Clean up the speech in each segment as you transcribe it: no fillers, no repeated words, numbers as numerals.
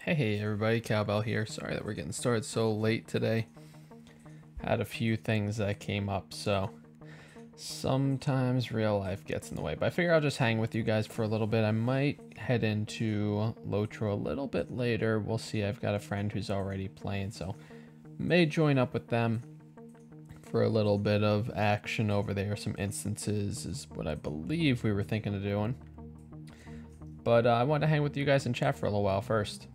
Hey everybody, Cowbell here. Sorry that we're getting started so late today. Had a few things that came up, so sometimes real life gets in the way. But I figure I'll just hang with you guys for a little bit. I might head into LOTRO a little bit later. We'll see. I've got a friend who's already playing, so may join up with them for a little bit of action over there. Some instances is what I believe we were thinking of doing. But I wanted to hang with you guys and chat for a little while first.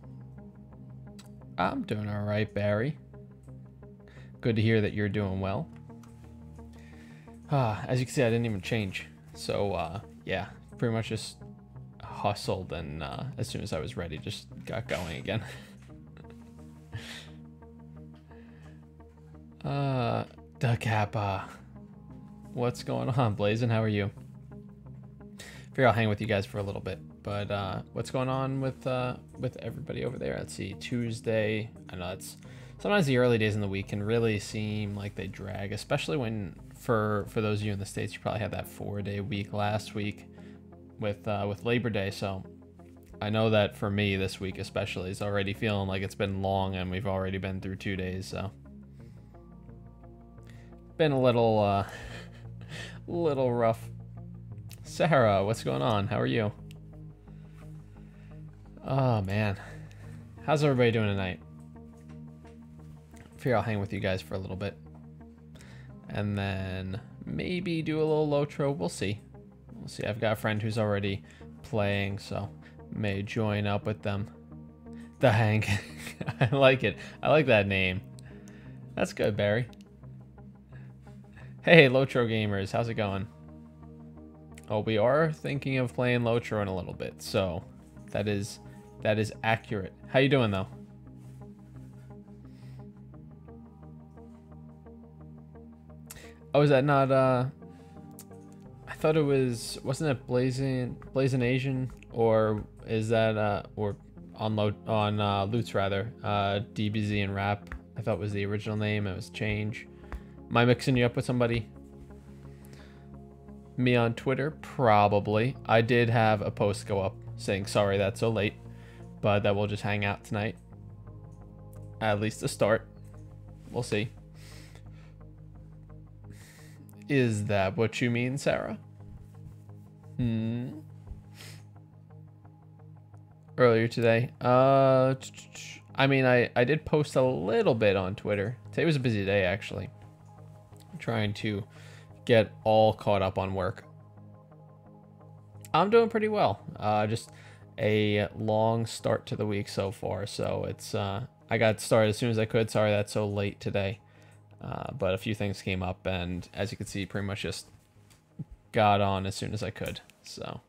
I'm doing all right, Barry. Good to hear that you're doing well. As you can see, I didn't even change. So, yeah, pretty much just hustled, and as soon as I was ready, just got going again. Da Kappa. What's going on, Blazin'? How are you? Figure I'll hang with you guys for a little bit. But what's going on with everybody over there? Let's see, Tuesday. I know it's sometimes the early days in the week can really seem like they drag, especially when for those of you in the States, you probably had that 4-day week last week with Labor Day. So I know that for me this week especially is already feeling like it's been long, and we've already been through 2 days. So been a little little rough. Sarah, what's going on? How are you? Oh man, how's everybody doing tonight? Figure I'll hang with you guys for a little bit, and then maybe do a little LOTRO. We'll see. We'll see. I've got a friend who's already playing, so may join up with them. The Hang. I like it. I like that name. That's good, Barry. Hey, LOTRO gamers, how's it going? Oh, we are thinking of playing LOTRO in a little bit, so that is accurate. How you doing though? Oh, is that not I thought it was, wasn't it Blazing Asian, or is that or on Loots rather, DBZ and Rap? I thought was the original name. It was change. Am I mixing you up with somebody? Me on Twitter? Probably. I did have a post go up saying sorry that's so late, but that we'll just hang out tonight. At least to start. We'll see. Is that what you mean, Sarah? Earlier today? I mean, I did post a little bit on Twitter. Today was a busy day, actually. I'm trying to get all caught up on work. I'm doing pretty well. Just a long start to the week so far, so it's I got started as soon as I could. Sorry that's so late today, but a few things came up, and as you can see, pretty much just got on as soon as I could. So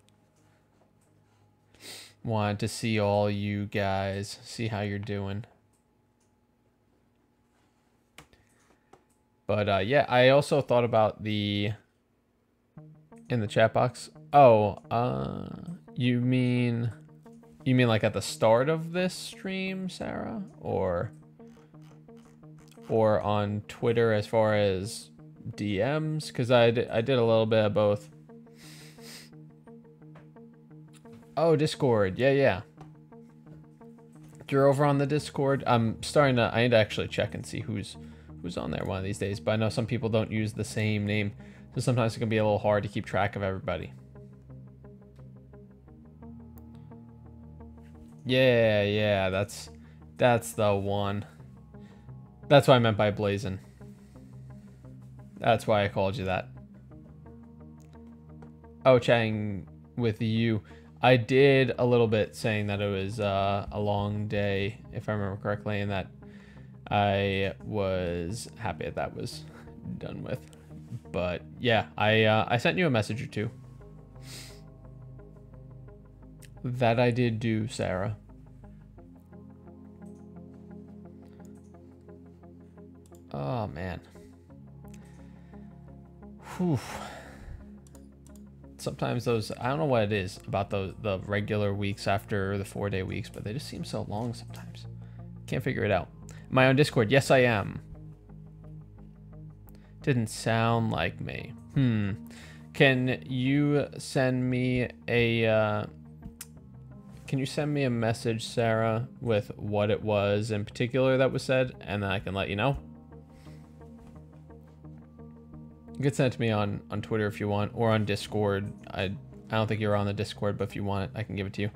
wanted to see all you guys, see how you're doing. But yeah, I also thought about in the chat box. Oh, you mean like at the start of this stream, Sarah, or on Twitter as far as DMs? Because I did a little bit of both. Oh, Discord. Yeah. You're over on the Discord. I need to actually check and see who's on there one of these days, but I know some people don't use the same name, so sometimes it can be a little hard to keep track of everybody. Yeah, that's the one. That's what I meant by Blazin'. That's why I called you that. Oh, chatting with you. I did a little bit saying that it was a long day, if I remember correctly, and that I was happy that was done with. But yeah, I sent you a message or two. That I did do, Sarah. Oh man. Whew. Sometimes those, I don't know what it is about the regular weeks after the 4-day weeks, but they just seem so long sometimes. Can't figure it out. Am I on Discord? Yes, I am. Didn't sound like me. Can you send me a Can you send me a message, Sarah, with what it was in particular that was said, and then I can let you know? You can send it to me on Twitter if you want, or on Discord. I don't think you're on the Discord, but if you want it, I can give it to you.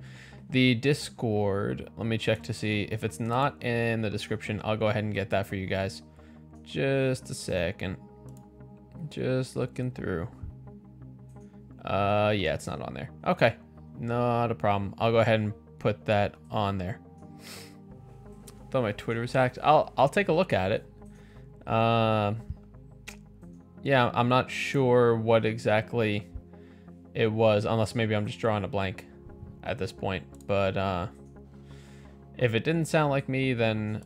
The Discord, let me check to see if it's not in the description. I'll go ahead and get that for you guys. Just a second. Just looking through. Yeah, it's not on there. Okay, not a problem. I'll go ahead and put that on there. Thought my Twitter was hacked. I'll take a look at it. Yeah, I'm not sure what exactly it was, unless maybe I'm just drawing a blank at this point. But if it didn't sound like me, then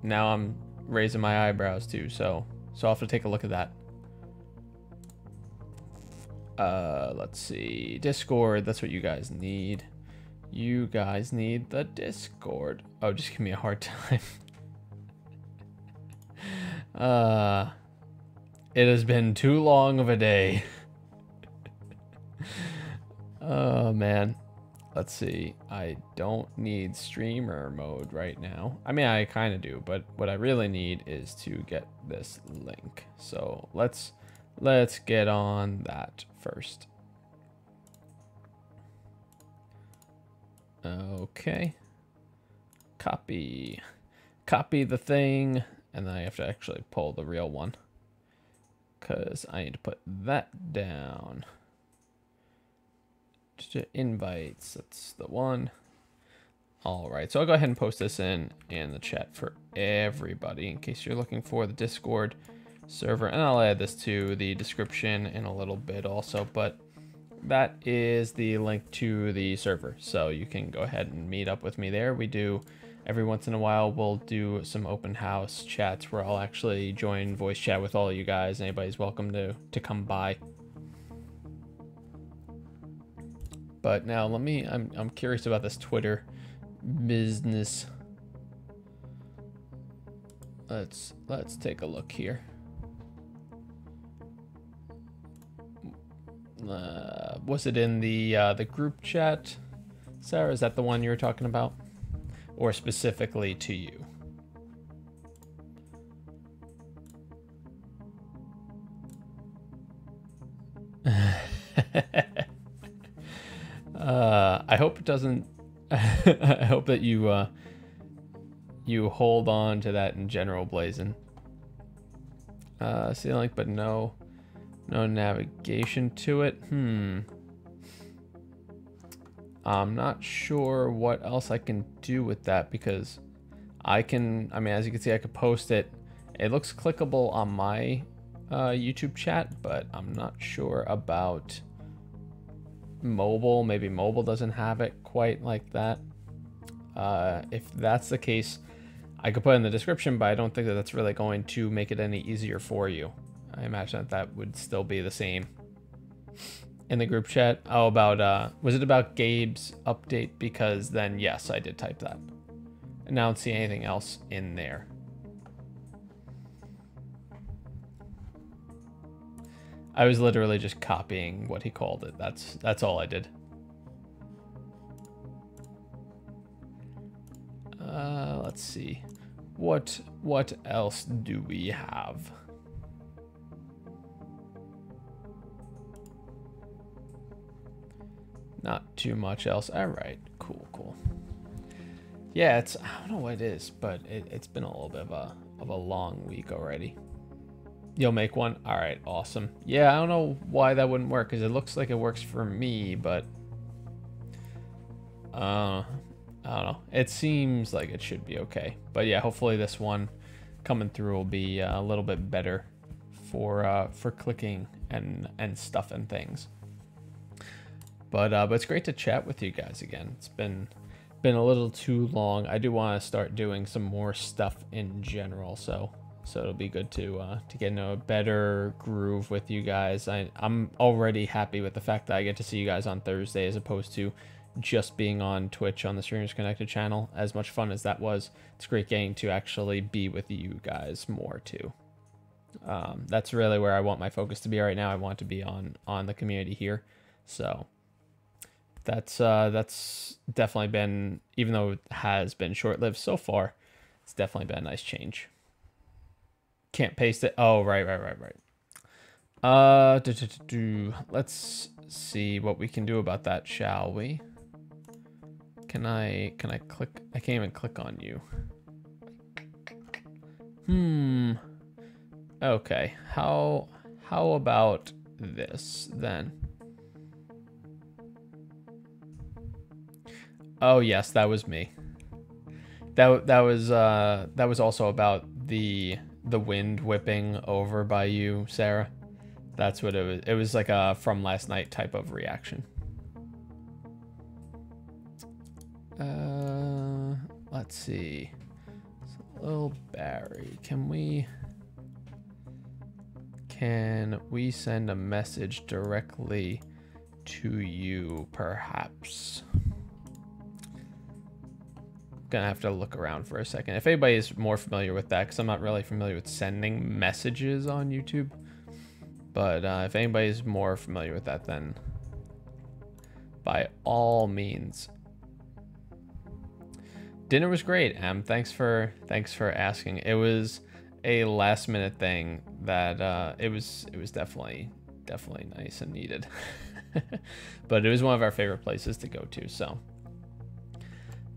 now I'm raising my eyebrows too. So I'll have to take a look at that. Let's see. Discord, that's what you guys need. You guys need the Discord. Oh, just give me a hard time. It has been too long of a day. Oh, man. Let's see. I don't need streamer mode right now. I mean, I kind of do, but what I really need is to get this link. So let's get on that first. Okay. Copy the thing, and then I have to actually pull the real one, because I need to put that down. Invites, that's the one. All right, so I'll go ahead and post this in the chat for everybody in case you're looking for the Discord server, and I'll add this to the description in a little bit also, but that is the link to the server, so you can go ahead and meet up with me there. We do every once in a while, we'll do some open house chats where I'll actually join voice chat with all of you guys. Anybody's welcome to come by. But now I'm curious about this Twitter business. Let's take a look here. Was it in the group chat, Sarah? Is that the one you were talking about, or specifically to you? I hope it doesn't. I hope that you you hold on to that in general, Blazin. See the link, but no navigation to it. I'm not sure what else I can do with that, because I mean, as you can see, I could post it. It looks clickable on my YouTube chat, but I'm not sure about mobile. Maybe mobile doesn't have it quite like that. If that's the case, I could put it in the description, but I don't think that that's really going to make it any easier for you. I imagine that would still be the same in the group chat. Oh, about was it about Gabe's update? Because then yes, I did type that, and I don't see anything else in there. I was literally just copying what he called it. That's all I did. Let's see. What else do we have? Not too much else. All right, cool. Yeah, I don't know what it is, but it's been a little bit of a long week already. You'll make one? All right, awesome. Yeah, I don't know why that wouldn't work, because it looks like it works for me, but I don't know. It seems like it should be okay. But yeah, hopefully this one coming through will be a little bit better for clicking and stuff and things. But it's great to chat with you guys again. It's been a little too long. I do want to start doing some more stuff in general, so it'll be good to get into a better groove with you guys. I'm already happy with the fact that I get to see you guys on Thursday as opposed to just being on Twitch on the Streamers Connected channel. As much fun as that was, it's great getting to actually be with you guys more too. That's really where I want my focus to be right now. I want to be on the community here. So That's definitely been, even though it has been short-lived so far, it's definitely been a nice change. Can't paste it. Oh, right. Let's see what we can do about that, shall we? Can I click? I can't even click on you. Okay. How about this then? Oh yes, that was me. That was also about the wind whipping over by you, Sarah. That's what it was. It was like a from last night type of reaction. Let's see. So, little Barry, can we send a message directly to you, perhaps? Gonna have to look around for a second. If anybody is more familiar with that, because I'm not really familiar with sending messages on YouTube. But if anybody's more familiar with that, then by all means. Dinner was great, Em. Thanks for asking. It was a last minute thing that it was definitely nice and needed. But it was one of our favorite places to go to, so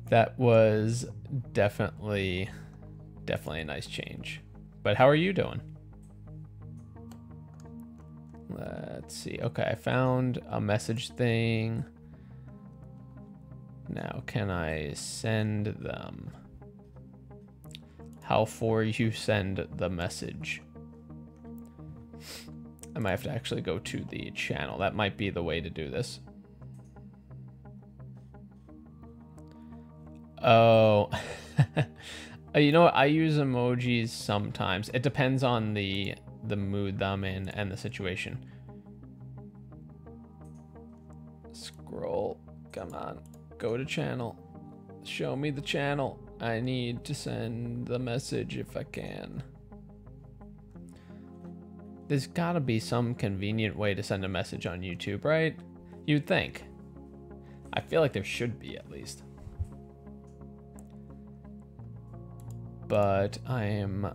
that was definitely a nice change. But how are you doing? Let's see. Okay, I found a message thing. Now, can I send them? How for you send the message? I might have to actually go to the channel. That might be the way to do this. Oh. You know what? I use emojis sometimes. It depends on the mood that I'm in and the situation. Scroll. Come on. Go to channel. Show me the channel. I need to send the message if I can. There's gotta be some convenient way to send a message on YouTube, right? You'd think. I feel like there should be, at least. But I am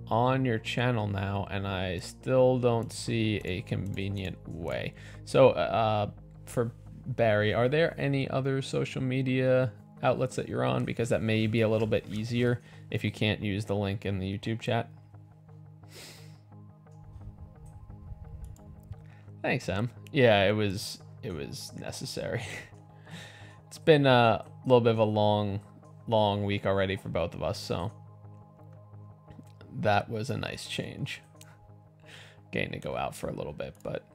on your channel now, and I still don't see a convenient way. So, for Barry, are there any other social media outlets that you're on? Because that may be a little bit easier if you can't use the link in the YouTube chat. Thanks, Em. Yeah, it was necessary. It's been a little bit of a long week already for both of us, so that was a nice change. Getting to go out for a little bit, but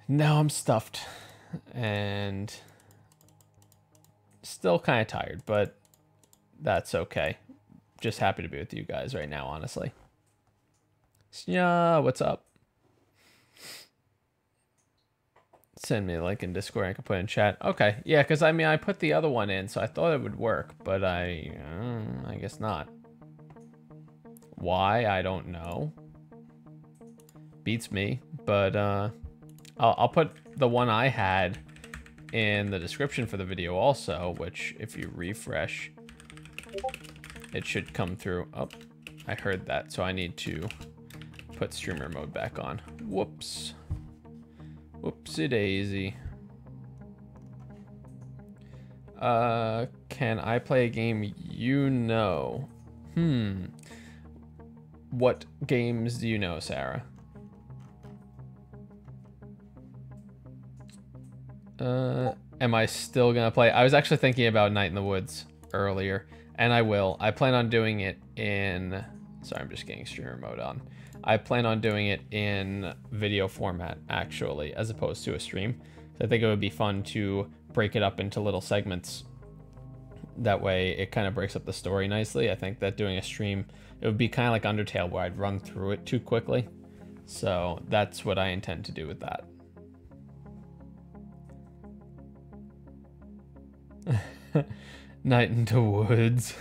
now I'm stuffed and still kind of tired, but that's okay. Just happy to be with you guys right now, honestly. Yeah, what's up? Send me a link in Discord. I can put in chat. Okay, yeah, because I mean I put the other one in, so I thought it would work, but I guess not. Why? I don't know. Beats me, but I'll put the one I had in the description for the video also, which if you refresh, it should come through. Oh, I heard that, so I need to put streamer mode back on. Whoops. Whoopsie daisy. Can I play a game you know? What games do you know, Sarah? Am I still gonna play? I was actually thinking about Night in the Woods earlier, and I will. I plan on doing it in... Sorry, I'm just getting streamer mode on. I plan on doing it in video format, actually, as opposed to a stream. So I think it would be fun to break it up into little segments. That way, it kind of breaks up the story nicely. I think that doing a stream, it would be kind of like Undertale, where I'd run through it too quickly. So that's what I intend to do with that. Night into Woods.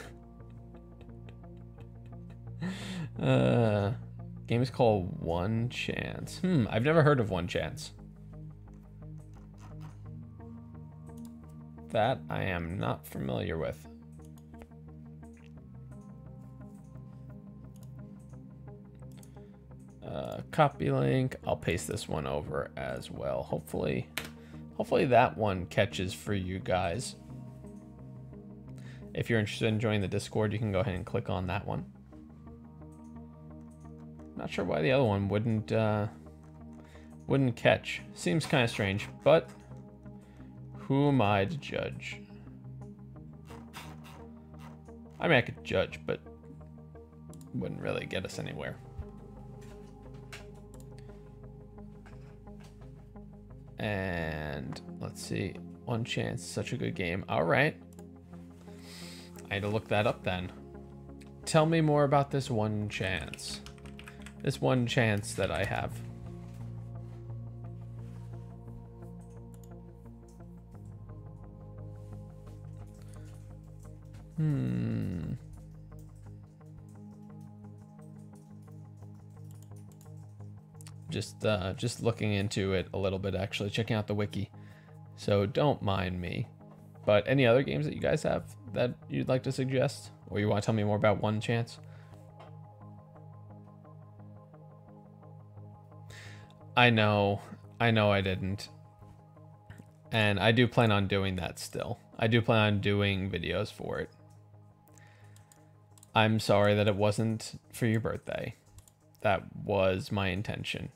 Game is called One Chance. I've never heard of One Chance. That I am not familiar with. Copy link. I'll paste this one over as well. Hopefully that one catches for you guys. If you're interested in joining the Discord, you can go ahead and click on that one. Not sure why the other one wouldn't catch. Seems kind of strange, but who am I to judge? I mean, I could judge, but wouldn't really get us anywhere. And let's see, One Chance, such a good game. All right, I had to look that up then. Tell me more about this One Chance. This One Chance that I have. Just looking into it a little bit, actually checking out the wiki. So don't mind me. But any other games that you guys have that you'd like to suggest, or you want to tell me more about One Chance? I know I didn't. And I do plan on doing that still. I do plan on doing videos for it. I'm sorry that it wasn't for your birthday. That was my intention.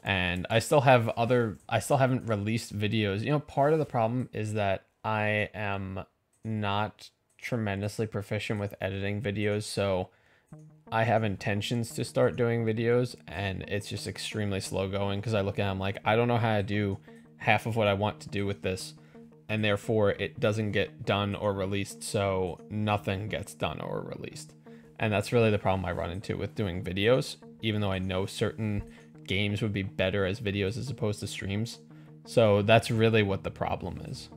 And I still haven't released videos. You know, part of the problem is that I am not tremendously proficient with editing videos, so I have intentions to start doing videos, and it's just extremely slow going because I look at them like, I don't know how to do half of what I want to do with this, and therefore it doesn't get done or released, so nothing gets done or released. And that's really the problem I run into with doing videos, even though I know certain games would be better as videos as opposed to streams. So that's really what the problem is.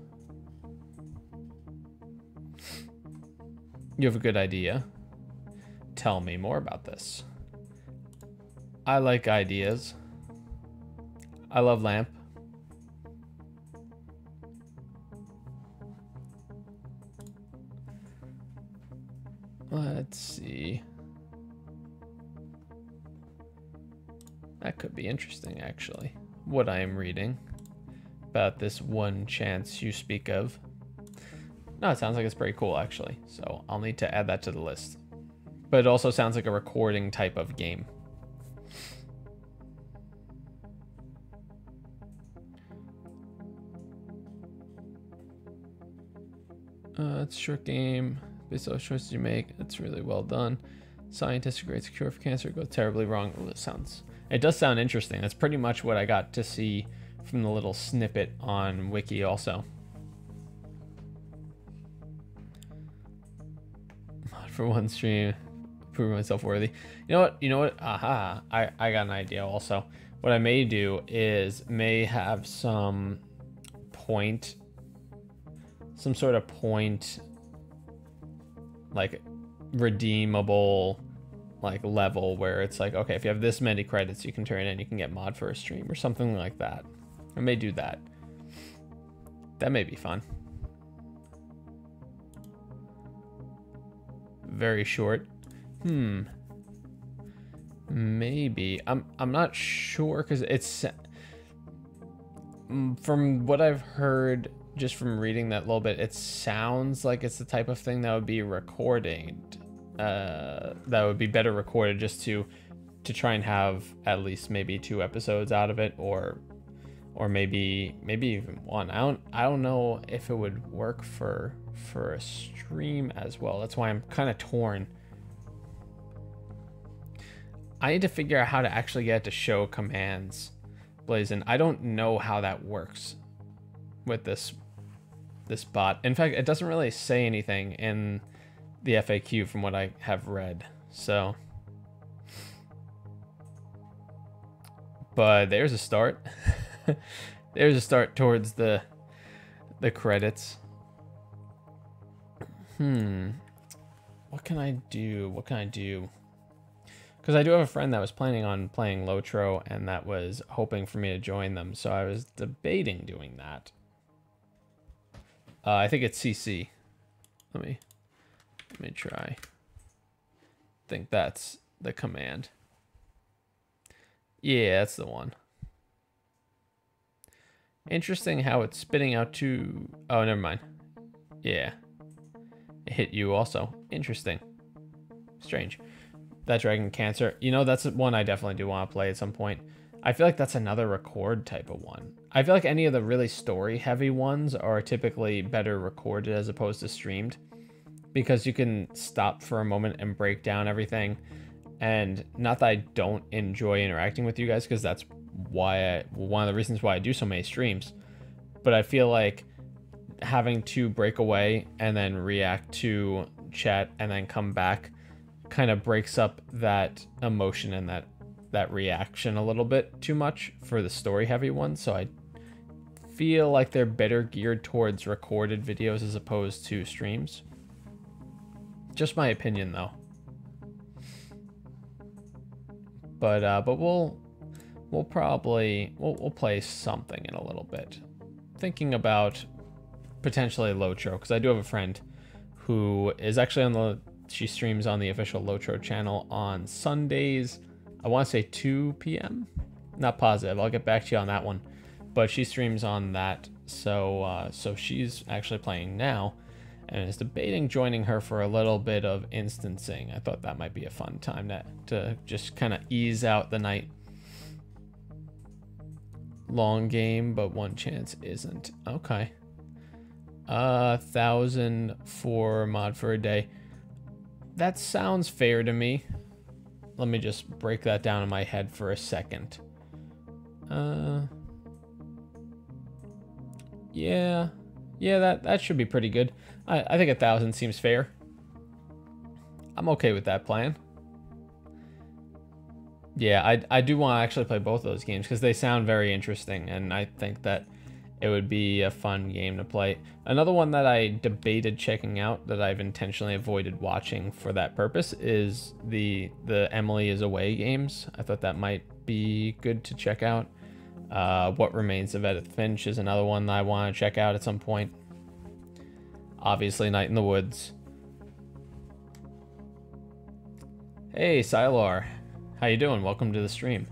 You have a good idea. Tell me more about this. I like ideas. I love lamp. Let's see. That could be interesting, actually. What I am reading about this One Chance you speak of. No, it sounds like it's pretty cool, actually. So I'll need to add that to the list. But it also sounds like a recording type of game. It's a short game. Based on the choices you make, it's really well done. Scientists create a cure for cancer. Go terribly wrong. Well, it does sound interesting. That's pretty much what I got to see from the little snippet on Wiki also. For one stream, proving myself worthy. You know what? Aha. I got an idea also. What I may do is have some sort of point, like redeemable like level where it's like, okay, if you have this many credits you can turn in, you can get mod for a stream or something like that. I may do that. That may be fun. Very short. Maybe. I'm not sure, because it's, from what I've heard just from reading that little bit, it sounds like it's the type of thing that would be recorded. That would be better recorded, just to try and have at least maybe 2 episodes out of it, or maybe even 1. I don't know if it would work for a stream as well. That's why I'm kind of torn. I need to figure out how to actually get it to show commands, Blazin. I don't know how that works with this bot. In fact, it doesn't really say anything in the FAQ from what I have read. So, but there's a start. There's a start towards the credits. What can I do? Because I do have a friend that was planning on playing LOTRO and that was hoping for me to join them. So I was debating doing that. I think it's CC. Let me try. I think that's the command. Yeah, that's the one. Interesting how it's spitting out two. Oh, never mind. Yeah. It hit you also. Interesting. Strange. That Dragon Cancer. You know, that's one I definitely do want to play at some point. I feel like that's another record type of one. I feel like any of the really story heavy ones are typically better recorded as opposed to streamed, because you can stop for a moment and break down everything. And not that I don't enjoy interacting with you guys, because that's why one of the reasons why I do so many streams, but I feel like having to break away and then react to chat and then come back kind of breaks up that emotion and that reaction a little bit too much for the story heavy ones. So I feel like they're better geared towards recorded videos as opposed to streams. Just my opinion though. But we'll probably play something in a little bit. Thinking about potentially LOTRO, because I do have a friend who is actually on she streams on the official LOTRO channel on Sundays. I want to say 2 p.m. Not positive. I'll get back to you on that one. But she streams on that, so she's actually playing now, and is debating joining her for a little bit of instancing. I thought that might be a fun time to just kind of ease out the night. Long game, but one chance isn't. Okay. 1,000 for mod for a day. That sounds fair to me. Let me just break that down in my head for a second. Yeah, that should be pretty good. I think 1,000 seems fair. I'm okay with that plan. Yeah, I do want to actually play both of those games because they sound very interesting, and I think that it would be a fun game to play. Another one that I debated checking out that I've intentionally avoided watching for that purpose is the Emily is Away games. I thought that might be good to check out. What Remains of Edith Finch is another one that I want to check out at some point. Obviously, Night in the Woods. Hey, Sylar. How you doing? Welcome to the stream.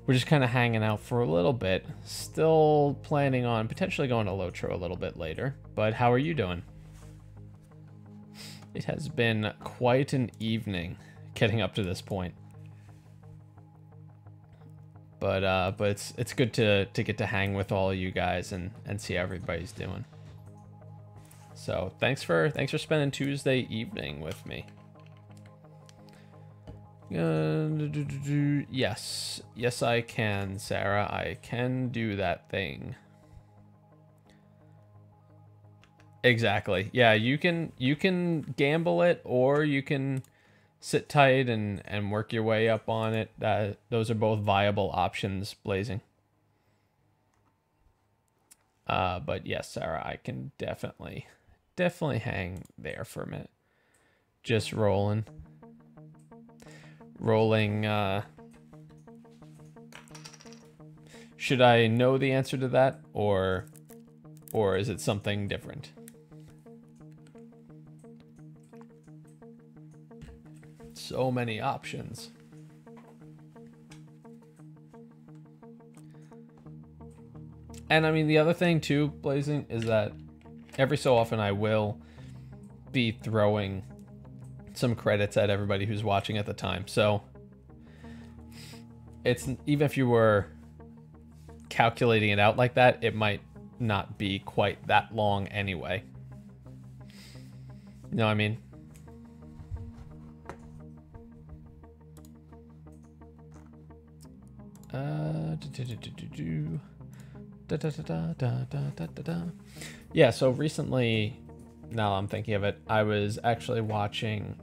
We're just kind of hanging out for a little bit. Still planning on potentially going to LOTRO a little bit later. But how are you doing? It has been quite an evening getting up to this point. But it's good to get to hang with all of you guys and see how everybody's doing. So thanks for spending Tuesday evening with me. Yes, I can, Sarah. I can do that thing. Exactly. Yeah, you can gamble it, or you can sit tight and work your way up on it. Those are both viable options, Blazing. But yes, Sarah, I can definitely hang there for a minute. Just rolling. Should I know the answer to that, or is it something different? So many options. And I mean, the other thing too, Blazing, is that every so often I will be throwing some credits at everybody who's watching at the time. So it's, even if you were calculating it out like that, it might not be quite that long anyway. You know what I mean? Yeah, so recently, now I'm thinking of it, I was actually watching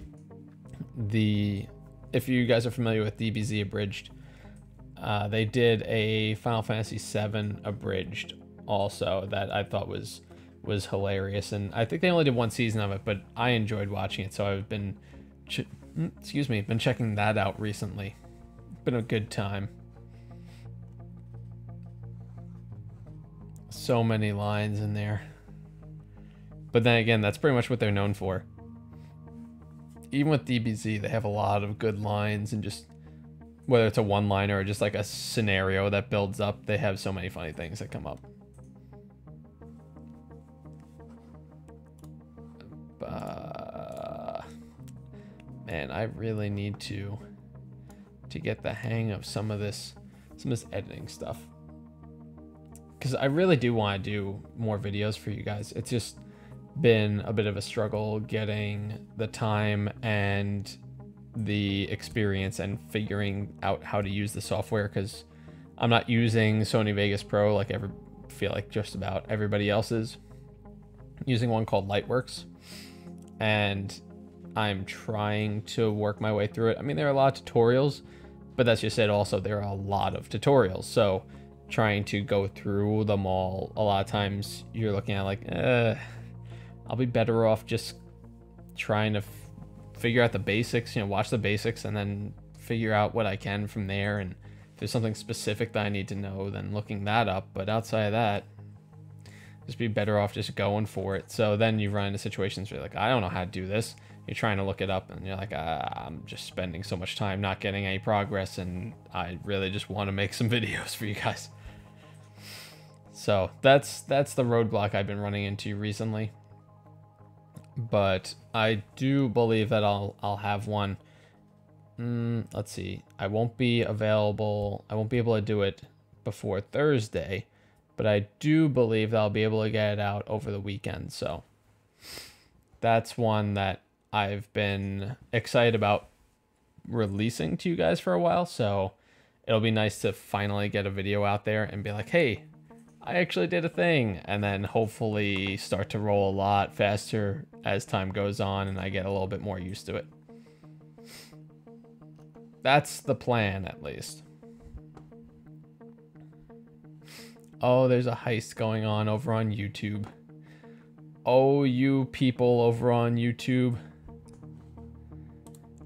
if you guys are familiar with DBZ Abridged, they did a Final Fantasy VII Abridged also that I thought was hilarious, and I think they only did one season of it, but I enjoyed watching it, so I've been been checking that out recently. Been a good time. So many lines in there. But then again, that's pretty much what they're known for. Even with DBZ, they have a lot of good lines, and just whether it's a one-liner or just like a scenario that builds up, they have so many funny things that come up. Man, I really need to get the hang of some of this editing stuff, because I really do want to do more videos for you guys. It's just been a bit of a struggle getting the time and the experience and figuring out how to use the software, because I'm not using Sony Vegas Pro like feel like just about everybody else is. I'm using one called Lightworks, and I'm trying to work my way through it. I mean, there are a lot of tutorials, but that's just it. Also, there are a lot of tutorials, so trying to go through them all, a lot of times you're looking at like, I'll be better off just trying to figure out the basics, you know, watch the basics and then figure out what I can from there. And if there's something specific that I need to know, then looking that up. But outside of that, just be better off just going for it. So then you run into situations where you're like, I don't know how to do this. You're trying to look it up and you're like, I'm just spending so much time not getting any progress, and I really just want to make some videos for you guys. So that's the roadblock I've been running into recently. But I do believe that I'll have one. Let's see. I won't be able to do it before Thursday, but I do believe that I'll be able to get it out over the weekend. So that's one that I've been excited about releasing to you guys for a while. So it'll be nice to finally get a video out there and be like, hey, I actually did a thing, and then hopefully start to roll a lot faster as time goes on and I get a little bit more used to it. That's the plan, at least. Oh, there's a heist going on over on YouTube. Oh, you people over on YouTube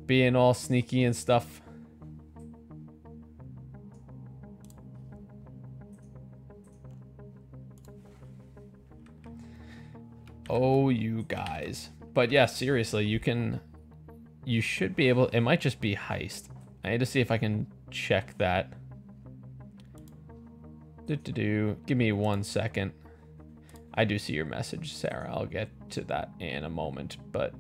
being all sneaky and stuff. Oh, you guys. But yeah, seriously, you should be able, it might just be heist. I need to see if I can check that. Give me 1 second. I do see your message, Sarah. I'll get to that in a moment. But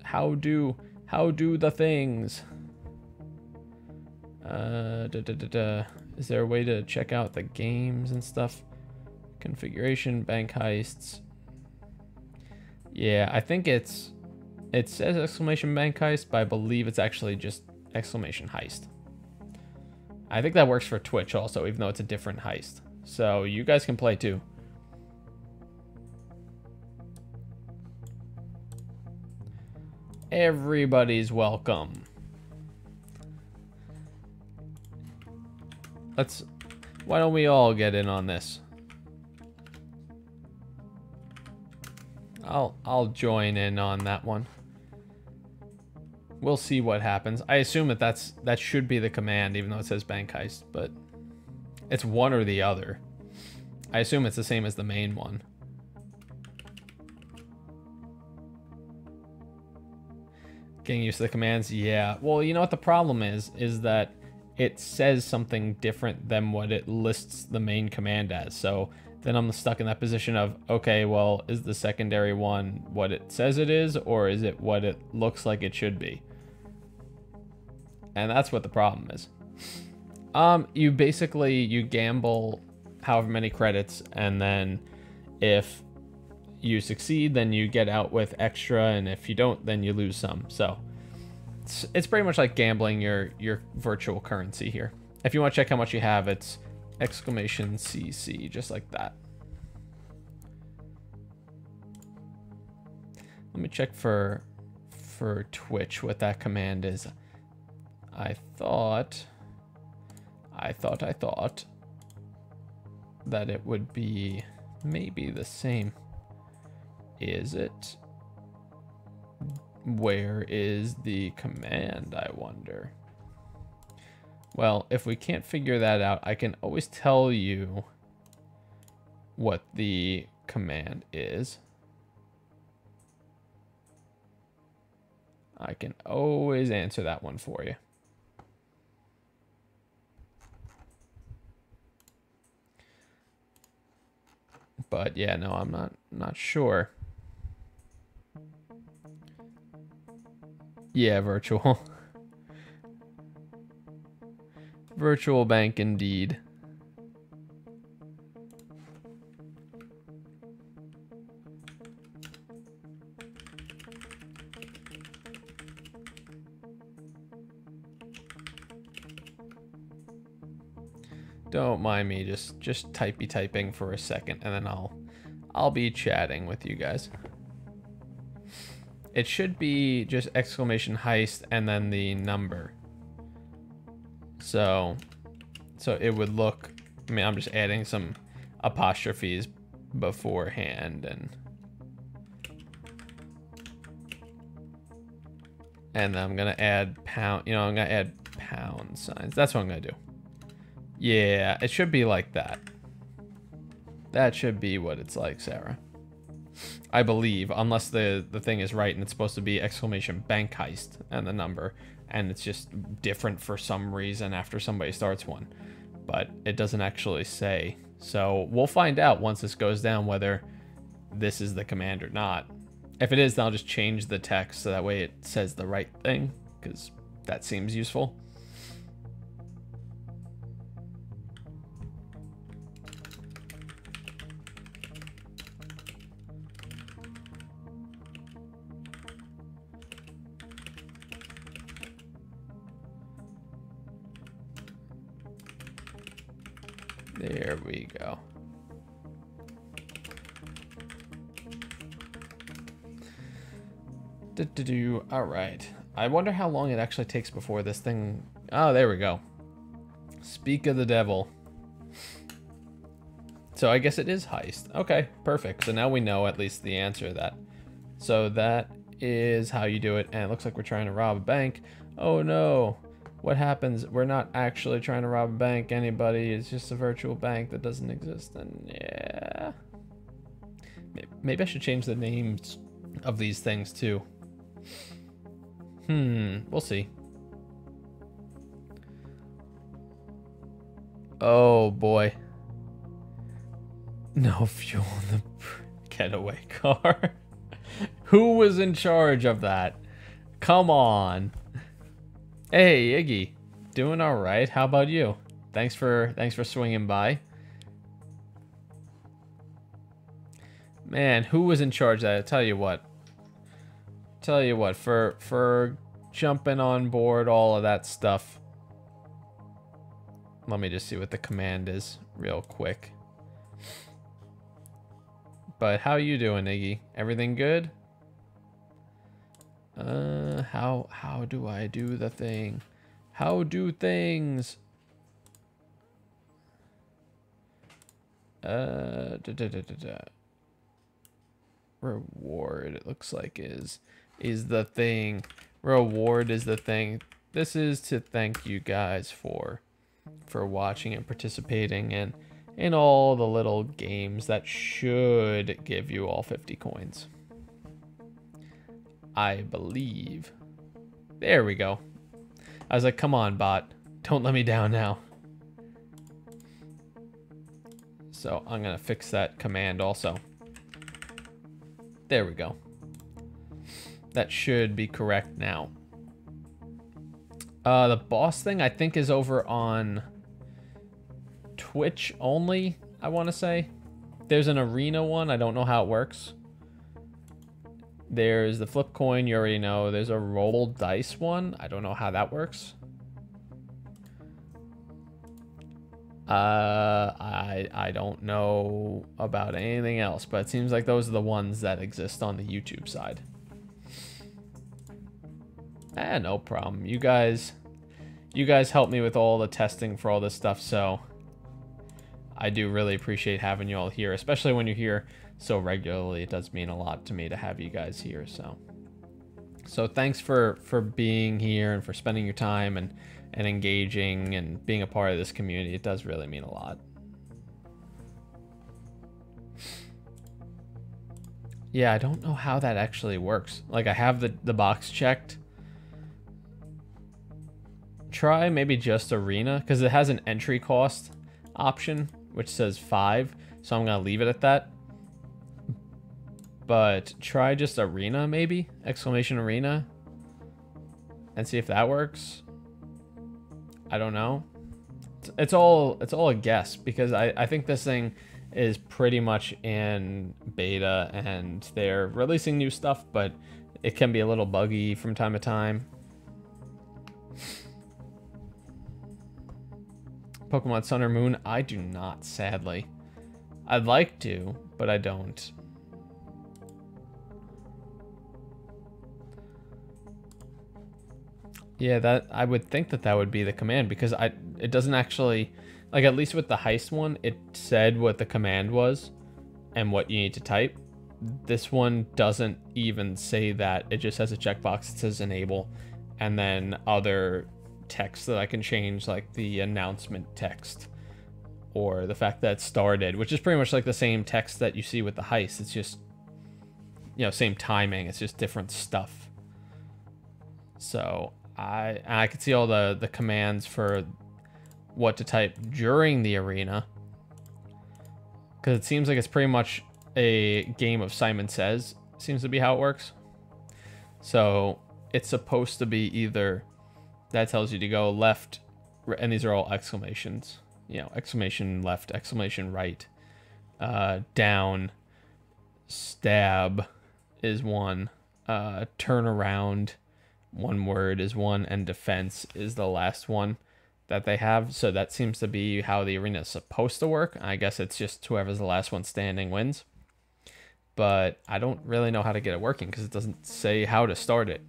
how do the things? Is there a way to check out the games and stuff? Configuration, bank heists. Yeah, I think it says exclamation bank heist, but I believe it's actually just exclamation heist. I think that works for Twitch also, even though it's a different heist. So you guys can play too. Everybody's welcome. Why don't we all get in on this? I'll join in on that one. We'll see what happens. I assume that should be the command, even though it says bank heist, but it's one or the other. I assume it's the same as the main one. Getting used to the commands, yeah. Well, you know what the problem is that it says something different than what it lists the main command as. So then I'm stuck in that position of, okay, well, is the secondary one what it says it is, or is it what it looks like it should be? And that's what the problem is. You gamble however many credits, and then if you succeed, then you get out with extra, and if you don't, then you lose some. So it's pretty much like gambling your virtual currency here. If you want to check how much you have, it's exclamation CC, just like that. Let me check for Twitch what that command is. I thought that it would be maybe the same. Is it? Where is the command, I wonder? Well, if we can't figure that out, I can always tell you what the command is, I can always answer that one for you. But yeah, no, I'm not sure. Yeah, virtual. Virtual bank indeed. Don't mind me just typing for a second, and then I'll be chatting with you guys. It should be just exclamation heist and then the number. So it would look, I mean, I'm just adding some apostrophes beforehand, and I'm gonna add pound, you know, I'm gonna add pound signs. That's what I'm gonna do. Yeah, it should be like that. That should be what it's like, Sarah. I believe, unless the thing is right and it's supposed to be exclamation bank heist and the number, and it's just different for some reason after somebody starts one. But it doesn't actually say. So we'll find out once this goes down whether this is the command or not. If it is, then I'll just change the text so that way it says the right thing, because that seems useful. There we go. All right. I wonder how long it actually takes before this thing... Oh, there we go. Speak of the devil. So I guess it is heist. Okay, perfect. So now we know at least the answer to that. So that is how you do it. And it looks like we're trying to rob a bank. Oh no. What happens? We're not actually trying to rob a bank, anybody. It's just a virtual bank that doesn't exist. And yeah. Maybe I should change the names of these things too. We'll see. Oh boy. No fuel in the getaway car. Who was in charge of that? Come on. Hey, Iggy. Doing all right. How about you? Thanks for swinging by. Man, who was in charge of that? I tell you what, for jumping on board all of that stuff. Let me just see what the command is real quick. But how you doing, Iggy? Everything good? How do I do the thing? How do things? Reward, it looks like is the thing. Reward is the thing. This is to thank you guys for watching and participating in all the little games that should give you all 50 coins. I believe. There we go. I was like, come on, bot. Don't let me down now. So I'm going to fix that command also. There we go. That should be correct now. The boss thing, I think, is over on Twitch only, I want to say. There's an arena one. I don't know how it works. There's the flip coin, you already know. There's a roll dice one. I don't know how that works. I don't know about anything else, but it seems like those are the ones that exist on the YouTube side. No problem. You guys help me with all the testing for all this stuff, so I do really appreciate having you all here, especially when you're here so regularly. It does mean a lot to me to have you guys here, so thanks for being here and for spending your time and engaging and being a part of this community. It does really mean a lot. Yeah, I don't know how that actually works. Like, I have the box checked. Try maybe just arena, because it has an entry cost option, which says 5. So I'm going to leave it at that. But try just arena, maybe? Exclamation arena. And see if that works. I don't know. It's all a guess, because I think this thing is pretty much in beta and they're releasing new stuff, but it can be a little buggy from time to time. Pokemon Sun or Moon? I do not, sadly. I'd like to, but I don't. Yeah, that I would think that would be the command, because it doesn't actually, like, at least with the heist one, it said what the command was and what you need to type. This one doesn't even say that. It just has a checkbox that says enable, and then other text that I can change, like the announcement text or the fact that it started, which is pretty much like the same text that you see with the heist. It's just, you know, same timing. It's just different stuff. So I could see all the commands for what to type during the arena, because it seems like it's pretty much a game of Simon Says. Seems to be how it works. So it's supposed to be either that tells you to go left, and these are all exclamations, you know, exclamation left, exclamation right, down, stab is one, turn around, one word is one, and defense is the last one that they have. So that seems to be how the arena is supposed to work. I guess it's just whoever's the last one standing wins. But I don't really know how to get it working, because it doesn't say how to start it.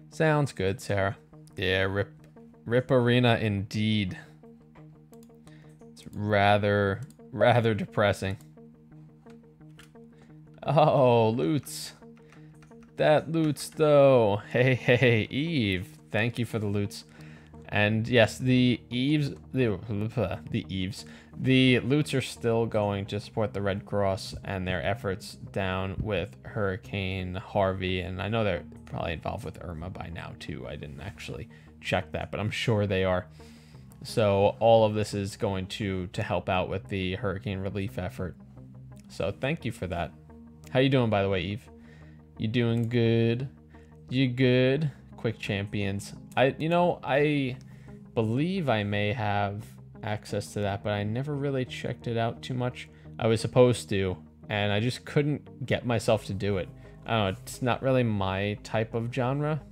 Sounds good, Sarah. Yeah, rip arena indeed. It's rather depressing. Oh, loots. That loots though. Hey, Eve. Thank you for the loots. And yes, the loots are still going to support the Red Cross and their efforts down with Hurricane Harvey. And I know they're probably involved with Irma by now too. I didn't actually check that, but I'm sure they are. So all of this is going to help out with the hurricane relief effort. So thank you for that. How you doing, by the way, Eve? You doing good? You good? Quick champions. I believe I may have access to that, but I never really checked it out too much. I was supposed to, and I just couldn't get myself to do it. I don't know, it's not really my type of genre.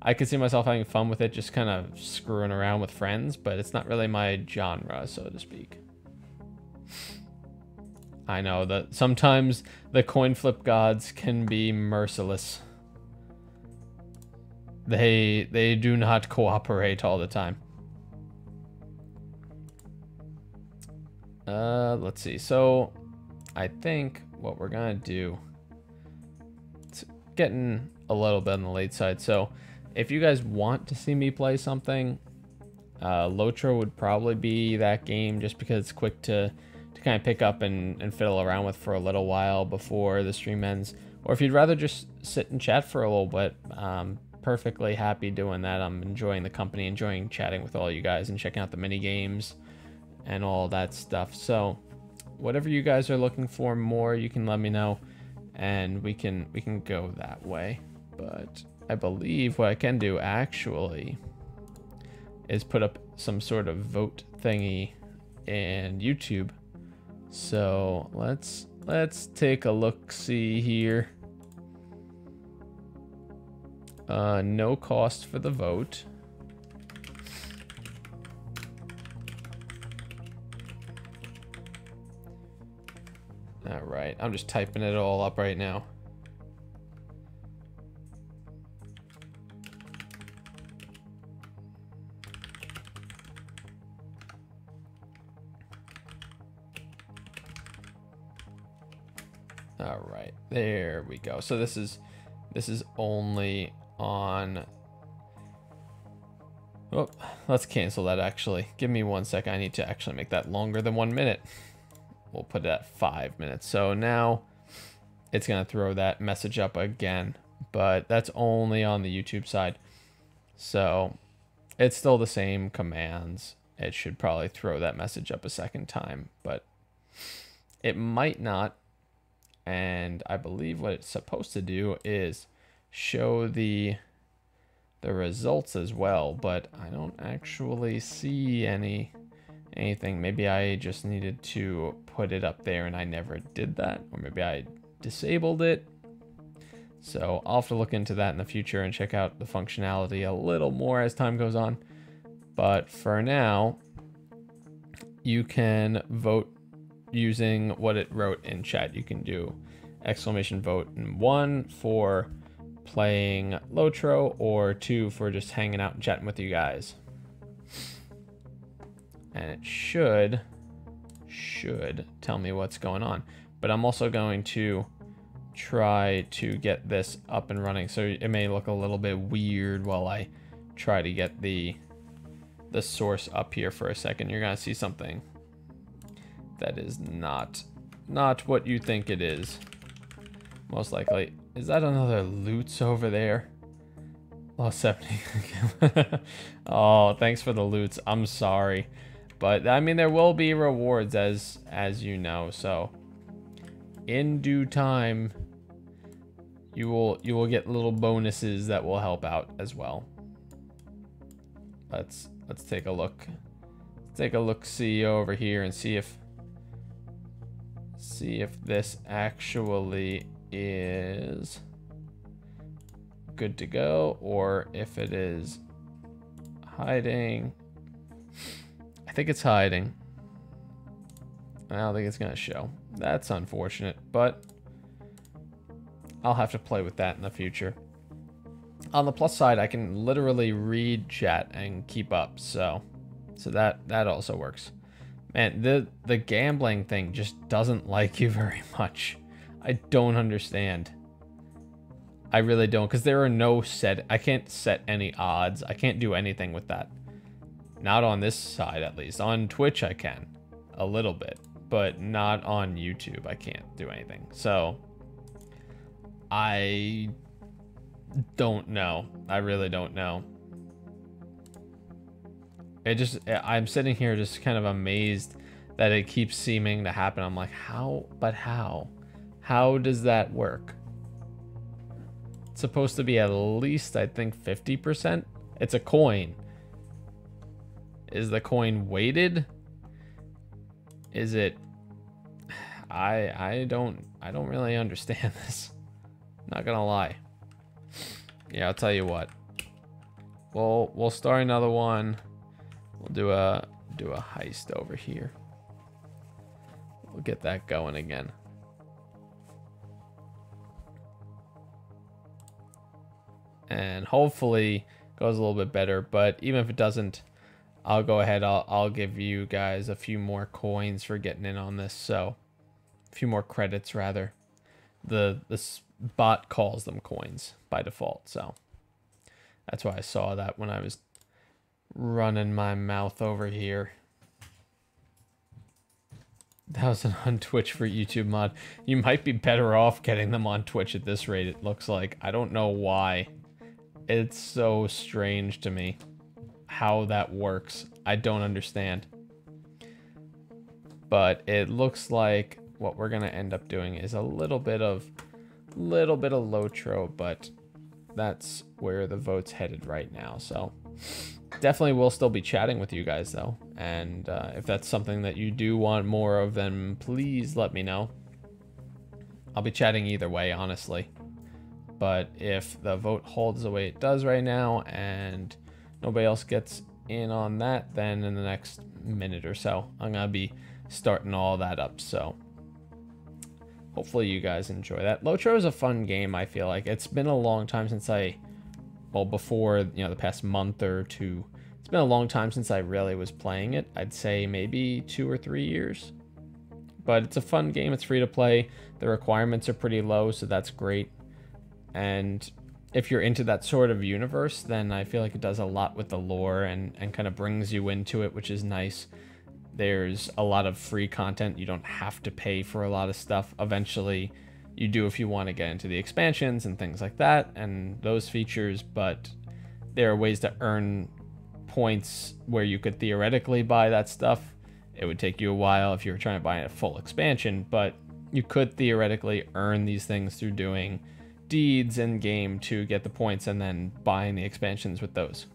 I could see myself having fun with it, just kind of screwing around with friends, but it's not really my genre, so to speak. I know that sometimes the coin flip gods can be merciless. They do not cooperate all the time. Let's see. So I think what we're gonna do, it's getting a little bit on the late side. So if you guys want to see me play something, LOTRO would probably be that game, just because it's quick to kind of pick up and fiddle around with for a little while before the stream ends. Or if you'd rather just sit and chat for a little bit, perfectly happy doing that. I'm enjoying the company, enjoying chatting with all you guys and checking out the mini games and all that stuff. So whatever you guys are looking for more, you can let me know, and we can go that way. But I believe what I can do actually is put up some sort of vote thingy in YouTube. So let's take a look see here. No cost for the vote. All right, I'm just typing it all up right now. All right, there we go. So this is only on. Oh, let's cancel that actually. Give me 1 second. I need to actually make that longer than 1 minute. we'll put it at 5 minutes. So now it's going to throw that message up again, but that's only on the YouTube side. So it's still the same commands. It should probably throw that message up a second time, but it might not. And I believe what it's supposed to do is show the results as well, but I don't actually see anything. Maybe I just needed to put it up there and I never did that, or maybe I disabled it. So I'll have to look into that in the future and check out the functionality a little more as time goes on. But for now, you can vote using what it wrote in chat. You can do exclamation vote, and 1 for playing LOTRO, or 2 for just hanging out and chatting with you guys. And it should tell me what's going on. But I'm also going to try to get this up and running, so it may look a little bit weird while I try to get the source up here for a second. You're gonna see something that is not what you think it is, most likely. Is that another loots over there? Oh, 70. Oh, thanks for the loots. I'm sorry, but I mean, there will be rewards as you know, so in due time you will get little bonuses that will help out as well. Let's take a look. Take a look, see over here, and see if this actually is good to go, or if it is hiding. I think it's hiding. I don't think it's gonna show. That's unfortunate, but I'll have to play with that in the future. On the plus side, I can literally read chat and keep up, so that also works. Man, the gambling thing just doesn't like you very much. I don't understand. I really don't, because there are no I can't set any odds. I can't do anything with that. Not on this side, at least. On Twitch, I can a little bit, but not on YouTube. I can't do anything. So I don't know. I really don't know. I'm sitting here just kind of amazed that it keeps seeming to happen. I'm like, how? But how? How does that work? It's supposed to be at least, I think, 50%. It's a coin. Is the coin weighted? Is it? I don't really understand this. Not gonna lie. Yeah, I'll tell you what. We'll start another one. We'll do a heist over here. We'll get that going again. And hopefully goes a little bit better, but even if it doesn't, I'll go ahead. I'll give you guys a few more coins for getting in on this. So a few more credits rather. This bot calls them coins by default, so that's why I saw that when I was running my mouth over here. That was an on Twitch for YouTube mod. You might be better off getting them on Twitch at this rate, it looks like. I don't know why. It's so strange to me how that works. I don't understand. But it looks like what we're gonna end up doing is a little bit of LOTRO, but that's where the vote's headed right now. So definitely will still be chatting with you guys though, and if that's something that you do want more of, then please let me know. I'll be chatting either way, honestly. But if the vote holds the way it does right now and nobody else gets in on that, then in the next minute or so I'm gonna be starting all that up. So hopefully you guys enjoy that. LOTRO is a fun game. I feel like it's been a long time since before, the past month or two, it's been a long time since I really was playing it. I'd say maybe 2 or 3 years, but it's a fun game. It's free to play. The requirements are pretty low, so that's great. And if you're into that sort of universe, then I feel like it does a lot with the lore and kind of brings you into it, which is nice. There's a lot of free content. You don't have to pay for a lot of stuff. Eventually, you do if you want to get into the expansions and things like that and those features, but there are ways to earn points where you could theoretically buy that stuff. It would take you a while if you were trying to buy a full expansion, but you could theoretically earn these things through doing deeds in game to get the points and then buying the expansions with those.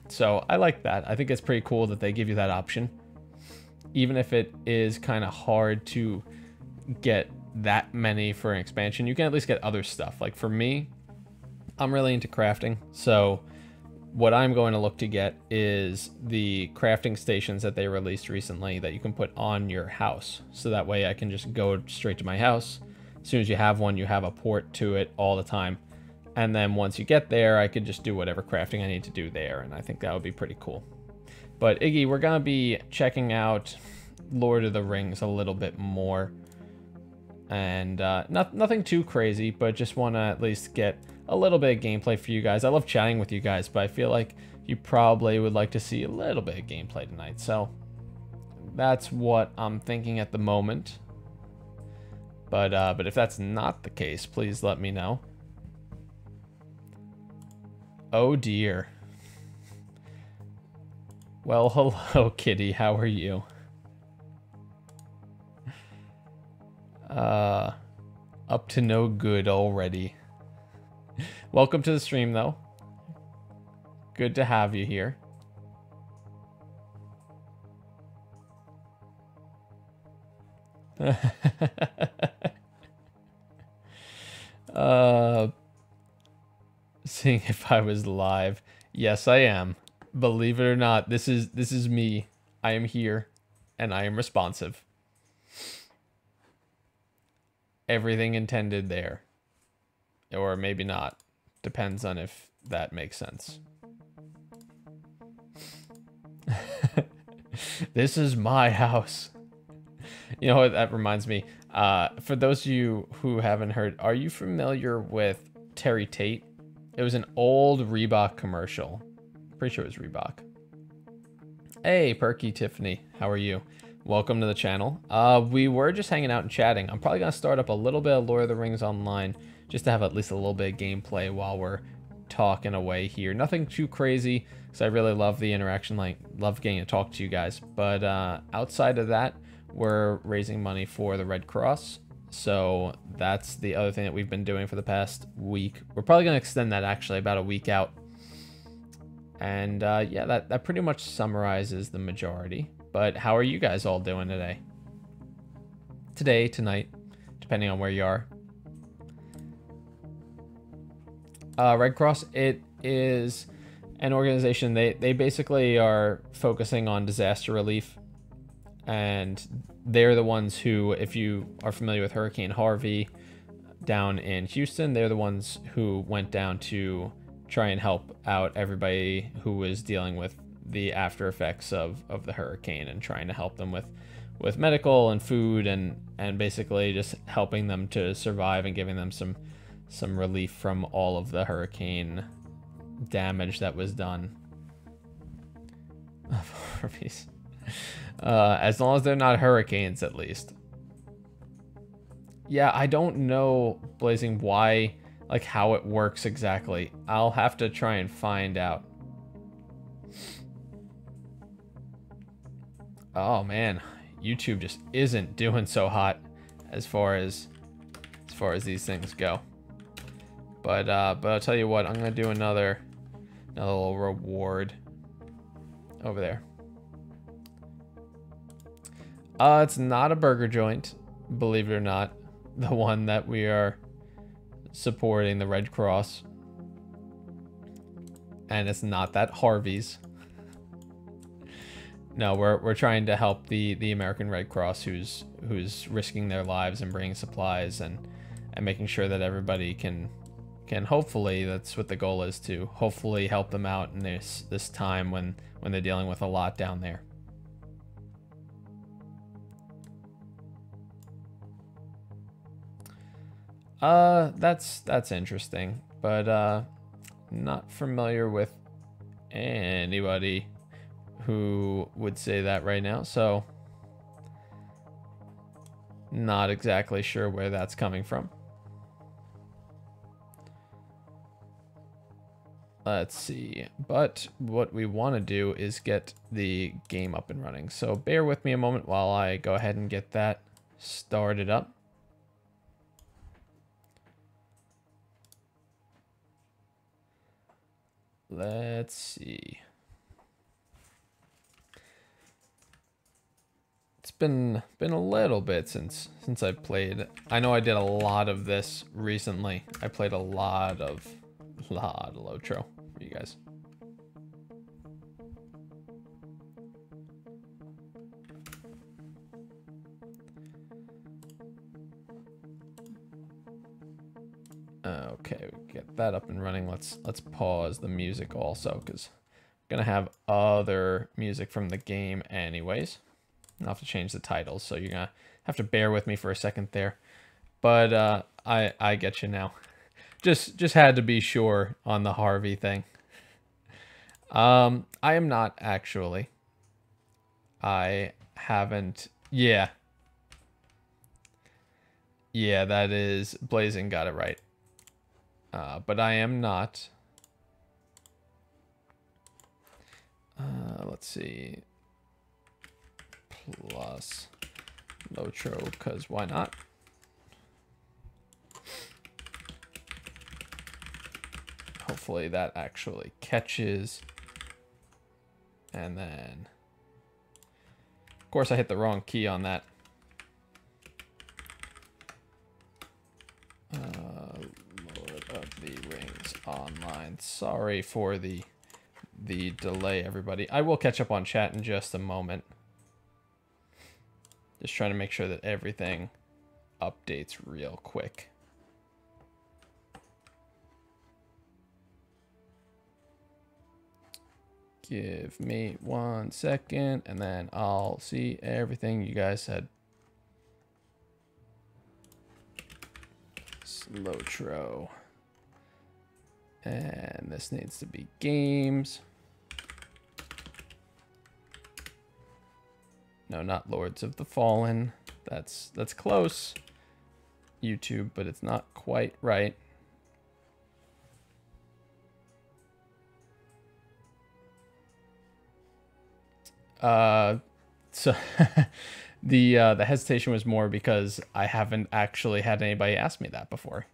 So I like that. I think it's pretty cool that they give you that option. Even if it is kind of hard to get that many for an expansion, you can at least get other stuff. Like for me, I'm really into crafting. So what I'm going to look to get is the crafting stations that they released recently that you can put on your house. So that way I can just go straight to my house. As soon as you have one, you have a port to it all the time. And then once you get there, I could just do whatever crafting I need to do there. And I think that would be pretty cool. But Iggy, we're going to be checking out Lord of the Rings a little bit more. And nothing too crazy, but just want to at least get a little bit of gameplay for you guys. I love chatting with you guys, but I feel like you probably would like to see a little bit of gameplay tonight. So that's what I'm thinking at the moment. But if that's not the case, please let me know. Oh dear. Well, hello, kitty. How are you? Up to no good already. Welcome to the stream, though. Good to have you here. Seeing if I was live. Yes, I am. Believe it or not, this is me. I am here, and I am responsive. Everything intended there. Or maybe not. Depends on if that makes sense. This is my house. You know what, that reminds me. For those of you who haven't heard, are you familiar with Terry Tate? It was an old Reebok commercial. Pretty sure it was Reebok. Hey, Perky Tiffany. How are you? Welcome to the channel. We were just hanging out and chatting. I'm probably going to start up a little bit of Lord of the Rings Online just to have at least a little bit of gameplay while we're talking away here. Nothing too crazy because I really love the interaction, like love getting to talk to you guys. But outside of that, we're raising money for the Red Cross. So that's the other thing that we've been doing for the past week. We're probably going to extend that actually about a week out. And yeah, that pretty much summarizes the majority. But how are you guys all doing today? Today, tonight, depending on where you are. Red Cross, it is an organization. They basically are focusing on disaster relief. And they're the ones who, if you are familiar with Hurricane Harvey down in Houston, they're the ones who went down to try and help out everybody who was dealing with the after effects of the hurricane and trying to help them with medical and food and basically just helping them to survive and giving them some relief from all of the hurricane damage that was done. As long as they're not hurricanes, at least. Yeah, I don't know, Blazing, why, like how it works exactly. I'll have to try and find out. Oh man, YouTube just isn't doing so hot as far as these things go. But I'll tell you what, I'm gonna do another little reward over there. It's not a burger joint, believe it or not. The one that we are supporting, the Red Cross. And it's not that Harvey's. No, we're trying to help the American Red Cross who's risking their lives and bringing supplies and making sure that everybody can hopefully, that's what the goal is, to hopefully help them out in this time when they're dealing with a lot down there. That's interesting, but not familiar with anybody who would say that right now. So Not exactly sure where that's coming from. Let's see. But what we want to do is get the game up and running. So bear with me a moment while I go ahead and get that started up. Let's see. It's been a little bit since I've played. I know I did a lot of this recently. I played a lot of LOTRO for you guys. Okay, we get that up and running. Let's pause the music also, because I'm gonna have other music from the game anyways. I'll have to change the titles, so you're gonna have to bear with me for a second there. But I get you now. Just had to be sure on the Harvey thing. I am not actually. I haven't. Yeah. Yeah, that is Blazing got it right. But I am not. Let's see. Plus LOTRO, because why not? Hopefully that actually catches. And then, of course, I hit the wrong key on that. Lord of the Rings Online. Sorry for the delay, everybody. I will catch up on chat in just a moment. Just trying to make sure that everything updates real quick. Give me 1 second, and then I'll see everything you guys said. LOTRO. And this needs to be games. No, not Lords of the Fallen. That's close. YouTube, but it's not quite right. So the hesitation was more because I haven't actually had anybody ask me that before.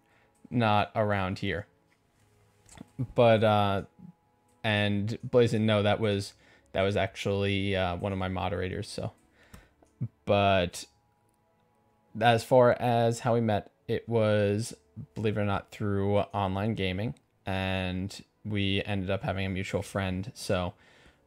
Not around here. But and Blazin, no, that was actually one of my moderators, so. But as far as how we met, it was, believe it or not, through online gaming, and we ended up having a mutual friend, so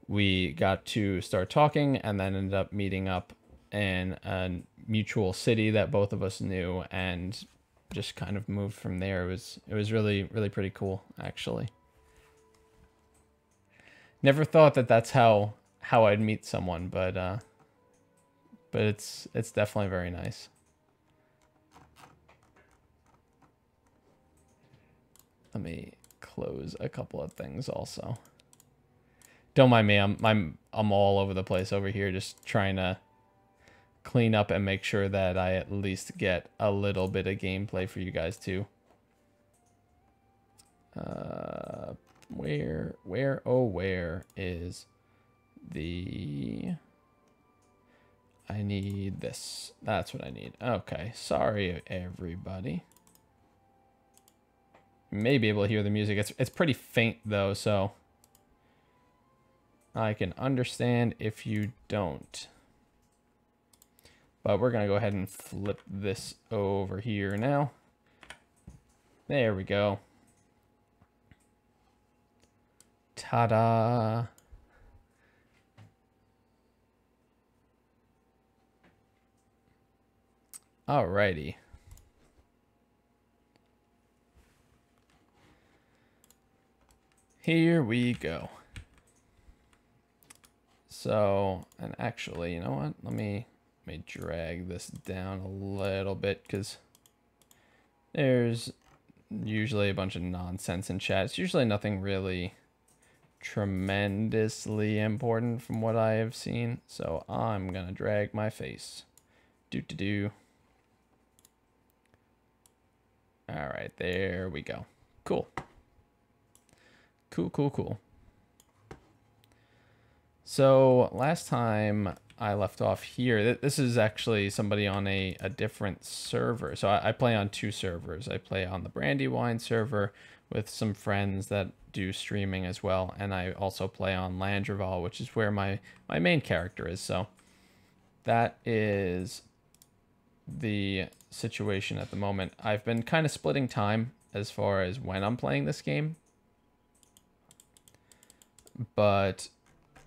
we got to start talking and then ended up meeting up in a mutual city that both of us knew, and just kind of moved from there. It was really pretty cool, actually. Never thought that that's how I'd meet someone, but it's definitely very nice. Let me close a couple of things also. Don't mind me. I'm all over the place over here, just trying to clean up and make sure that I at least get a little bit of gameplay for you guys too. Where is the... I need this. That's what I need. Okay, sorry everybody. You may be able to hear the music. It's pretty faint though, so I can understand if you don't. But we're gonna go ahead and flip this over here now. There we go. Ta-da! Alrighty. Here we go. So, and actually, you know what? Let me drag this down a little bit, because there's usually a bunch of nonsense in chat. It's usually nothing really tremendously important from what I have seen. So I'm gonna drag my face. Do. All right, there we go. Cool. Cool, cool, cool. So last time I left off here, this is actually somebody on a different server. So I play on 2 servers. I play on the Brandywine server with some friends that do streaming as well. And I also play on Landreval, which is where my main character is. So that is the situation at the moment. I've been kind of splitting time as far as when I'm playing this game. But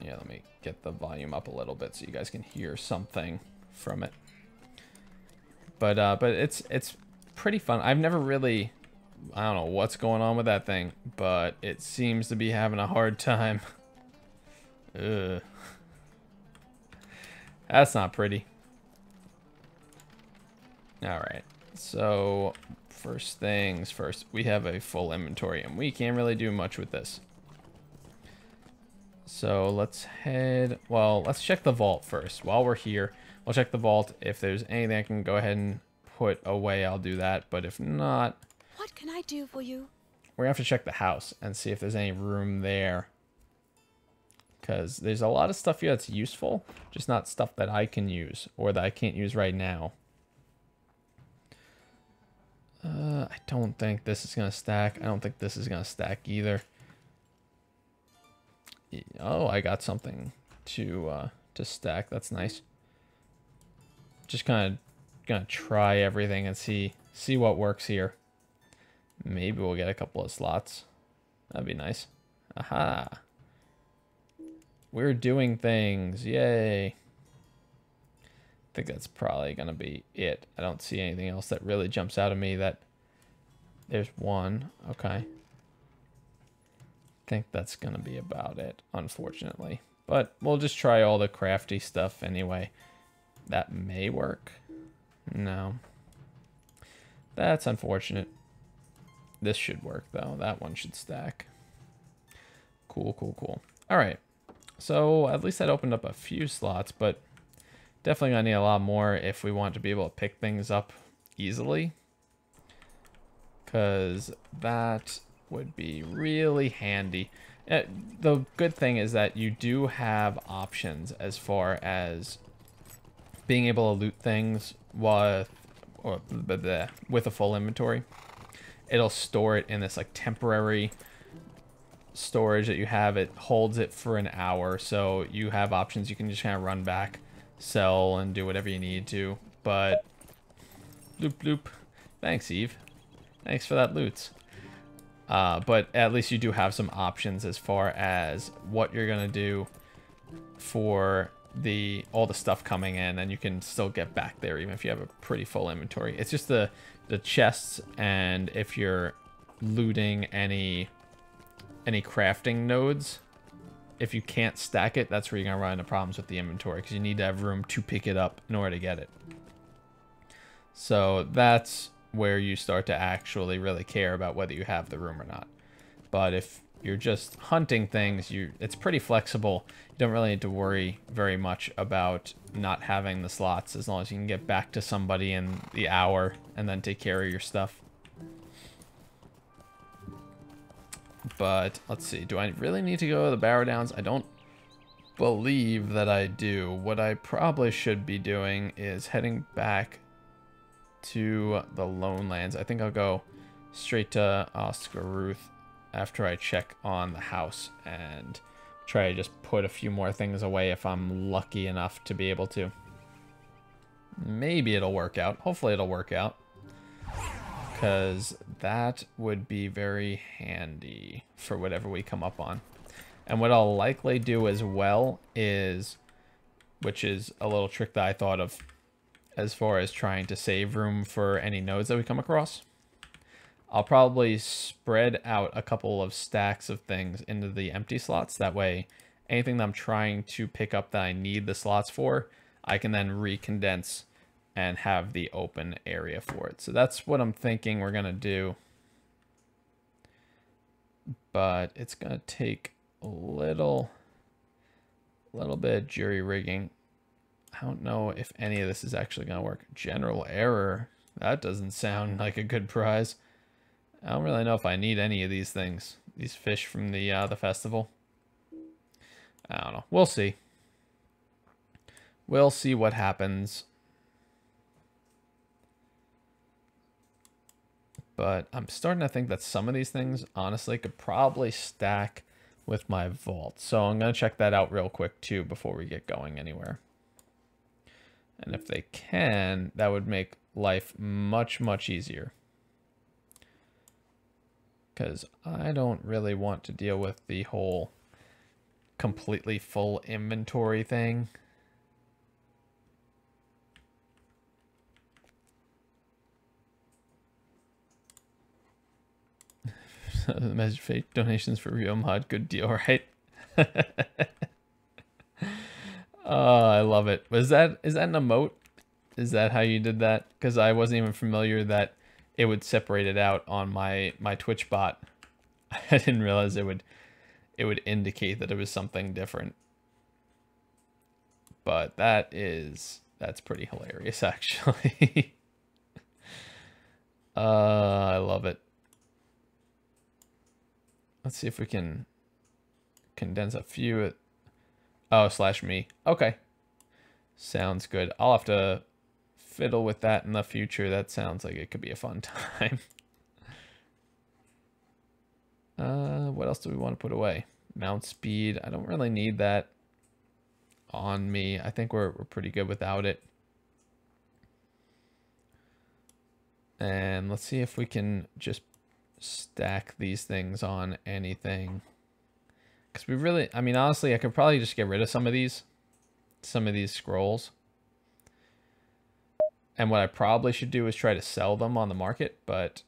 yeah, let me get the volume up a little bit so you guys can hear something from it. But it's pretty fun. I've never really, I don't know what's going on with that thing, but it seems to be having a hard time. Ugh. That's not pretty. Alright, so first things first, we have a full inventory and we can't really do much with this. So let's head, well, let's check the vault first. While we're here, we'll check the vault. If there's anything I can go ahead and put away, I'll do that. But if not, what can I do for you? We're gonna have to check the house and see if there's any room there. Because there's a lot of stuff here that's useful, just not stuff that I can use or that I can't use right now. I don't think this is gonna stack. I don't think this is gonna stack either. Oh, I got something to stack. That's nice. Just kind of gonna try everything and see what works here. Maybe we'll get a couple of slots. That'd be nice. Aha. We're doing things. Yay. I think that's probably gonna be it. I don't see anything else that really jumps out at me. That there's one. Okay. Think that's gonna be about it, unfortunately, but we'll just try all the crafty stuff anyway. That may work. No, that's unfortunate. This should work though. That one should stack. Cool, cool, cool. All right, so at least that opened up a few slots, but definitely gonna need a lot more if we want to be able to pick things up easily, because that would be really handy. The good thing is that you do have options as far as being able to loot things with a full inventory. It'll store it in this like temporary storage that you have. It holds it for an hour, so you have options. You can just kind of run back, sell, and do whatever you need to. But bloop bloop. Thanks, Eve. Thanks for that loot. But at least you do have some options as far as what you're gonna do for all the stuff coming in, and you can still get back there even if you have a pretty full inventory. It's just the chests, and if you're looting any crafting nodes, if you can't stack it, that's where you're gonna run into problems with the inventory, because you need to have room to pick it up in order to get it. So that's where you start to actually really care about whether you have the room or not. But if you're just hunting things, it's pretty flexible. You don't really need to worry very much about not having the slots, as long as you can get back to somebody in the hour and then take care of your stuff. But let's see, do I really need to go to the Barrow Downs? I don't believe that I do. What I probably should be doing is heading back to the Lone Lands. I think I'll go straight to Oscar Ruth after I check on the house and try to just put a few more things away if I'm lucky enough to be able to. Maybe it'll work out. Hopefully it'll work out, because that would be very handy for whatever we come up on. And what I'll likely do as well is, which is a little trick that I thought of as far as trying to save room for any nodes that we come across, I'll probably spread out a couple of stacks of things into the empty slots. That way, anything that I'm trying to pick up that I need the slots for, I can then recondense and have the open area for it. So that's what I'm thinking we're gonna do. But it's gonna take a little bit of jury rigging. I don't know if any of this is actually gonna work. General error. That doesn't sound like a good prize. I don't really know if I need any of these things. These fish from the festival. I don't know. We'll see. We'll see what happens. But I'm starting to think that some of these things, honestly, could probably stack with my vault. So I'm going to check that out real quick, too, before we get going anywhere. And if they can, that would make life much, much easier. Because I don't really want to deal with the whole completely full inventory thing. Message fake donations for real mod, good deal, right? Oh, I love it. Is that an emote? Is that how you did that? Because I wasn't even familiar that it would separate it out on my Twitch bot. I didn't realize it would indicate that it was something different. But that's pretty hilarious, actually. I love it. Let's see if we can condense a few. Oh, /me. Okay. Sounds good. I'll have to fiddle with that in the future. That sounds like it could be a fun time. What else do we want to put away? Mount speed. I don't really need that on me. I think we're pretty good without it. And let's see if we can just stack these things on anything. Because we really, I mean, honestly, I could probably just get rid of some of these scrolls. And what I probably should do is try to sell them on the market, but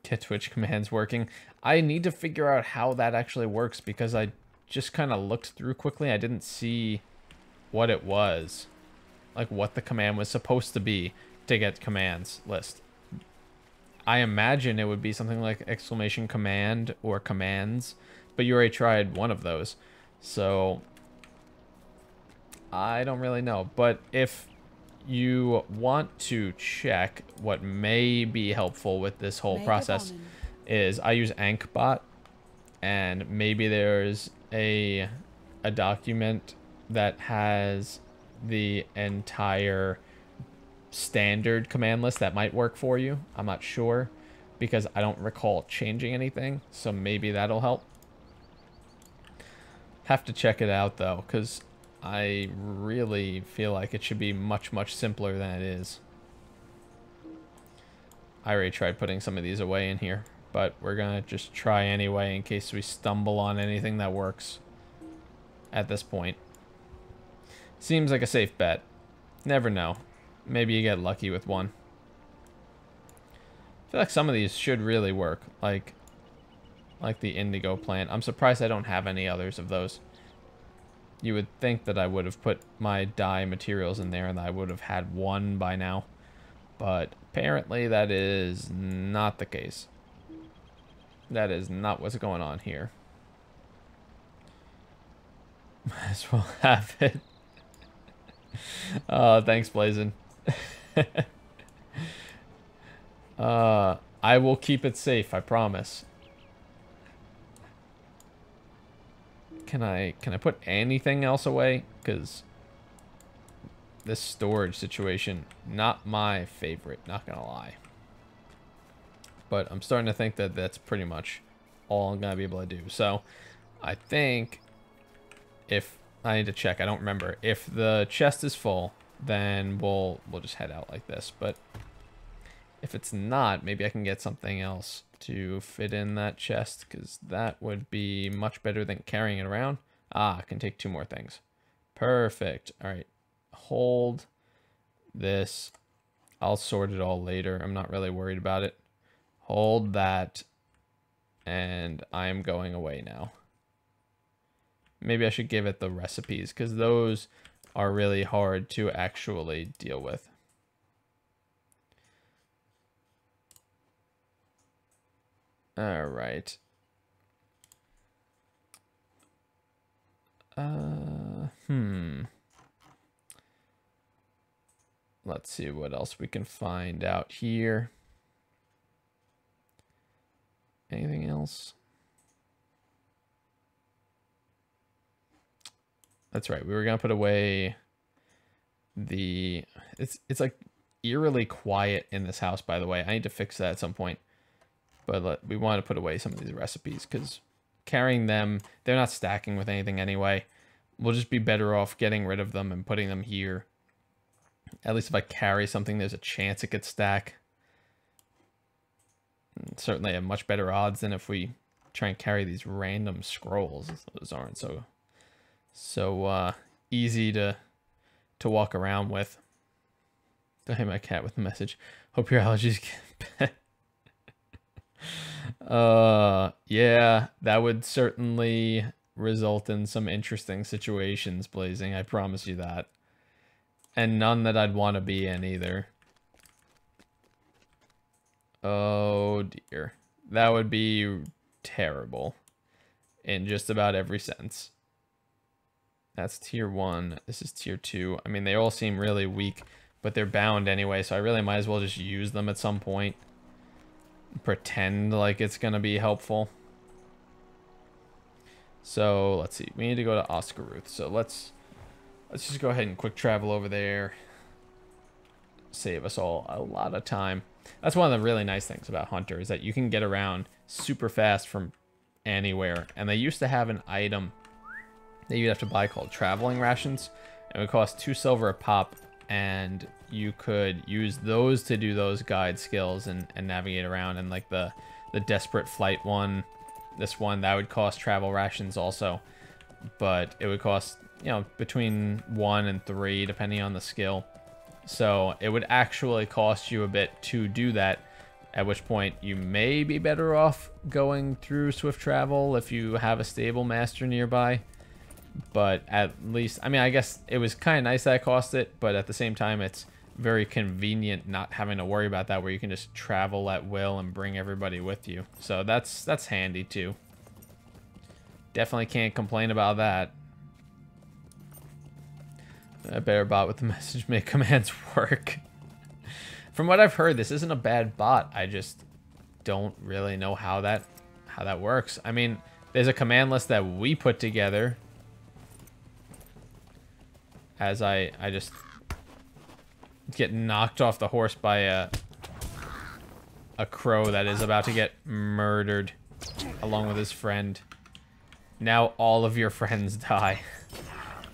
get Twitch commands working. I need to figure out how that actually works because I just kind of looked through quickly. I didn't see what it was, like what the command was supposed to be to get commands list. I imagine it would be something like exclamation command or commands, but you already tried one of those. So I don't really know. But if you want to check what may be helpful with this whole process is I use AnkBot, and maybe there's a document that has the entire standard command list that might work for you. I'm not sure because I don't recall changing anything, so maybe that'll help. Have to check it out though, because I really feel like it should be much, much simpler than it is. I already tried putting some of these away in here, but we're gonna just try anyway in case we stumble on anything that works at this point. Seems like a safe bet. Never know. Maybe you get lucky with one. I feel like some of these should really work, like the indigo plant. I'm surprised I don't have any others of those. You would think that I would have put my dye materials in there and I would have had one by now. But apparently that is not the case. That is not what's going on here. Might as well have it. Oh, thanks, Blazin. I will keep it safe, I promise. Can I put anything else away? Because this storage situation, not my favorite, not gonna lie. But I'm starting to think that that's pretty much all I'm gonna be able to do. So I think if I need to check, I don't remember. If the chest is full, then we'll just head out like this. But if it's not, maybe I can get something else to fit in that chest, because that would be much better than carrying it around. Ah, I can take 2 more things. Perfect. All right. Hold this. I'll sort it all later. I'm not really worried about it. Hold that. And I'm going away now. Maybe I should give it the recipes, because those are really hard to actually deal with. All right. Let's see what else we can find out here. Anything else? That's right. We were gonna put away the. It's like eerily quiet in this house. By the way, I need to fix that at some point. But we want to put away some of these recipes because carrying them, they're not stacking with anything anyway. We'll just be better off getting rid of them and putting them here. At least if I carry something, there's a chance it could stack. And certainly have much better odds than if we try and carry these random scrolls. Those aren't so easy to walk around with. Don't hit my cat with a message. Hope your allergies get better. Yeah, that would certainly result in some interesting situations, Blazing. I promise you that. And none that I'd want to be in either. Oh dear. That would be terrible in just about every sense. That's tier 1. This is tier 2. I mean, they all seem really weak, but they're bound anyway, so I really might as well just use them at some point. Pretend like it's going to be helpful. So, let's see. We need to go to Oscaruth. So, let's just go ahead and quick travel over there. Save us all a lot of time. That's one of the really nice things about Hunter is that you can get around super fast from anywhere. And they used to have an item that you'd have to buy called traveling rations. It would cost 2 silver a pop, and you could use those to do those guide skills and navigate around. And like the desperate flight one, this one, that would cost travel rations also. But it would cost, you know, between 1 and 3 depending on the skill. So it would actually cost you a bit to do that, at which point you may be better off going through swift travel if you have a stable master nearby. But at least, I mean, I guess it was kind of nice that it cost it, but at the same time, it's very convenient not having to worry about that, where you can just travel at will and bring everybody with you. So that's handy too. Definitely can't complain about that. A better bot with the message make commands work. From what I've heard, this isn't a bad bot. I just don't really know how that works. I mean, there's a command list that we put together. As I just get knocked off the horse by a crow that is about to get murdered along with his friend. Now all of your friends die.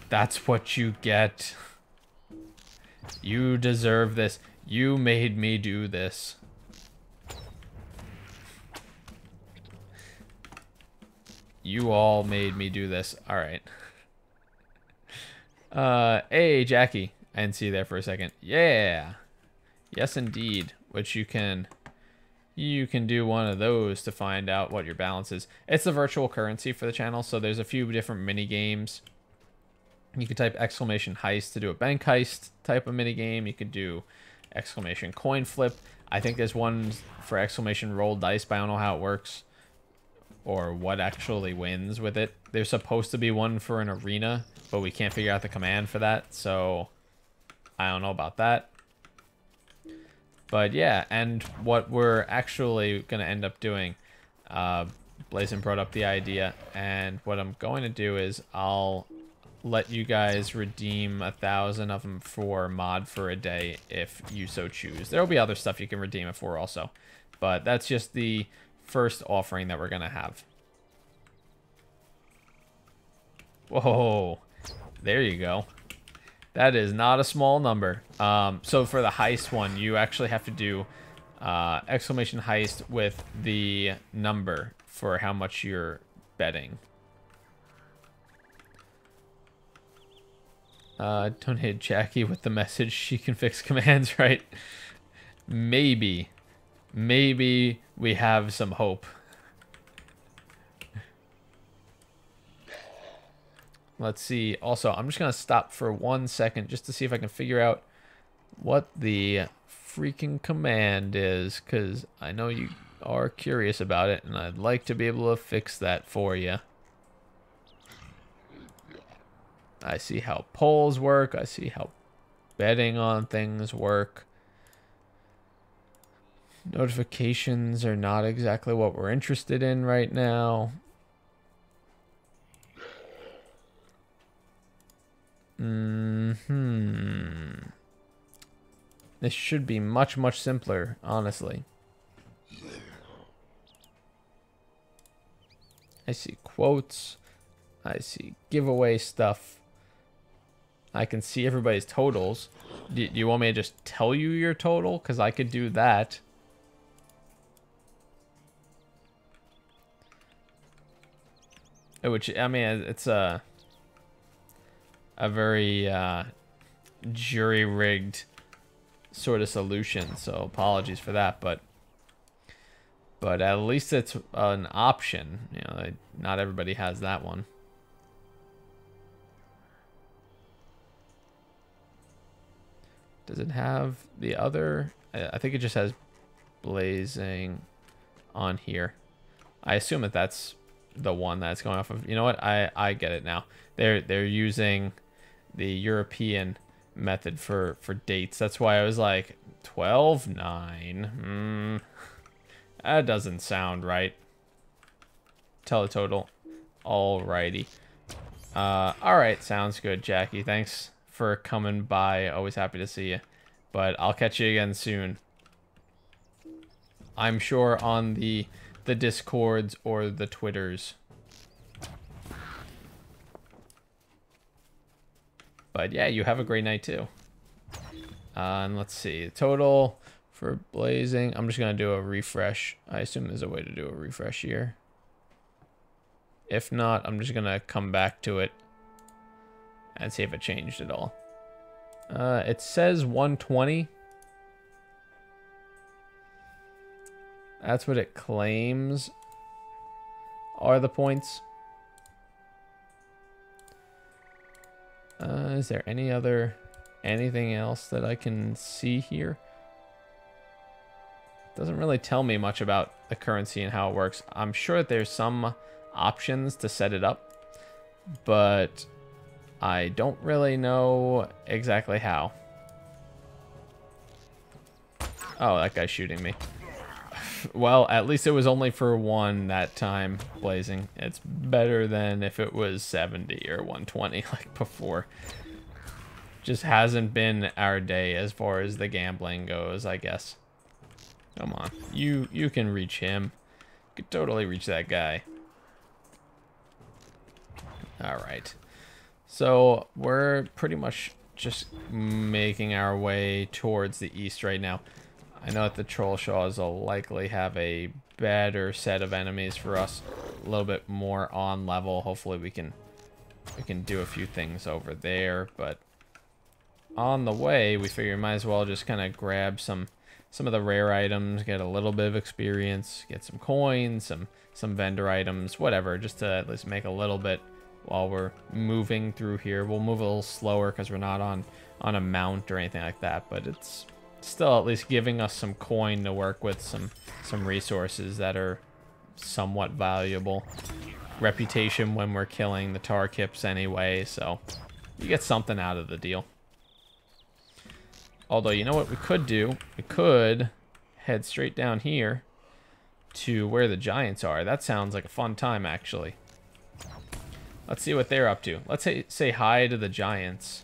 That's what you get. You deserve this. You made me do this. You all made me do this. All right. Hey, Jackie. I didn't see you there for a second. Yeah. Yes, indeed. Which you can do one of those to find out what your balance is. It's the virtual currency for the channel, so there's a few different mini games. You could type exclamation heist to do a bank heist type of mini game. You could do exclamation coin flip. I think there's one for exclamation roll dice, but I don't know how it works or what actually wins with it. There's supposed to be one for an arena, but we can't figure out the command for that, so I don't know about that. But yeah, and what we're actually going to end up doing, Blazin brought up the idea, and what I'm going to do is I'll let you guys redeem 1,000 of them for mod for a day if you so choose. There'll be other stuff you can redeem it for also, but that's just the first offering that we're going to have. Whoa, there you go. That is not a small number. So for the heist one, you actually have to do exclamation heist with the number for how much you're betting. Don't hit Jackie with the message. She can fix commands, right? Maybe. Maybe we have some hope. Let's see. Also, I'm just going to stop for 1 second just to see if I can figure out what the freaking command is, because I know you are curious about it, and I'd like to be able to fix that for you. I see how polls work. I see how betting on things work. Notifications are not exactly what we're interested in right now. This should be much, much simpler, honestly. I see quotes. I see giveaway stuff. I can see everybody's totals. Do you want me to just tell you your total? Because I could do that. Which, I mean, it's a very jury-rigged sort of solution, so apologies for that, but at least it's an option. You know, not everybody has that one. Does it have the other? I think it just has blazing on here. I assume that that's the one that's going off of. You know what? I get it now. They're using the European method for dates. That's why I was like 12/9. That doesn't sound right. Tell the total. Alrighty. Alright, sounds good, Jackie. Thanks for coming by. Always happy to see you. But I'll catch you again soon. I'm sure on the Discords or the Twitters. But yeah, you have a great night too. And let's see. Total for blazing. I'm just going to do a refresh. I assume there's a way to do a refresh here. If not, I'm just going to come back to it and see if it changed at all. It says 120. That's what it claims are the points. Is there anything else that I can see here? Doesn't really tell me much about the currency and how it works. I'm sure that there's some options to set it up, but I don't really know exactly how. Oh, that guy's shooting me. Well, at least it was only for one that time, blazing. It's better than if it was 70 or 120 like before. Just hasn't been our day as far as the gambling goes, I guess. Come on. You can reach him. You could totally reach that guy. Alright. So, we're pretty much just making our way towards the east right now. I know that the troll shaws will likely have a better set of enemies for us, a little bit more on level. Hopefully we can do a few things over there, but on the way we figure we might as well just kind of grab some of the rare items, get a little bit of experience, get some coins, some vendor items, whatever, just to at least make a little bit while we're moving through here. We'll move a little slower because we're not on a mount or anything like that, but it's still at least giving us some coin to work with, some resources that are somewhat valuable. Reputation when we're killing the tar kips anyway, so you get something out of the deal. Although, you know what we could do? We could head straight down here to where the giants are. That sounds like a fun time, actually. Let's see what they're up to. Let's say hi to the giants.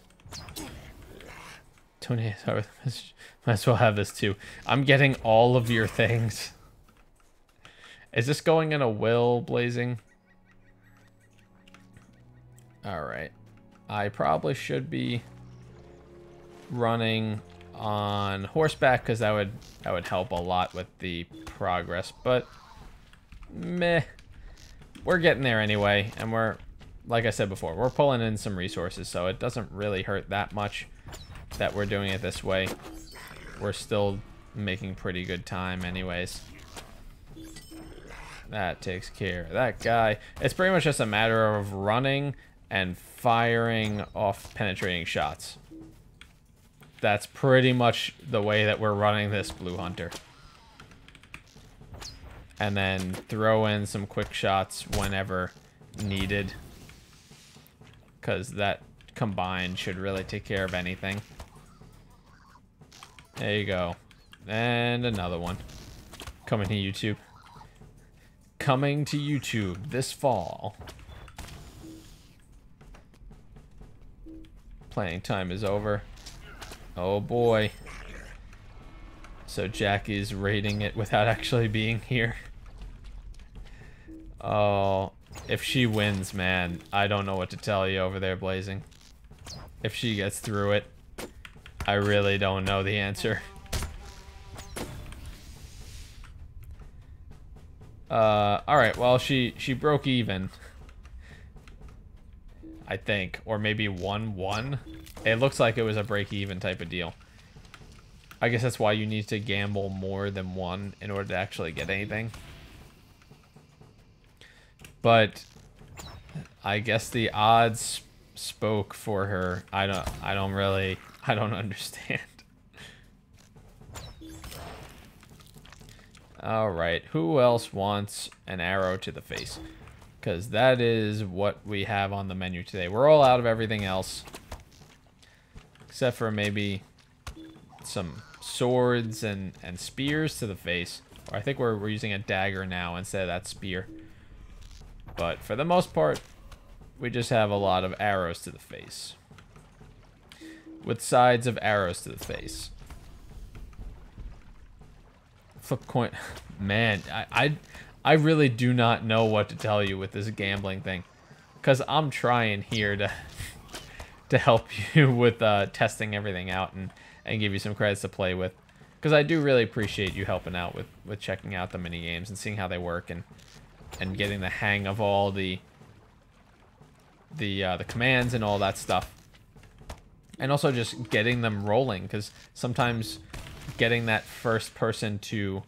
Tony, might as well have this too. I'm getting all of your things. Is this going in a will, blazing? Alright. I probably should be running on horseback because that would help a lot with the progress, but meh. We're getting there anyway, and we're, like I said before, we're pulling in some resources, so it doesn't really hurt that much that we're doing it this way. We're still making pretty good time anyways. That takes care of that guy. It's pretty much just a matter of running and firing off penetrating shots. That's pretty much the way that we're running this Blue Hunter. And then throw in some quick shots whenever needed, because that combined should really take care of anything. There you go. And another one. Coming to YouTube. Coming to YouTube this fall. Playing time is over. Oh boy. So Jackie's raiding it without actually being here. Oh, if she wins, man, I don't know what to tell you over there, Blazing. If she gets through it, I really don't know the answer. Alright, well, she broke even. I think. Or maybe 1-1. It looks like it was a break-even type of deal. I guess that's why you need to gamble more than one in order to actually get anything. But I guess the odds spoke for her. I don't understand. Alright, who else wants an arrow to the face? Because that is what we have on the menu today. We're all out of everything else. Except for maybe some swords and spears to the face. Or I think we're using a dagger now instead of that spear. But for the most part, we just have a lot of arrows to the face. With sides of arrows to the face. Flip coin. Man, I really do not know what to tell you with this gambling thing. Because I'm trying here to help you with testing everything out and give you some credits to play with. Because I do really appreciate you helping out with checking out the mini games and seeing how they work and getting the hang of all the commands and all that stuff. And also just getting them rolling, because sometimes getting that first person to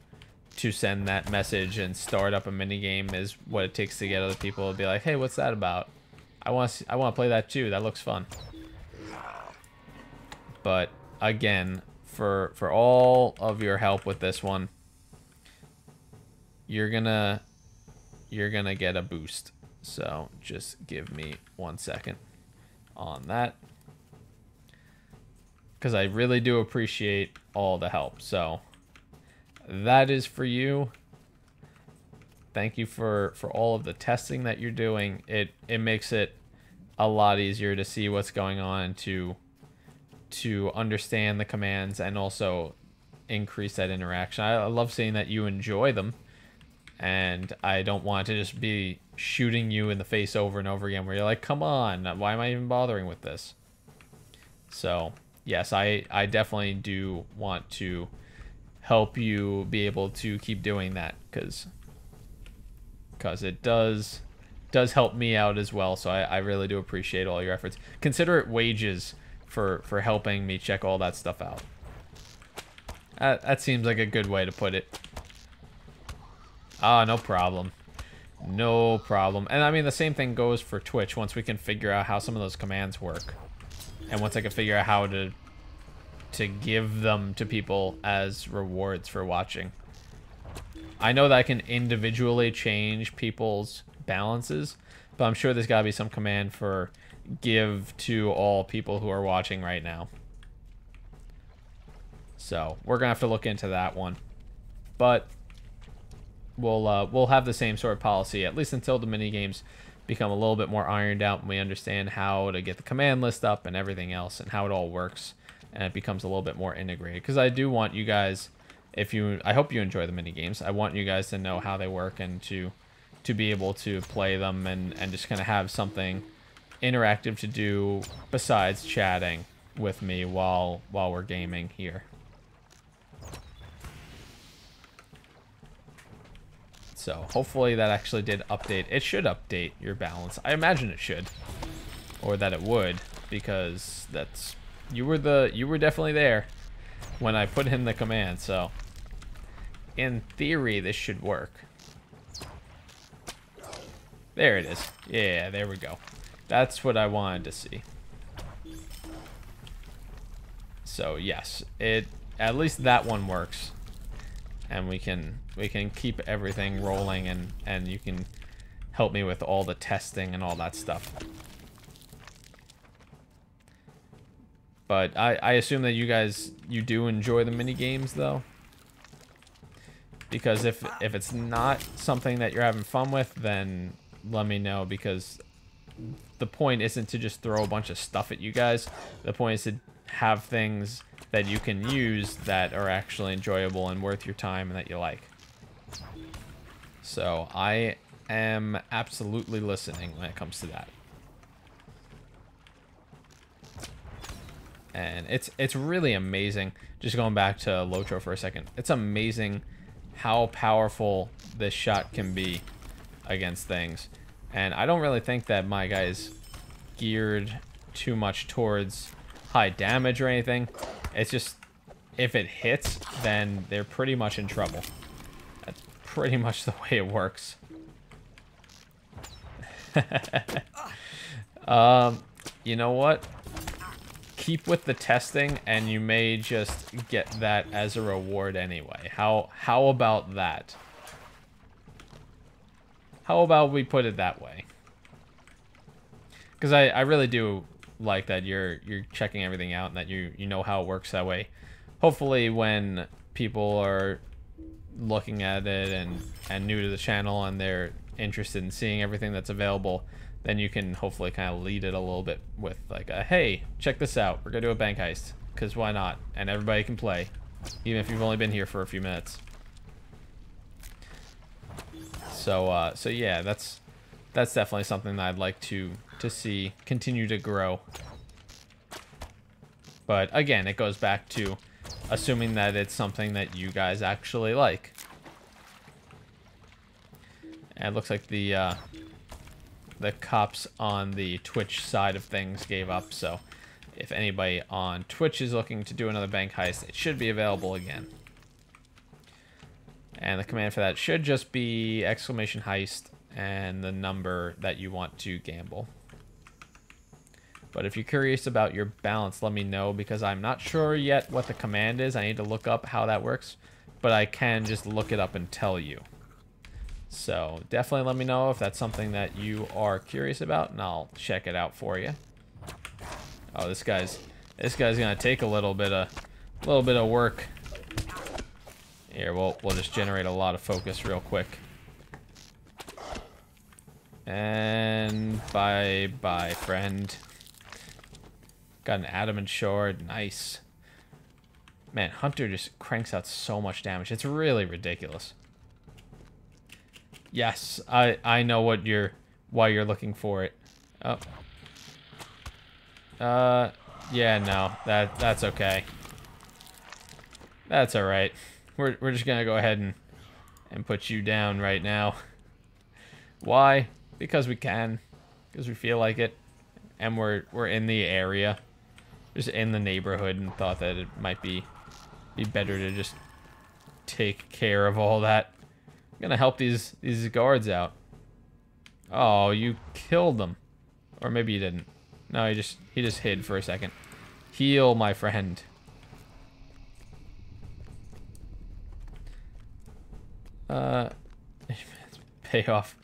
send that message and start up a mini game is what it takes to get other people to be like, hey, what's that about? I want to play that too. That looks fun. But again, for all of your help with this one, you're gonna get a boost. So just give me 1 second on that, because I really do appreciate all the help. So that is for you. Thank you for all of the testing that you're doing. It makes it a lot easier to see what's going on and to understand the commands and also increase that interaction. I love seeing that you enjoy them, and I don't want to just be shooting you in the face over and over again where you're like, come on, why am I even bothering with this? So yes, I definitely do want to help you be able to keep doing that, because it does help me out as well. So I really do appreciate all your efforts. Consider it wages for helping me check all that stuff out. That seems like a good way to put it. Ah, no problem. No problem. And I mean, the same thing goes for Twitch once we can figure out how some of those commands work. And once I can figure out how to give them to people as rewards for watching. I know that I can individually change people's balances, but I'm sure there's got to be some command for give to all people who are watching right now. So we're gonna have to look into that one, but we'll have the same sort of policy, at least until the mini games become a little bit more ironed out and we understand how to get the command list up and everything else and how it all works, and it becomes a little bit more integrated. Because I do want you guys, I hope you enjoy the mini games. I want you guys to know how they work and to be able to play them and just kind of have something interactive to do besides chatting with me while we're gaming here. So hopefully that actually did update. It should update your balance. I imagine it should, or that it would, because you were definitely there when I put in the command. So in theory, this should work. There it is. Yeah, there we go. That's what I wanted to see. So yes, at least that one works. And we can keep everything rolling, and you can help me with all the testing and all that stuff. But I assume that you do enjoy the mini games though. Because if it's not something that you're having fun with, then let me know, because the point isn't to just throw a bunch of stuff at you guys. The point is to have things that you can use that are actually enjoyable and worth your time and that you like. So I am absolutely listening when it comes to that. And it's really amazing. Just going back to LOTRO for a second. It's amazing how powerful this shot can be against things. And I don't really think that my guy's geared too much towards high damage or anything. It's just, if it hits, then they're pretty much in trouble. That's pretty much the way it works. You know what? Keep with the testing, and you may just get that as a reward anyway. How about that? How about we put it that way? Because I really do like that you're checking everything out and that you know how it works that way. Hopefully when people are looking at it and new to the channel and they're interested in seeing everything that's available, then you can hopefully kind of lead it a little bit with like a, hey, check this out, we're gonna do a bank heist, because why not? And everybody can play, even if you've only been here for a few minutes. So yeah, that's definitely something that I'd like to see continue to grow. But again, it goes back to assuming that it's something that you guys actually like. And it looks like the cops on the Twitch side of things gave up, so if anybody on Twitch is looking to do another bank heist, it should be available again. And the command for that should just be !heist and the number that you want to gamble. But if you're curious about your balance, let me know, because I'm not sure yet what the command is. I need to look up how that works, but I can just look it up and tell you. So definitely let me know if that's something that you are curious about, and I'll check it out for you. Oh, this guy's gonna take a little bit of work. Here, we'll just generate a lot of focus real quick. And bye, friend. Got an adamant shard, nice. Man, Hunter just cranks out so much damage. It's really ridiculous. Yes, I know why you're looking for it. Oh. Yeah, no, that's okay. That's all right. We're just gonna go ahead and put you down right now. Why? Because we can. Because we feel like it, and we're in the area, just in the neighborhood, and thought that it might be better to just take care of all that. I'm gonna help these guards out. Oh, you killed them, or maybe you didn't. No, he just hid for a second. Heal, my friend. Pay off.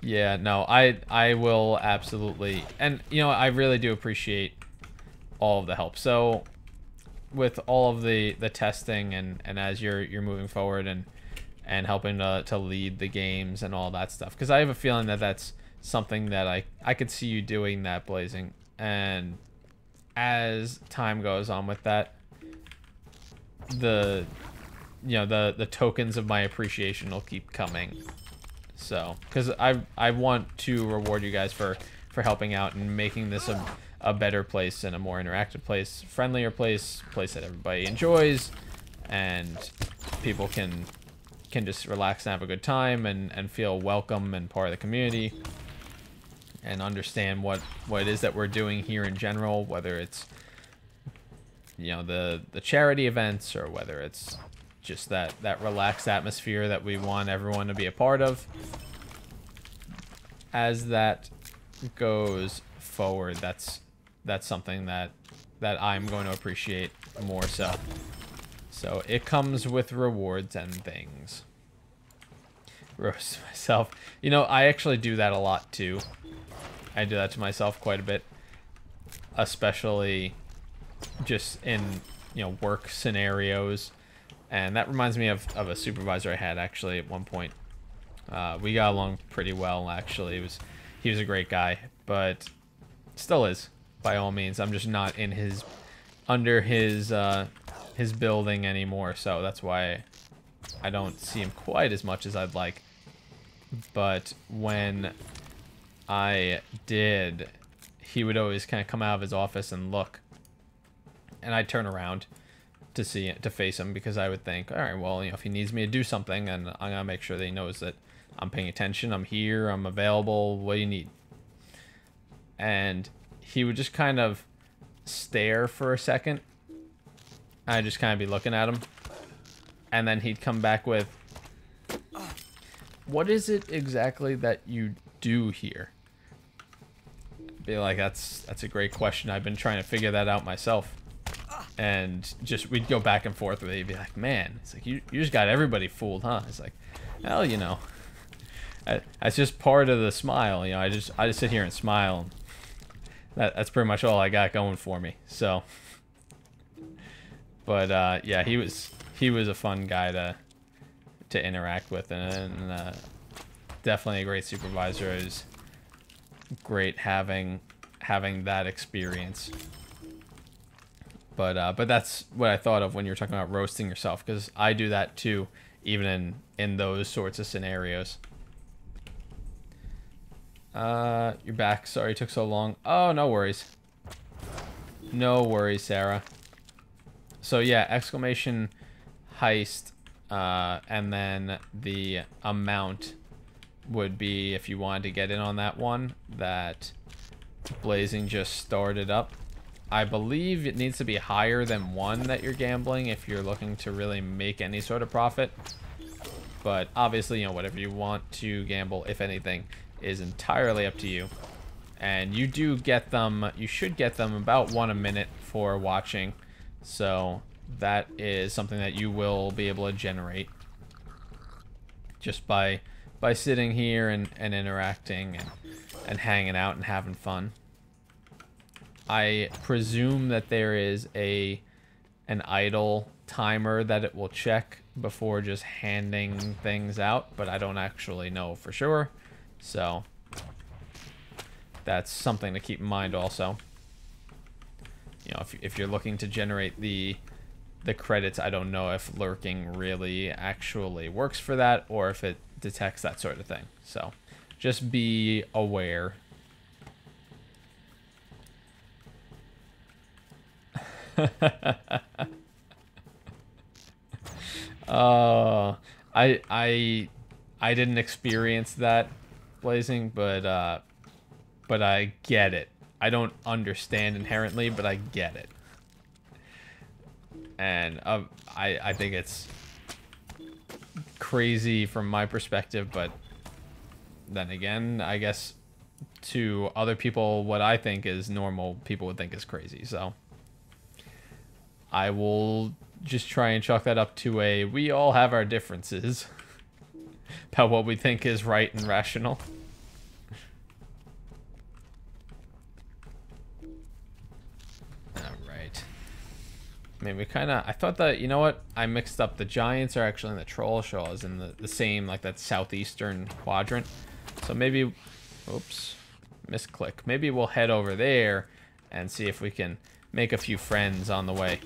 Yeah, no, I will absolutely, and you know, I really do appreciate all of the help. So with all of the testing and as you're moving forward and helping to lead the games and all that stuff, because I have a feeling that that's something that I could see you doing that, Blazing. And as time goes on with that, the tokens of my appreciation will keep coming. So, because I want to reward you guys for helping out and making this a better place and a more interactive place, friendlier place that everybody enjoys, and people can just relax and have a good time and feel welcome and part of the community, and understand what it is that we're doing here in general, whether it's, you know, the charity events, or whether it's just that relaxed atmosphere that we want everyone to be a part of. As that goes forward, that's something that I'm going to appreciate more so. So it comes with rewards and things. Roast myself. You know, I actually do that a lot too. I do that to myself quite a bit, especially just in, you know, work scenarios. And that reminds me of a supervisor I had actually at one point. We got along pretty well, actually. He was a great guy, but still is, by all means. I'm just not in under his building anymore, so that's why I don't see him quite as much as I'd like. But when I did, he would always kind of come out of his office and look, and I'd turn around to face him, because I would think, all right, well, you know, if he needs me to do something, and I'm gonna make sure that he knows that I'm paying attention, I'm here, I'm available, what do you need? And he would just kind of stare for a second. I'd just kind of be looking at him, and then he'd come back with, what is it exactly that you do here? Be like, that's a great question. I've been trying to figure that out myself. And just, we'd go back and forth with it. He'd be like, man, it's like, you just got everybody fooled, huh? It's like, hell, you know, that's just part of the smile. You know, I just sit here and smile. That's pretty much all I got going for me. So, but yeah, he was a fun guy to interact with, and definitely a great supervisor. It was great having that experience. But that's what I thought of when you were talking about roasting yourself, because I do that too, even in those sorts of scenarios. You're back. Sorry it took so long. Oh, no worries. No worries, Sarah. So yeah, exclamation heist, and then the amount would be, if you wanted to get in on that one that Blazing just started up. I believe it needs to be higher than 1 that you're gambling if you're looking to really make any sort of profit. But obviously, you know, whatever you want to gamble, if anything, is entirely up to you. And you do get them, you should get them about 1 a minute for watching. So that is something that you will be able to generate just by sitting here and interacting and hanging out and having fun. I presume that there is an idle timer that it will check before just handing things out, but I don't actually know for sure. So that's something to keep in mind also. You know, if you're looking to generate the credits, I don't know if lurking really actually works for that, or if it detects that sort of thing. So just be aware. I didn't experience that, Blazing, but I get it. I don't understand inherently, but I get it. And I think it's crazy from my perspective, but then again, I guess to other people, what I think is normal, people would think is crazy. So I will just try and chalk that up to we all have our differences about what we think is right and rational. Alright. I mean, I thought that, you know what? I mixed up. The Giants are actually in the Troll Shaws in the same, like, that southeastern quadrant. So maybe, oops, misclick. Maybe we'll head over there and see if we can make a few friends on the way.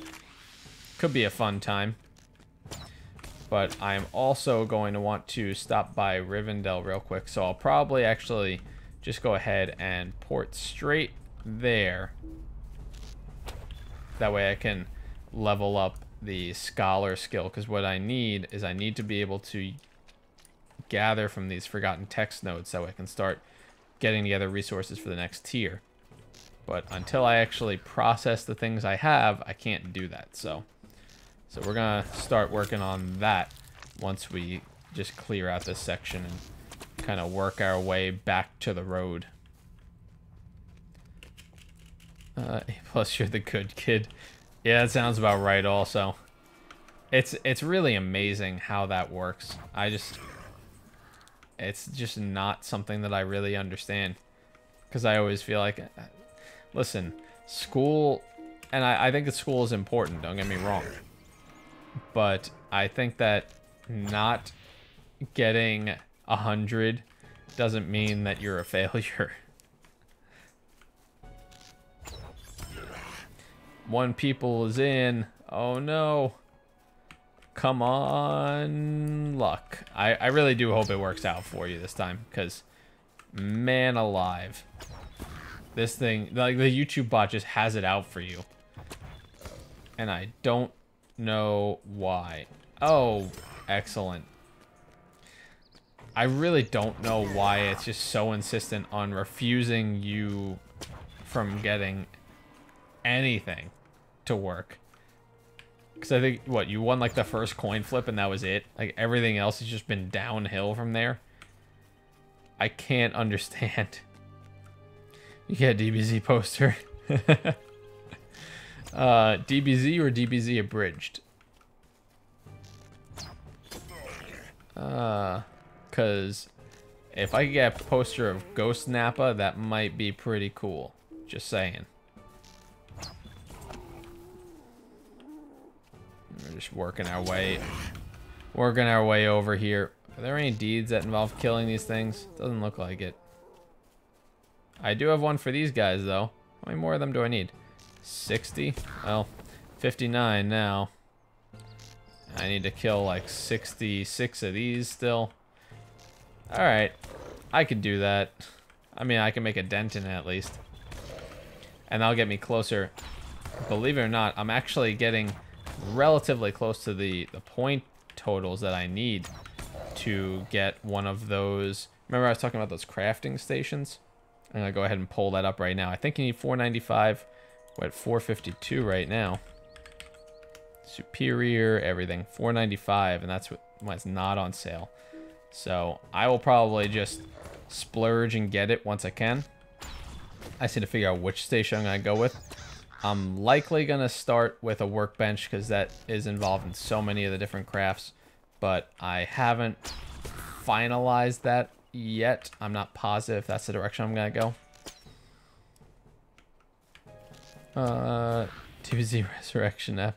Could be a fun time. But I'm also going to want to stop by Rivendell real quick. So I'll probably actually just go ahead and port straight there. That way I can level up the Scholar skill. Because what I need is I need to be able to gather from these Forgotten Text nodes so I can start getting together resources for the next tier. But until I actually process the things I have, I can't do that. So we're gonna start working on that once we just clear out this section and kind of work our way back to the road. Plus, you're the good kid. Yeah, that sounds about right. Also, it's really amazing how that works. It's just not something that I really understand, because I always feel like, listen, school And I think the school is important, don't get me wrong. But I think that not getting 100 doesn't mean that you're a failure. One people is in. Oh no. Come on, luck. I really do hope it works out for you this time, because man alive. This thing, like the YouTube bot just has it out for you. And I don't know why. Oh, excellent. I really don't know why it's just so insistent on refusing you from getting anything to work. Because I think, what, you won like the first coin flip and that was it? Like everything else has just been downhill from there? I can't understand. You get a DBZ poster. DBZ or DBZ abridged? Because if I could get a poster of Ghost Nappa, that might be pretty cool. Just saying. We're just working our way over here. Are there any deeds that involve killing these things? Doesn't look like it. I do have one for these guys, though. How many more of them do I need? 60? Well, 59 now. I need to kill like 66 of these still. Alright. I could do that. I mean, I can make a dent in it at least. And that'll get me closer. Believe it or not, I'm actually getting relatively close to the point totals that I need to get one of those. Remember I was talking about those crafting stations? I'm going to go ahead and pull that up right now. I think you need 495. We're at 452 right now. Superior, everything. 495, and that's when it's not on sale. So I will probably just splurge and get it once I can. I just need to figure out which station I'm going to go with. I'm likely going to start with a workbench because that is involved in so many of the different crafts. But I haven't finalized that yet. I'm not positive if that's the direction I'm going to go. TBZ Resurrection F.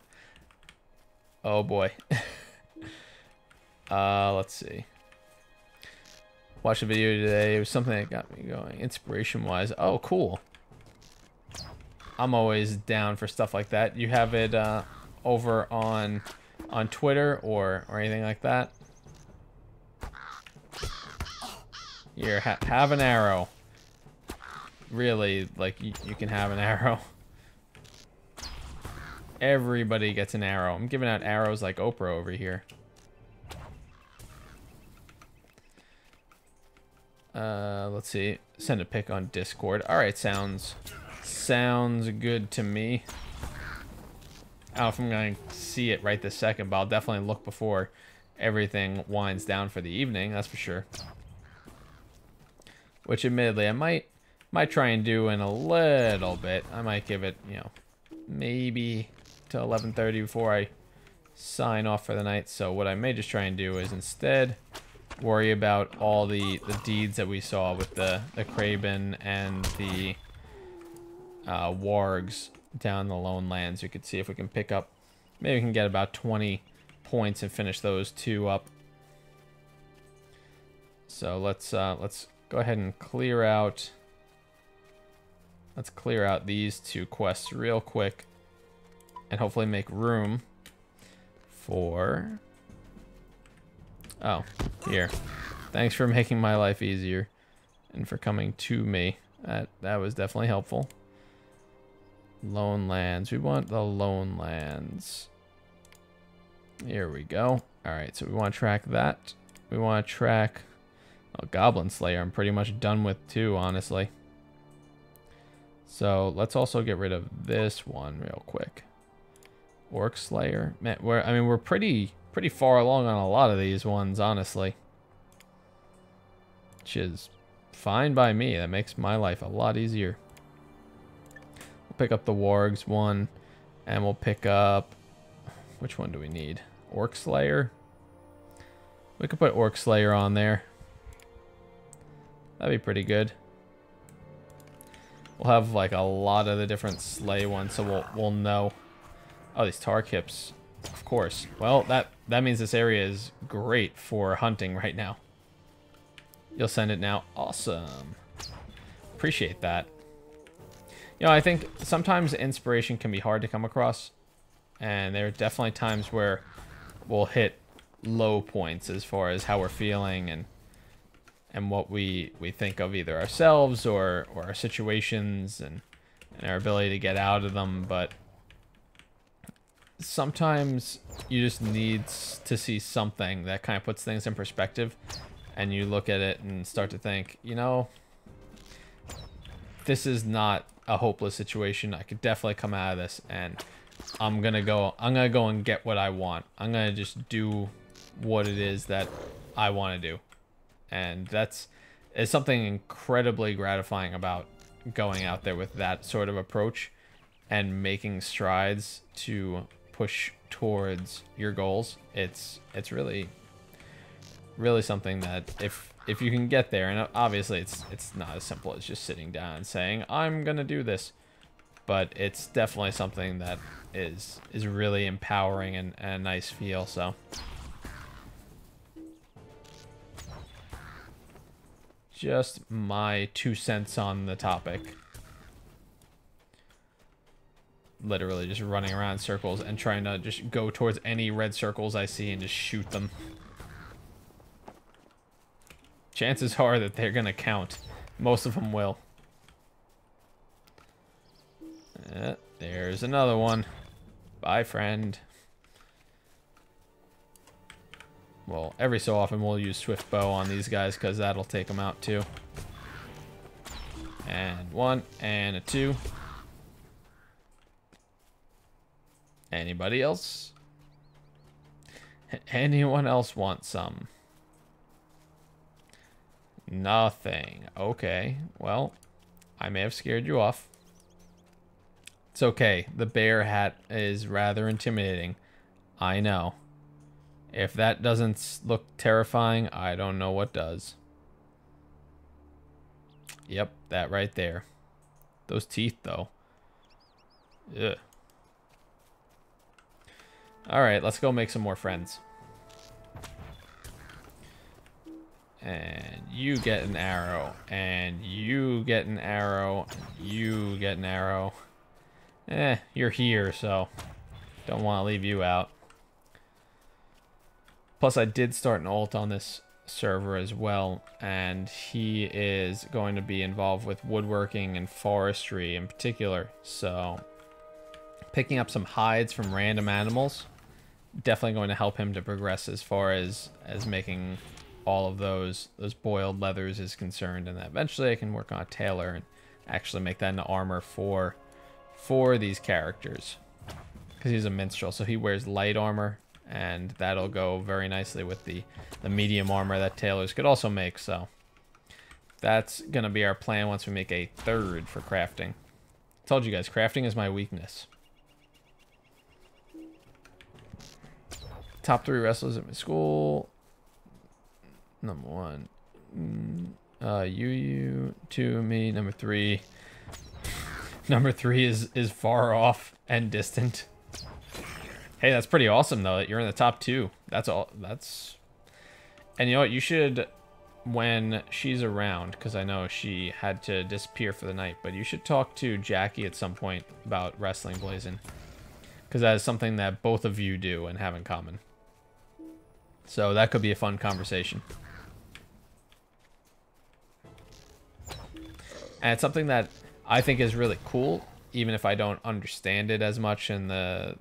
Oh boy. Let's see. Watched a video today. It was something that got me going inspiration-wise. Oh, cool. I'm always down for stuff like that. You have it over on Twitter or anything like that? Here, have an arrow. Really, like, you can have an arrow. Everybody gets an arrow. I'm giving out arrows like Oprah over here. Let's see. Send a pic on Discord. Alright, sounds good to me. I don't know if I'm going to see it right this second, but I'll definitely look before everything winds down for the evening, that's for sure. Which, admittedly, I might try and do in a little bit. I might give it, you know, maybe to 11:30 before I sign off for the night. So what I may just try and do is instead worry about all the deeds that we saw with the Kraben and the wargs down the lone lands. You could see if we can pick up, maybe we can get about 20 points and finish those two up. So let's go ahead and clear out. Let's clear out these two quests real quick and hopefully make room for... Oh, here. Thanks for making my life easier and for coming to me. That was definitely helpful. Lone lands. We want the lone lands. Here we go. Alright, so we want to track that. We want to track... Oh, Goblin Slayer I'm pretty much done with too, honestly. So let's also get rid of this one real quick. Orc Slayer. Man, we're pretty far along on a lot of these ones, honestly. Which is fine by me. That makes my life a lot easier. We'll pick up the Wargs one, and we'll pick up... Which one do we need? Orc Slayer? We could put Orc Slayer on there. That'd be pretty good. we'll have like a lot of the different sleigh ones, so we'll know. Oh, these tar kips, of course. Well, that means this area is great for hunting right now. You'll send it now. Awesome. Appreciate that. You know, I think sometimes inspiration can be hard to come across, and there are definitely times where we'll hit low points as far as how we're feeling and what we think of either ourselves or our situations and our ability to get out of them. But sometimes you just need to see something that kind of puts things in perspective, and you look at it and start to think, you know, this is not a hopeless situation. I could definitely come out of this, and I'm gonna go and get what I want. I'm gonna just do what it is that I want to do. And it's something incredibly gratifying about going out there with that sort of approach and making strides to push towards your goals. It's really something that if you can get there, and obviously it's not as simple as just sitting down and saying I'm gonna do this, but it's definitely something that is really empowering and a nice feel. So just my 2 cents on the topic. Literally just running around in circles and trying to just go towards any red circles I see and just shoot them. Chances are that they're gonna count. Most of them will. There's another one. Bye, friend. Well, every so often we'll use Swift Bow on these guys because that'll take them out too. And 1 and a 2. Anybody else? Anyone else want some? Nothing. Okay. Well, I may have scared you off. It's okay. The bear hat is rather intimidating. I know. If that doesn't look terrifying, I don't know what does. Yep, that right there. Those teeth, though. Ugh. Alright, let's go make some more friends. And you get an arrow. And you get an arrow. You get an arrow. You're here, so don't want to leave you out. Plus, I did start an alt on this server as well, and he is going to be involved with woodworking and forestry in particular. So, picking up some hides from random animals, definitely going to help him to progress as far as making all of those boiled leathers is concerned, and that eventually I can work on a tailor and actually make that into armor for these characters, because he's a minstrel, so he wears light armor, and that'll go very nicely with the medium armor that tailors could also make. So that's gonna be our plan once we make a third for crafting. Told you guys, crafting is my weakness. Top 3 wrestlers at my school. Number 1, you, 2, me. Number 3. Number 3 is far off and distant. Hey, that's pretty awesome though that you're in the top 2. That's all. And you know what? You should, when she's around, because I know she had to disappear for the night, but you should talk to Jackie at some point about wrestling blazing, because that is something that both of you do and have in common. So that could be a fun conversation. And it's something that I think is really cool, even if I don't understand it as much in the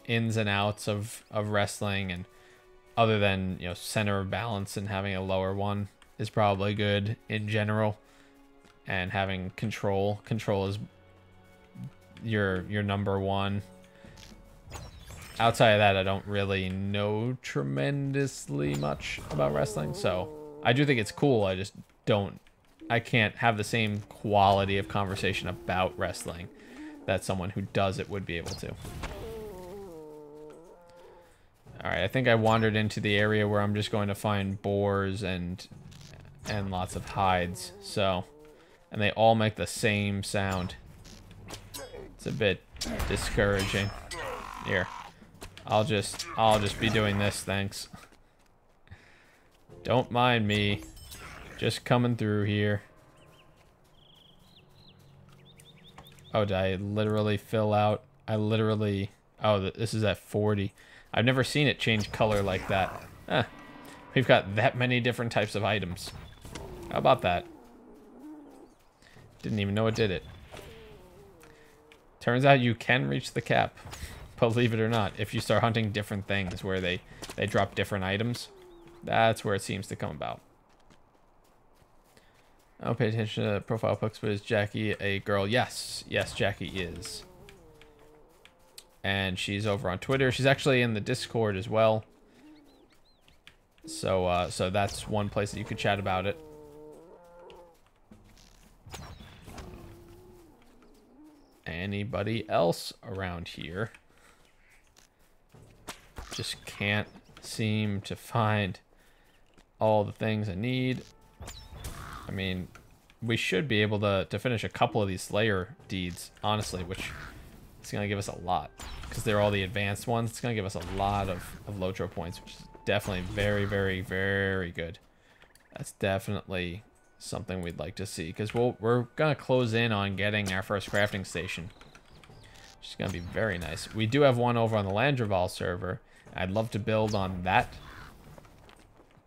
ins and outs of wrestling, and other than, you know, center of balance and having a lower one is probably good in general, and having control is your number 1. Outside of that, I don't really know tremendously much about wrestling, so I do think it's cool. I can't have the same quality of conversation about wrestling that someone who does it would be able to. Alright, I think I wandered into the area where I'm just going to find boars and lots of hides. So and they all make the same sound. It's a bit discouraging. Here, I'll just be doing this, thanks. Don't mind me. Just coming through here. Oh, did I literally fill out? I literally... Oh, this is at 40. I've never seen it change color like that. Huh. We've got that many different types of items. How about that? Didn't even know it did it. Turns out you can reach the cap. Believe it or not. If you start hunting different things where they drop different items. That's where it seems to come about. I don't pay attention to profile pics, but is Jackie a girl? Yes. Yes, Jackie is. And she's over on Twitter. She's actually in the Discord as well. So so that's one place that you could chat about it. Anybody else around here? Just can't seem to find all the things I need. I mean, we should be able to finish a couple of these Slayer deeds, honestly, which is going to give us a lot. Because they're all the advanced ones. It's going to give us a lot of LOTRO points, which is definitely very, very, very good. That's definitely something we'd like to see. Because we're going to close in on getting our first crafting station. Which is going to be very nice. We do have one over on the Landreval server. I'd love to build on that.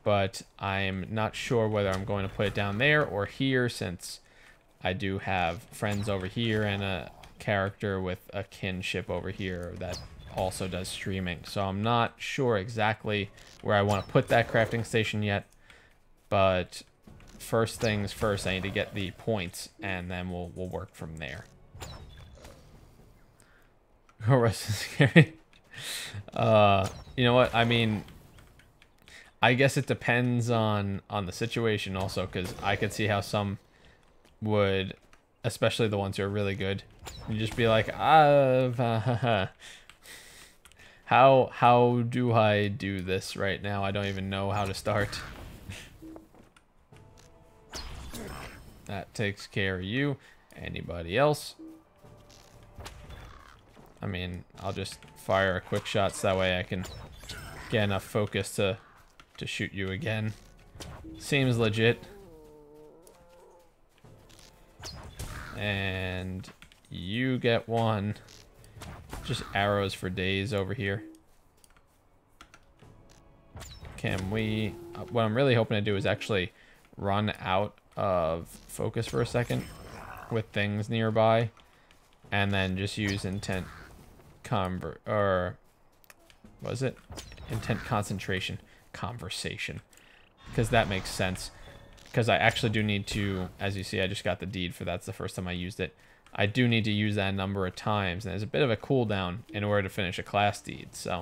But I'm not sure whether I'm going to put it down there or here, since I do have friends over here and a character with a kinship over here that also does streaming. So I'm not sure exactly where I want to put that crafting station yet. But first things first, I need to get the points, and then we'll work from there. You know what? I mean, I guess it depends on the situation also, because I could see how some would, especially the ones who are really good, you just be like, how do I do this right now? I don't even know how to start. That takes care of you. Anybody else? I mean, I'll just fire a quick shot so that way I can get enough focus to shoot you again. Seems legit. And you get one. Just arrows for days over here. Can we... what I'm really hoping to do is actually run out of focus for a second with things nearby, and then just use intent intent concentration conversation, because that makes sense. Because I actually do need to, as you see, I just got the deed for that's the first time I used it. I do need to use that a number of times, and there's a bit of a cooldown in order to finish a class deed, so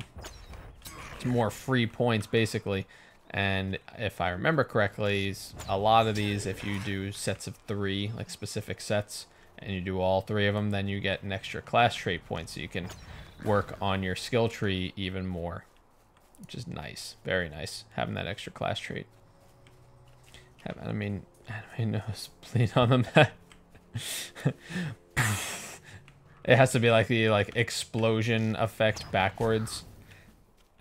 it's more free points basically. And if I remember correctly, a lot of these, if you do sets of 3, like specific sets, and you do all 3 of them, then you get an extra class trait point, so you can work on your skill tree even more, which is nice. Very nice, having that extra class trait. Enemy nose bleed on the map. It has to be like the explosion effect backwards.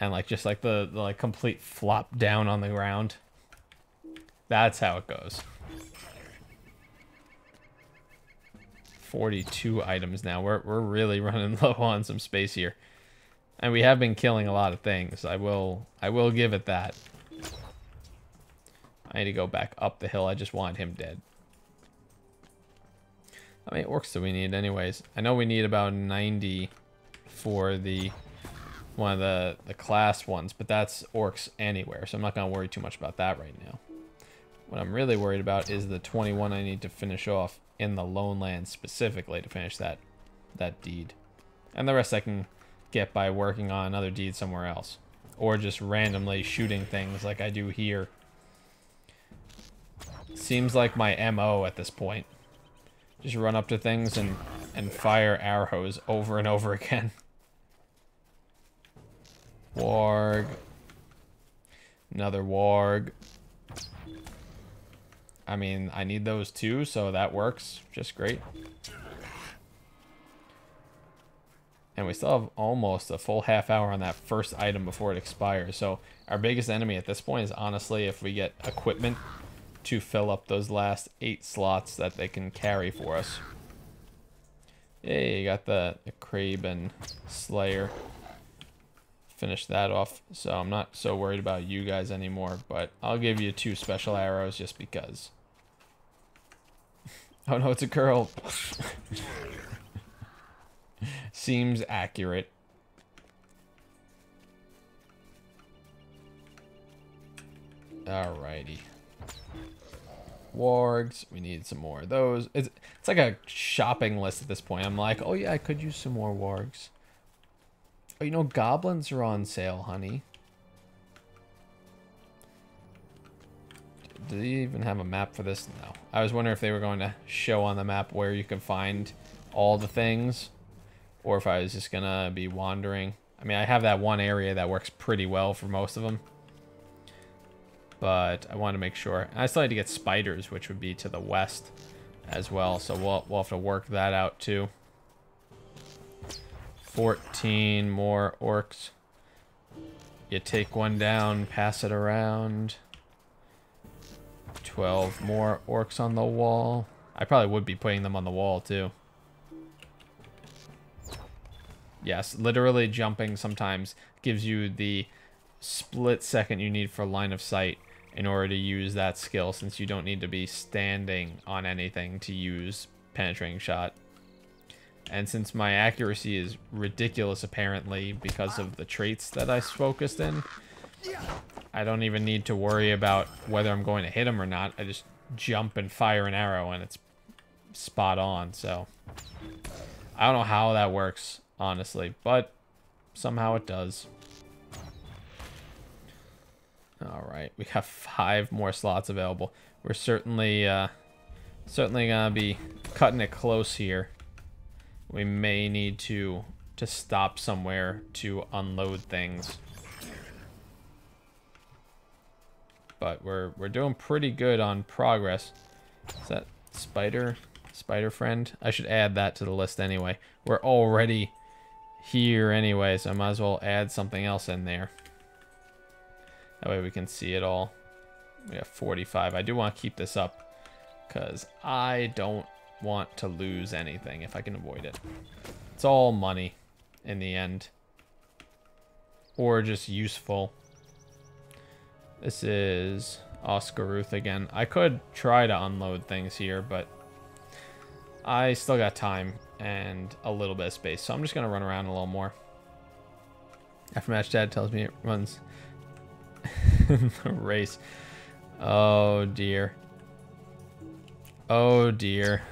And like just like the like complete flop down on the ground. That's how it goes. 42 items now. We're really running low on some space here. And we have been killing a lot of things. I will give it that. I need to go back up the hill. I just want him dead. How many orcs do we need anyways? I know we need about 90 for the one of the class ones, but that's orcs anywhere, so I'm not going to worry too much about that right now. What I'm really worried about is the 21 I need to finish off in the Lone Lands specifically to finish that deed. And the rest I can get by working on another deed somewhere else. Or just randomly shooting things like I do here. Seems like my MO at this point. Just run up to things and fire arrows over and over again. Warg. Another warg. I mean, I need those too, so that works just great. And we still have almost a full half hour on that first item before it expires. So our biggest enemy at this point is honestly if we get equipment to fill up those last 8 slots that they can carry for us. Yay, you got the Kraben Slayer. Finish that off. So I'm not so worried about you guys anymore, but I'll give you 2 special arrows just because. Oh no, it's a girl. Seems accurate. Alrighty. Wargs. We need some more of those. It's like a shopping list at this point. I'm like, oh yeah, I could use some more wargs. Oh, you know, goblins are on sale, honey. Do they even have a map for this? No. I was wondering if they were going to show on the map where you can find all the things, or if I was just gonna be wandering. I mean, I have that one area that works pretty well for most of them, but I want to make sure. I still need to get spiders, which would be to the west as well, so we'll have to work that out too. 14 more orcs. You take one down, pass it around. 12 more orcs on the wall. I probably would be putting them on the wall too. Yes, literally jumping sometimes gives you the split second you need for line of sight in order to use that skill, since you don't need to be standing on anything to use penetrating shot. And since my accuracy is ridiculous apparently because of the traits that I focused in, I don't even need to worry about whether I'm going to hit him or not. I just jump and fire an arrow and it's spot on. So I don't know how that works, honestly, but somehow it does. All right, we have 5 more slots available. We're certainly gonna be cutting it close here. We may need to stop somewhere to unload things. But we're doing pretty good on progress. Is that spider friend? I should add that to the list anyway. We're already here anyway, so I might as well add something else in there. That way we can see it all. We have 45. I do want to keep this up because I don't want to lose anything if I can avoid it. It's all money in the end. Or just useful. This is Oscaruth again. I could try to unload things here, but I still got time and a little bit of space, so I'm just going to run around a little more. Aftermatch Dad tells me it runs a race. Oh, dear. Oh, dear.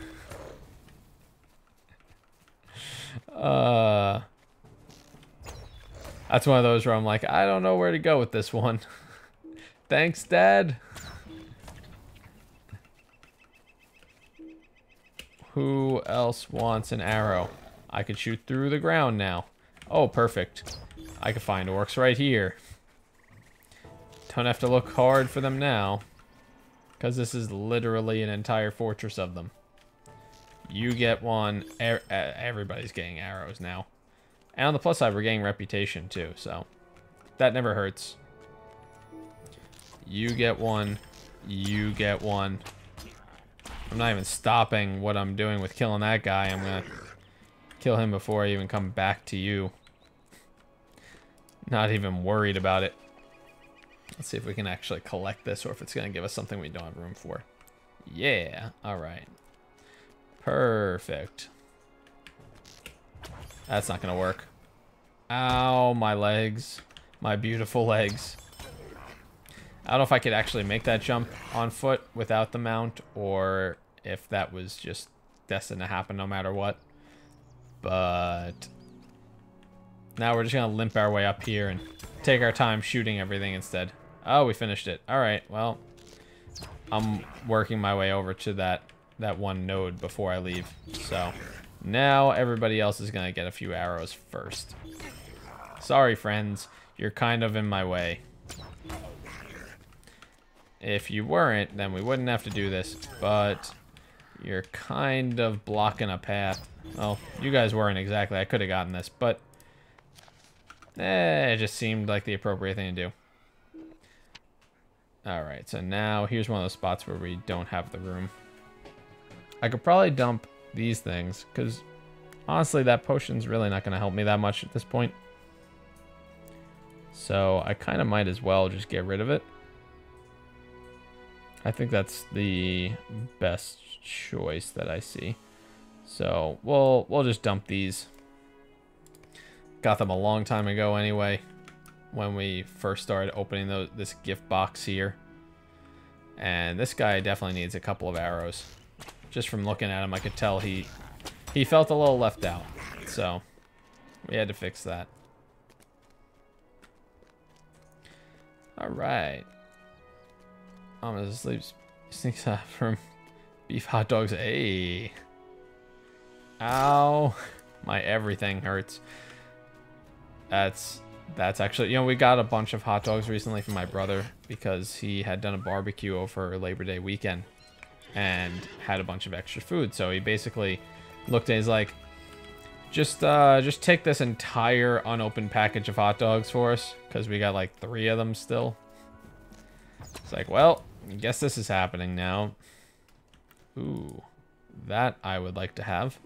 That's one of those where I'm like, I don't know where to go with this one. Thanks, Dad. Who else wants an arrow? I could shoot through the ground now. Oh, perfect. I can find orcs right here. Don't have to look hard for them now, because this is literally an entire fortress of them. You get one. Everybody's getting arrows now. And on the plus side, we're getting reputation too, so that never hurts. You get one. You get one. I'm not even stopping what I'm doing with killing that guy. I'm gonna kill him before I even come back to you. Not even worried about it. Let's see if we can actually collect this or if it's gonna give us something we don't have room for. Yeah, alright. Perfect. That's not gonna work. Ow, my legs. My beautiful legs. I don't know if I could actually make that jump on foot without the mount, or if that was just destined to happen no matter what. But now we're just gonna limp our way up here and take our time shooting everything instead. Oh, we finished it. Alright, well, I'm working my way over to that one node before I leave. So now everybody else is gonna get a few arrows first. Sorry, friends. You're kind of in my way. If you weren't, then we wouldn't have to do this, but you're kind of blocking a path. Well, you guys weren't exactly. I could have gotten this, but it just seemed like the appropriate thing to do. Alright, so now here's one of those spots where we don't have the room. I could probably dump these things, because honestly, that potion's really not going to help me that much at this point. So I kind of might as well just get rid of it. I think that's the best choice that I see. So we'll just dump these. Got them a long time ago anyway, when we first started opening this gift box here. And this guy definitely needs a couple of arrows. Just from looking at him, I could tell he felt a little left out. So we had to fix that. Alright. Almost asleep. Sneaks out from beef hot dogs. Hey. Ow. My everything hurts. That's actually, you know, we got a bunch of hot dogs recently from my brother because he had done a barbecue over Labor Day weekend and had a bunch of extra food. So he basically looked at it, he's like, just take this entire unopened package of hot dogs for us, because we got like 3 of them still. It's like, well, I guess this is happening now. Ooh, that I would like to have,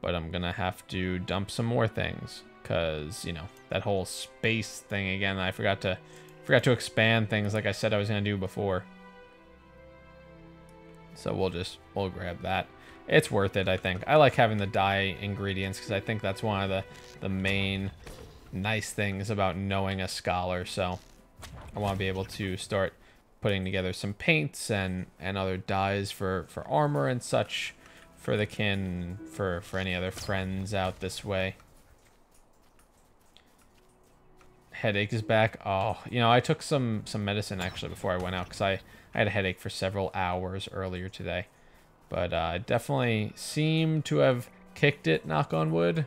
but I'm gonna have to dump some more things, because, you know, that whole space thing again. I forgot to expand things like I said I was gonna do before. So we'll grab that. It's worth it, I think. I like having the dye ingredients because I think that's one of the main nice things about knowing a scholar. So I want to be able to start putting together some paints and other dyes for armor and such for the kin, for any other friends out this way. Headache is back. Oh, you know, I took some medicine actually before I went out because I had a headache for several hours earlier today. But I definitely seem to have kicked it, knock on wood.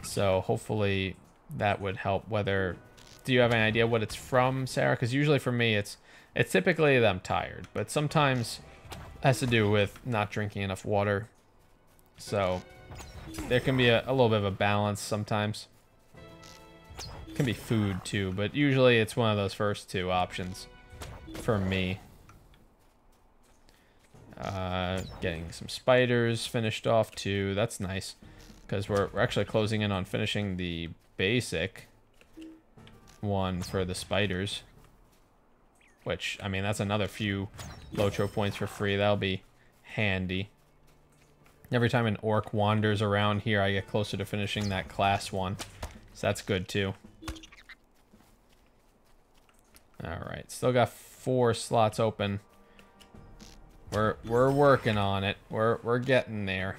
So hopefully that would help. Whether, do you have any idea what it's from, Sarah? Because usually for me it's typically that I'm tired, but sometimes it has to do with not drinking enough water. So there can be a little bit of a balance sometimes. It can be food too, but usually it's one of those first 2 options for me. Getting some spiders finished off too. That's nice, because we're actually closing in on finishing the basic one for the spiders. Which, I mean, that's another few LOTRO points for free. That'll be handy. Every time an orc wanders around here, I get closer to finishing that class one. So that's good too. Alright, still got 4 slots open. We're working on it. We're getting there.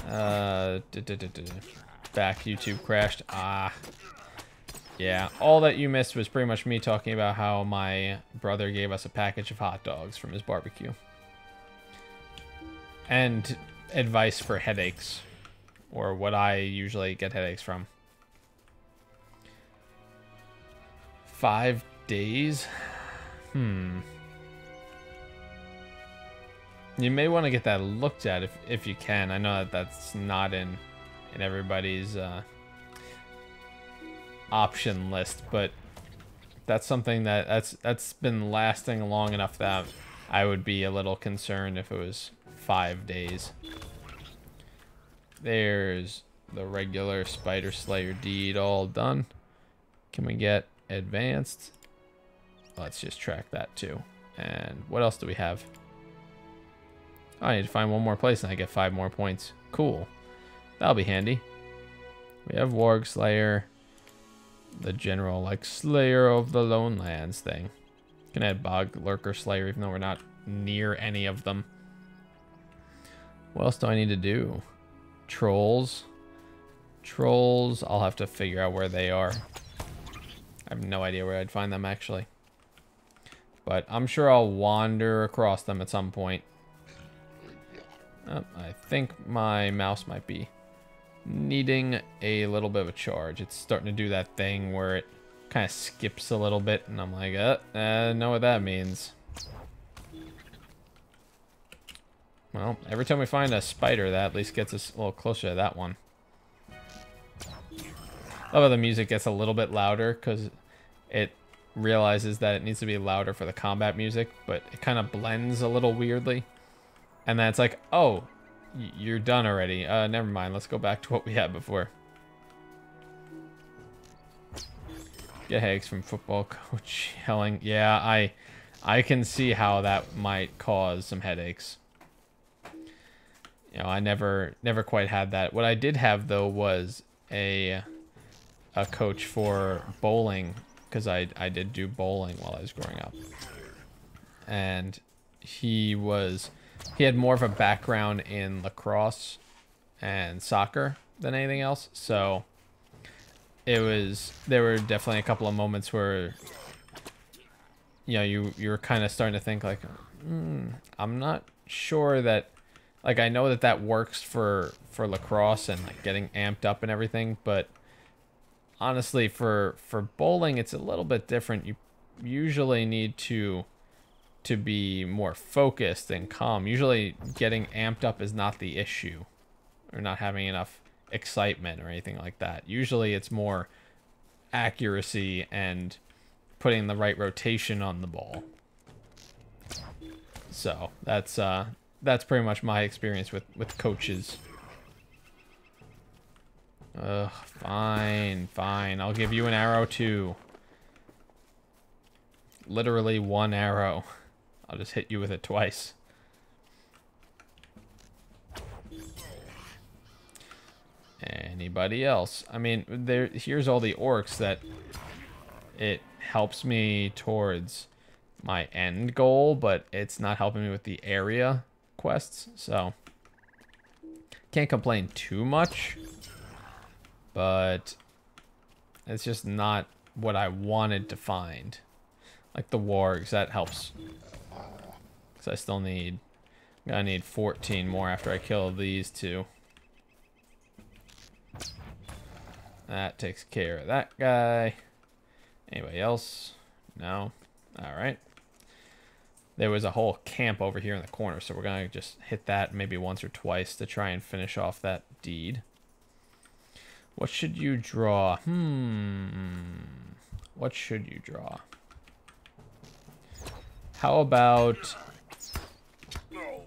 Back YouTube crashed. Ah. Yeah, all that you missed was pretty much me talking about how my brother gave us a package of hot dogs from his barbecue. And advice for headaches, or what I usually get headaches from. 5 days? You may want to get that looked at if you can. I know that that's not in everybody's option list, but that's something that's been lasting long enough that I would be a little concerned if it was 5 days. There's the regular Spider Slayer deed all done. Can we get advanced? Let's just track that too. And what else do we have? Oh, I need to find one more place and I get 5 more points. Cool. That'll be handy. We have Warg Slayer. The general, like, Slayer of the Lone Lands thing. Can add Bog Lurker Slayer even though we're not near any of them. What else do I need to do? Trolls. Trolls, I'll have to figure out where they are. I have no idea where I'd find them actually. But I'm sure I'll wander across them at some point. I think my mouse might be needing a little bit of a charge. It's starting to do that thing where kind of skips a little bit, and I'm like, I know what that means. Well, every time we find a spider, that at least gets us a little closer to that one. Oh, the music gets a little bit louder because it realizes that it needs to be louder for the combat music, but it kind of blends a little weirdly. And then it's like, oh, you're done already. Never mind. Let's go back to what we had before. Get headaches from football coach yelling. Yeah, I can see how that might cause some headaches. You know, I never quite had that. What I did have though was a coach for bowling, because I did do bowling while I was growing up. And he had more of a background in lacrosse and soccer than anything else. So there were definitely a couple of moments where, you know, you were kind of starting to think like, I'm not sure that, like, I know that works for lacrosse and like getting amped up and everything, but honestly for bowling it's a little bit different. You usually need to be more focused and calm. Usually getting amped up is not the issue, or not having enough excitement or anything like that. Usually it's more accuracy and putting the right rotation on the ball. So that's pretty much my experience with coaches. Fine. I'll give you an arrow too. Literally one arrow. I'll just hit you with it twice. Anybody else? I mean, here's all the orcs that it helps me towards my end goal, but it's not helping me with the area quests, so can't complain too much. But it's just not what I wanted to find. Like the wargs, that helps. Because I still I need 14 more after I kill these two. That takes care of that guy. Anybody else? No? Alright. There was a whole camp over here in the corner, so we're going to just hit that maybe once or twice to try and finish off that deed. What should you draw? What should you draw? How about...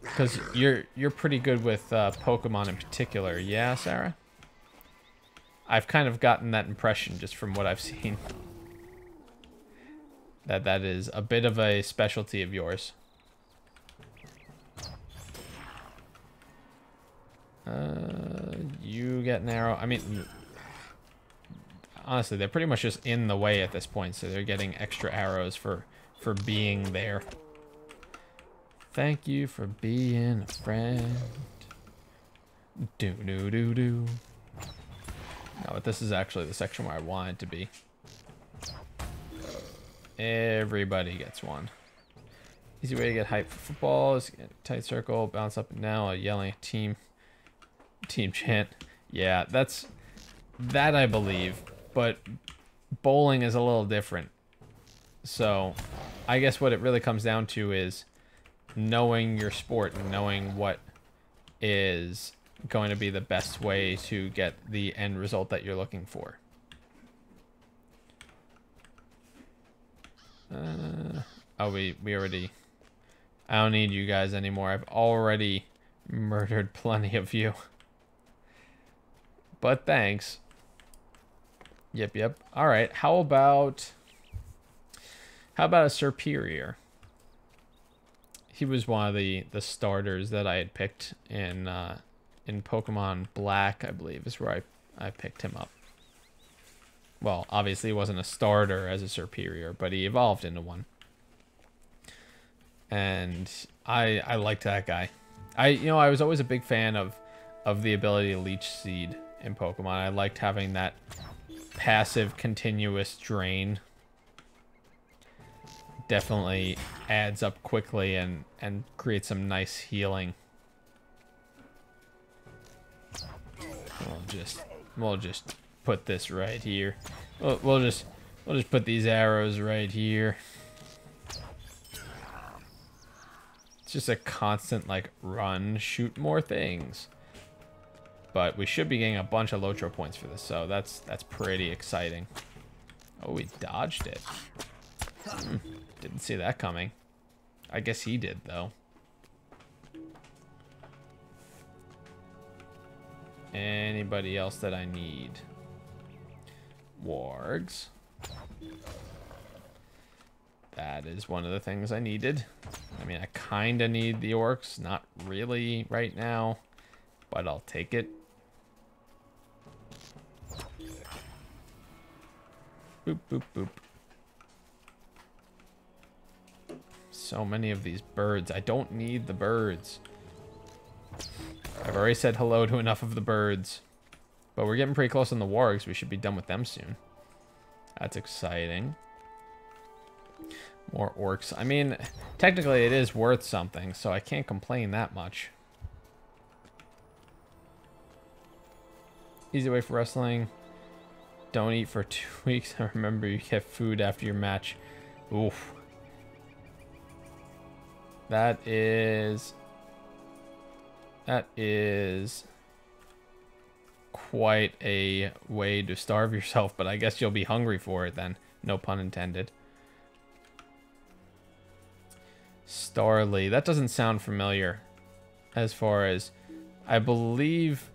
Because you're pretty good with Pokemon in particular. Yeah, Sarah? I've kind of gotten that impression just from what I've seen. That is a bit of a specialty of yours. You get an arrow. I mean, honestly, they're pretty much just in the way at this point, so they're getting extra arrows for being there. Thank you for being a friend. Do. No, but this is actually the section where I want it to be. Everybody gets one. Easy way to get hype for football is get a tight circle, bounce up and down while yelling at team chant. Yeah, that I believe, but bowling is a little different. So I guess what it really comes down to is knowing your sport and knowing what is going to be the best way to get the end result that you're looking for. Oh, we already... I don't need you guys anymore. I've already murdered plenty of you. But thanks. Yep. Alright, how about a Superior? He was one of the starters that I had picked in Pokemon Black, I believe, is where I picked him up. Well, obviously he wasn't a starter as a Superior, but he evolved into one. And I liked that guy. I was always a big fan of the ability to Leech Seed in Pokemon. I liked having that passive continuous drain. Definitely adds up quickly and creates some nice healing. We'll just put this right here. We'll just We'll just put these arrows right here. It's just a constant, like, run, shoot more things. But we should be getting a bunch of LOTRO points for this, so that's pretty exciting. Oh, we dodged it. Didn't see that coming. I guess he did, though. Anybody else that I need? Wargs. That is one of the things I needed. I mean, I kind of need the orcs. Not really right now, but I'll take it. Boop, boop, boop. So many of these birds. I don't need the birds. I've already said hello to enough of the birds. But we're getting pretty close on the wargs. We should be done with them soon. That's exciting. More orcs. I mean, technically it is worth something, so I can't complain that much. Easy way for wrestling. Don't eat for 2 weeks. I remember you get food after your match. Oof. That is quite a way to starve yourself, but I guess you'll be hungry for it then. No pun intended. Starly. That doesn't sound familiar as far as, I believe,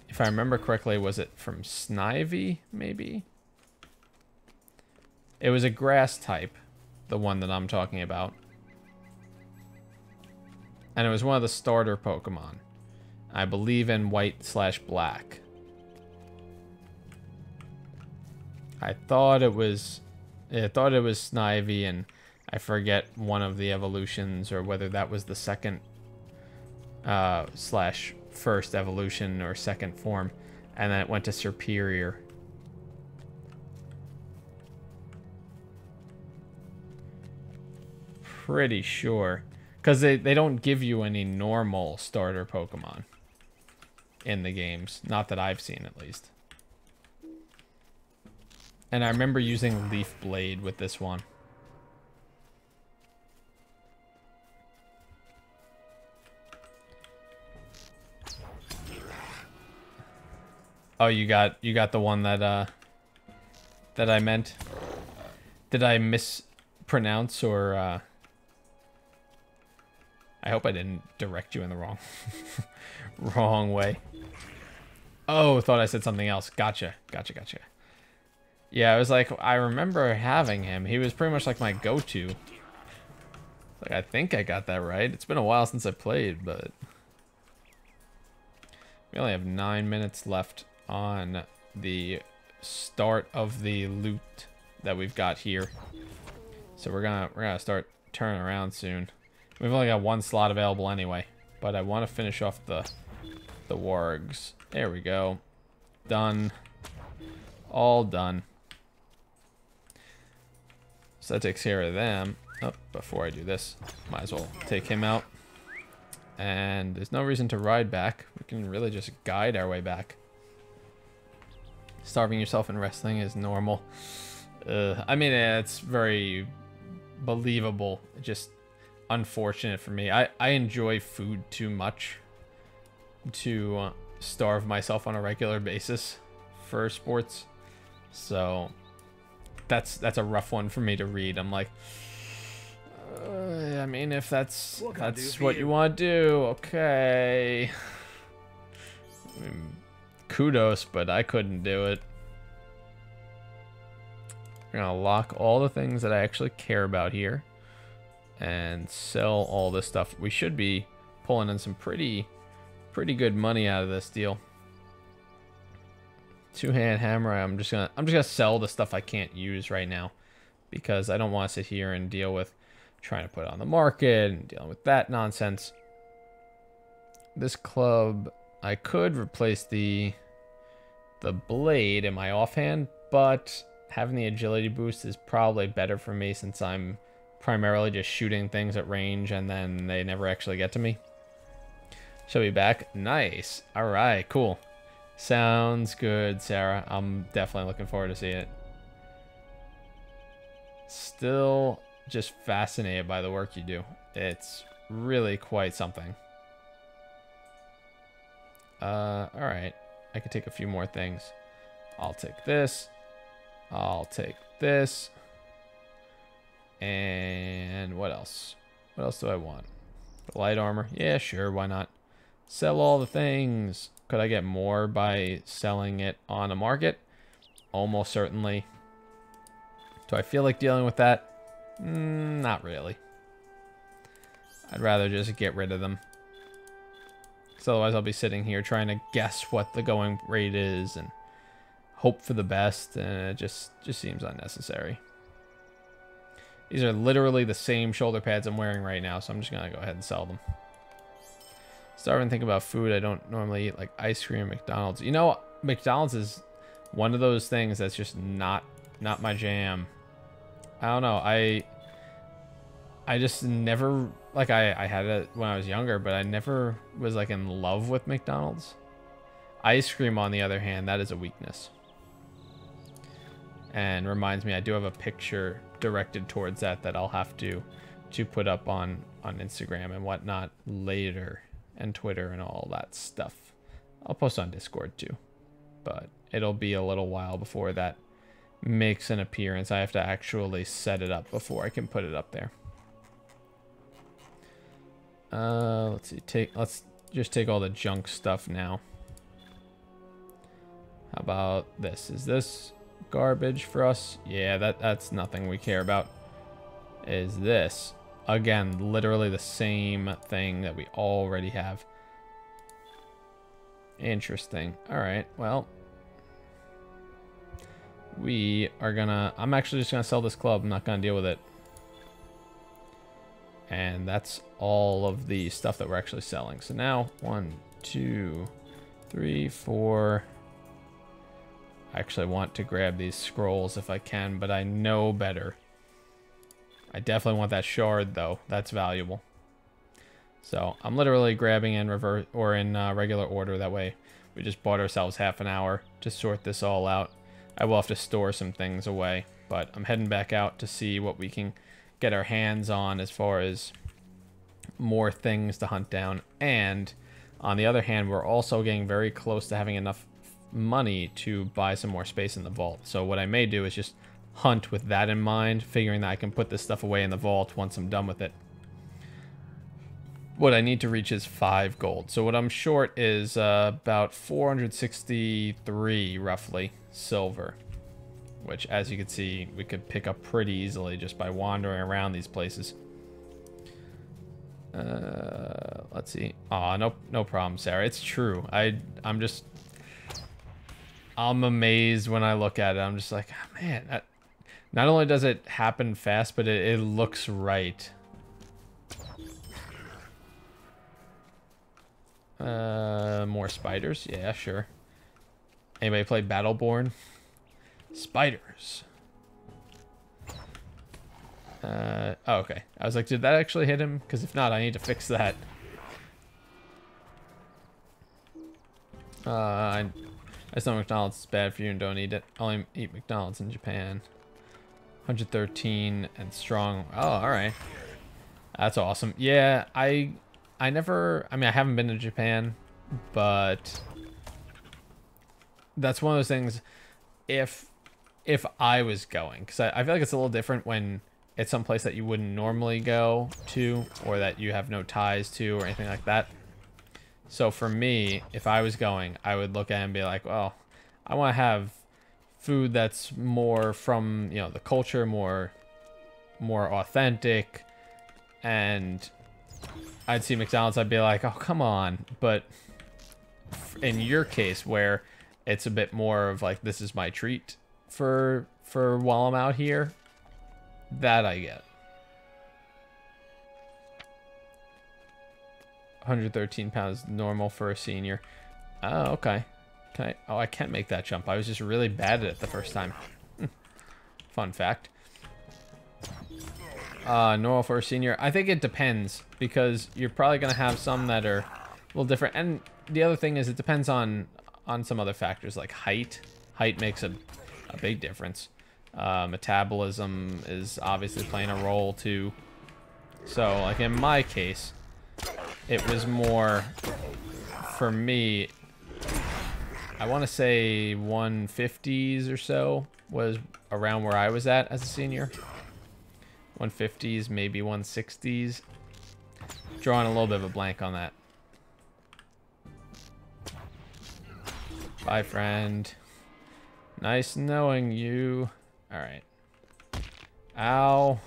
if I remember correctly, was it from Snivy, maybe? It was a grass type, the one that I'm talking about. And it was one of the starter Pokemon. I believe in white/black. I thought it was Snivy, and I forget one of the evolutions, or whether that was the second slash first evolution or second form, and then it went to Superior. Pretty sure, because they don't give you any normal starter Pokemon in the games, not that I've seen at least. And I remember using Leaf Blade with this one. Oh, you got the one that that I meant. Did I mispronounce, or I hope I didn't direct you in the wrong way. Oh, thought I said something else. Gotcha. Yeah, I was like, I remember having him. He was pretty much like my go-to. Like, I think I got that right. It's been a while since I played, but we only have 9 minutes left on the start of the loot that we've got here. So we're gonna start turning around soon. We've only got one slot available anyway, but I want to finish off the wargs. There we go. Done. All done. So that takes care of them. Oh, before I do this, might as well take him out. And there's no reason to ride back. We can really just guide our way back. Starving yourself in wrestling is normal. I mean, it's very believable. Just unfortunate for me. I enjoy food too much to starve myself on a regular basis for sports. So that's a rough one for me to read. I'm like, I mean, if that's what you want to do, okay. I mean, kudos, but I couldn't do it. We're gonna lock all the things that I actually care about here and sell all this stuff. We should be pulling in some pretty good money out of this deal. Two-hand hammer. I'm just gonna sell the stuff I can't use right now, because I don't want to sit here and deal with trying to put it on the market and dealing with that nonsense. This club, I could replace the blade in my offhand, but having the agility boost is probably better for me, since I'm primarily just shooting things at range and then they never actually get to me. She'll be back. Nice. All right, cool. Sounds good, Sarah. I'm definitely looking forward to seeing it. Still just fascinated by the work you do. It's really quite something. Alright. I could take a few more things. I'll take this. I'll take this. And what else? What else do I want? The light armor? Yeah, sure, why not? Sell all the things. Could I get more by selling it on a market? Almost certainly. Do I feel like dealing with that? Not really. I'd rather just get rid of them. Because otherwise I'll be sitting here trying to guess what the going rate is and hope for the best, and it just seems unnecessary. These are literally the same shoulder pads I'm wearing right now, so I'm just going to go ahead and sell them. Starting to think about food. I don't normally eat like ice cream at McDonald's. You know, McDonald's is one of those things that's just not my jam. I don't know. I just never, like, I had it when I was younger, but I never was like in love with McDonald's. Ice cream, on the other hand, that is a weakness. And reminds me, I do have a picture directed towards that I'll have to put up on Instagram and whatnot later, and Twitter and all that stuff. I'll post on Discord too, but it'll be a little while before that makes an appearance. I have to actually set it up before I can put it up there. Let's see. Let's just take all the junk stuff now. How about this? Is this garbage for us? Yeah, that's nothing we care about. Is this, again, literally the same thing that we already have. Interesting. All right, well, we are gonna, I'm actually just gonna sell this club. I'm not gonna deal with it. And that's all of the stuff that we're actually selling. So now 1, 2, 3, 4. I actually want to grab these scrolls if I can, but I know better. I definitely want that shard though. That's valuable. So I'm literally grabbing in reverse or in regular order. That way we just bought ourselves half an hour to sort this all out. I will have to store some things away, but I'm heading back out to see what we can get our hands on as far as more things to hunt down. And on the other hand, we're also getting very close to having enough money to buy some more space in the vault. So what I may do is just hunt with that in mind, figuring that I can put this stuff away in the vault once I'm done with it. What I need to reach is 5 gold. So what I'm short is about 463 roughly silver, which, as you can see, we could pick up pretty easily just by wandering around these places. Let's see. Aw, no problem, Sarah. It's true. I'm amazed when I look at it. I'm just like, oh, man, not only does it happen fast, but it looks right. More spiders? Yeah, sure. Anybody play Battleborn? Spiders. Oh, okay. I was like, did that actually hit him? Because if not, I need to fix that. I just know McDonald's is bad for you and don't eat it. Only eat McDonald's in Japan. 113 and strong. Oh, alright. That's awesome. Yeah, I haven't been to Japan, but that's one of those things, if I was going, because I feel like it's a little different when it's someplace that you wouldn't normally go to, or that you have no ties to, or anything like that. So for me, if I was going, I would look at it and be like, well, I want to have food that's more from, you know, the culture, more authentic. And I'd see McDonald's, I'd be like, oh, come on. But in your case, where it's a bit more of like, this is my treat for while I'm out here, that I get. 113 pounds normal for a senior. Oh, okay. Oh, I can't make that jump. I was just really bad at it the first time. Fun fact. Normal for a senior. I think it depends, because you're probably going to have some that are a little different. And the other thing is, it depends on some other factors like height. Height makes a big difference. Metabolism is obviously playing a role too. So, like in my case, it was more, for me, I want to say 150s or so was around where I was at as a senior. 150s, maybe 160s. Drawing a little bit of a blank on that. Bye, friend. Nice knowing you. All right. Ow.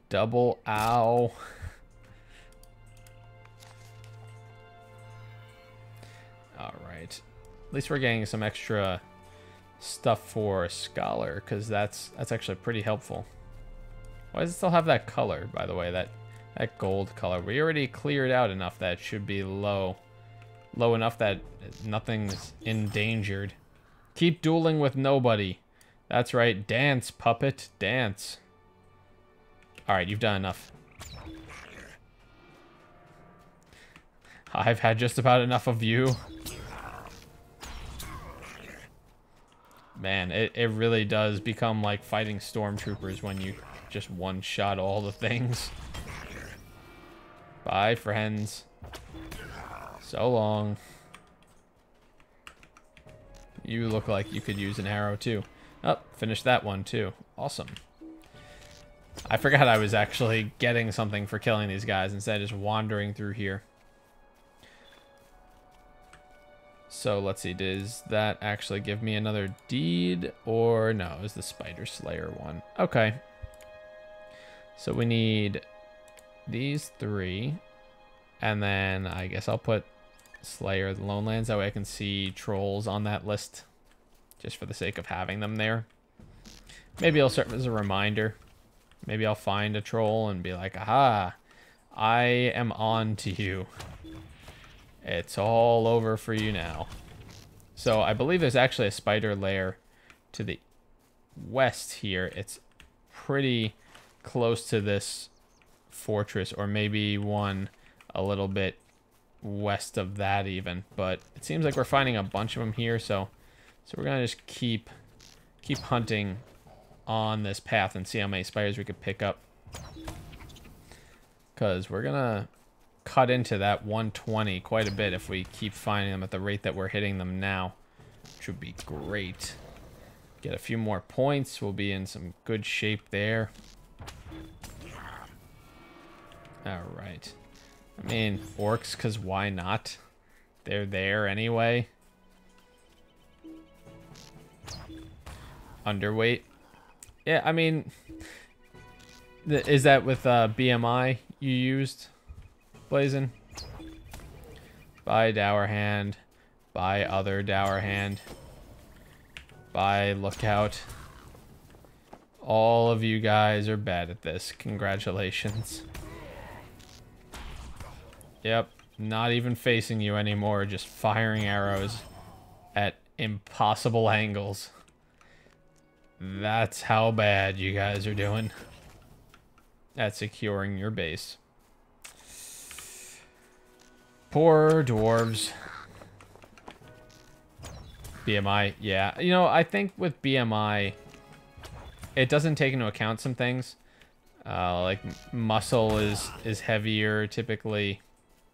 Double ow. All right. At least we're getting some extra stuff for a scholar, because that's actually pretty helpful. Why does it still have that color, by the way? That gold color. We already cleared out enough that it should be low. Low enough that nothing's endangered. Keep dueling with nobody. That's right. Dance, puppet. Dance. Alright, you've done enough. I've had just about enough of you. Man, it really does become like fighting stormtroopers when you just one-shot all the things. Bye, friends. So long. You look like you could use an arrow too. Oh, finish that one too. Awesome. I forgot I was actually getting something for killing these guys instead of just wandering through here. So let's see, does that actually give me another deed? Or no, it was the Spider Slayer one. Okay. So we need these 3. And then I guess I'll put Slayer of the Lone Lands. That way I can see trolls on that list. Just for the sake of having them there. Maybe it'll serve as a reminder. Maybe I'll find a troll and be like, aha, I am on to you. It's all over for you now. So I believe there's actually a spider lair to the west here. It's pretty close to this fortress, or maybe one a little bit west of that even. But it seems like we're finding a bunch of them here, so we're gonna just keep hunting on this path and see how many spiders we could pick up. Because we're gonna cut into that 120 quite a bit if we keep finding them at the rate that we're hitting them now, which would be great. Get a few more points, we'll be in some good shape there. All right. I mean, orcs, because why not? They're there anyway. Underweight. Yeah, I mean, is that with BMI you used, Blazin? Buy Dower Hand. Buy other Dower Hand. Buy Lookout. All of you guys are bad at this. Congratulations. Yep, not even facing you anymore, just firing arrows at impossible angles. That's how bad you guys are doing at securing your base. Poor dwarves. BMI, yeah. You know, I think with BMI, it doesn't take into account some things. Like muscle is heavier typically,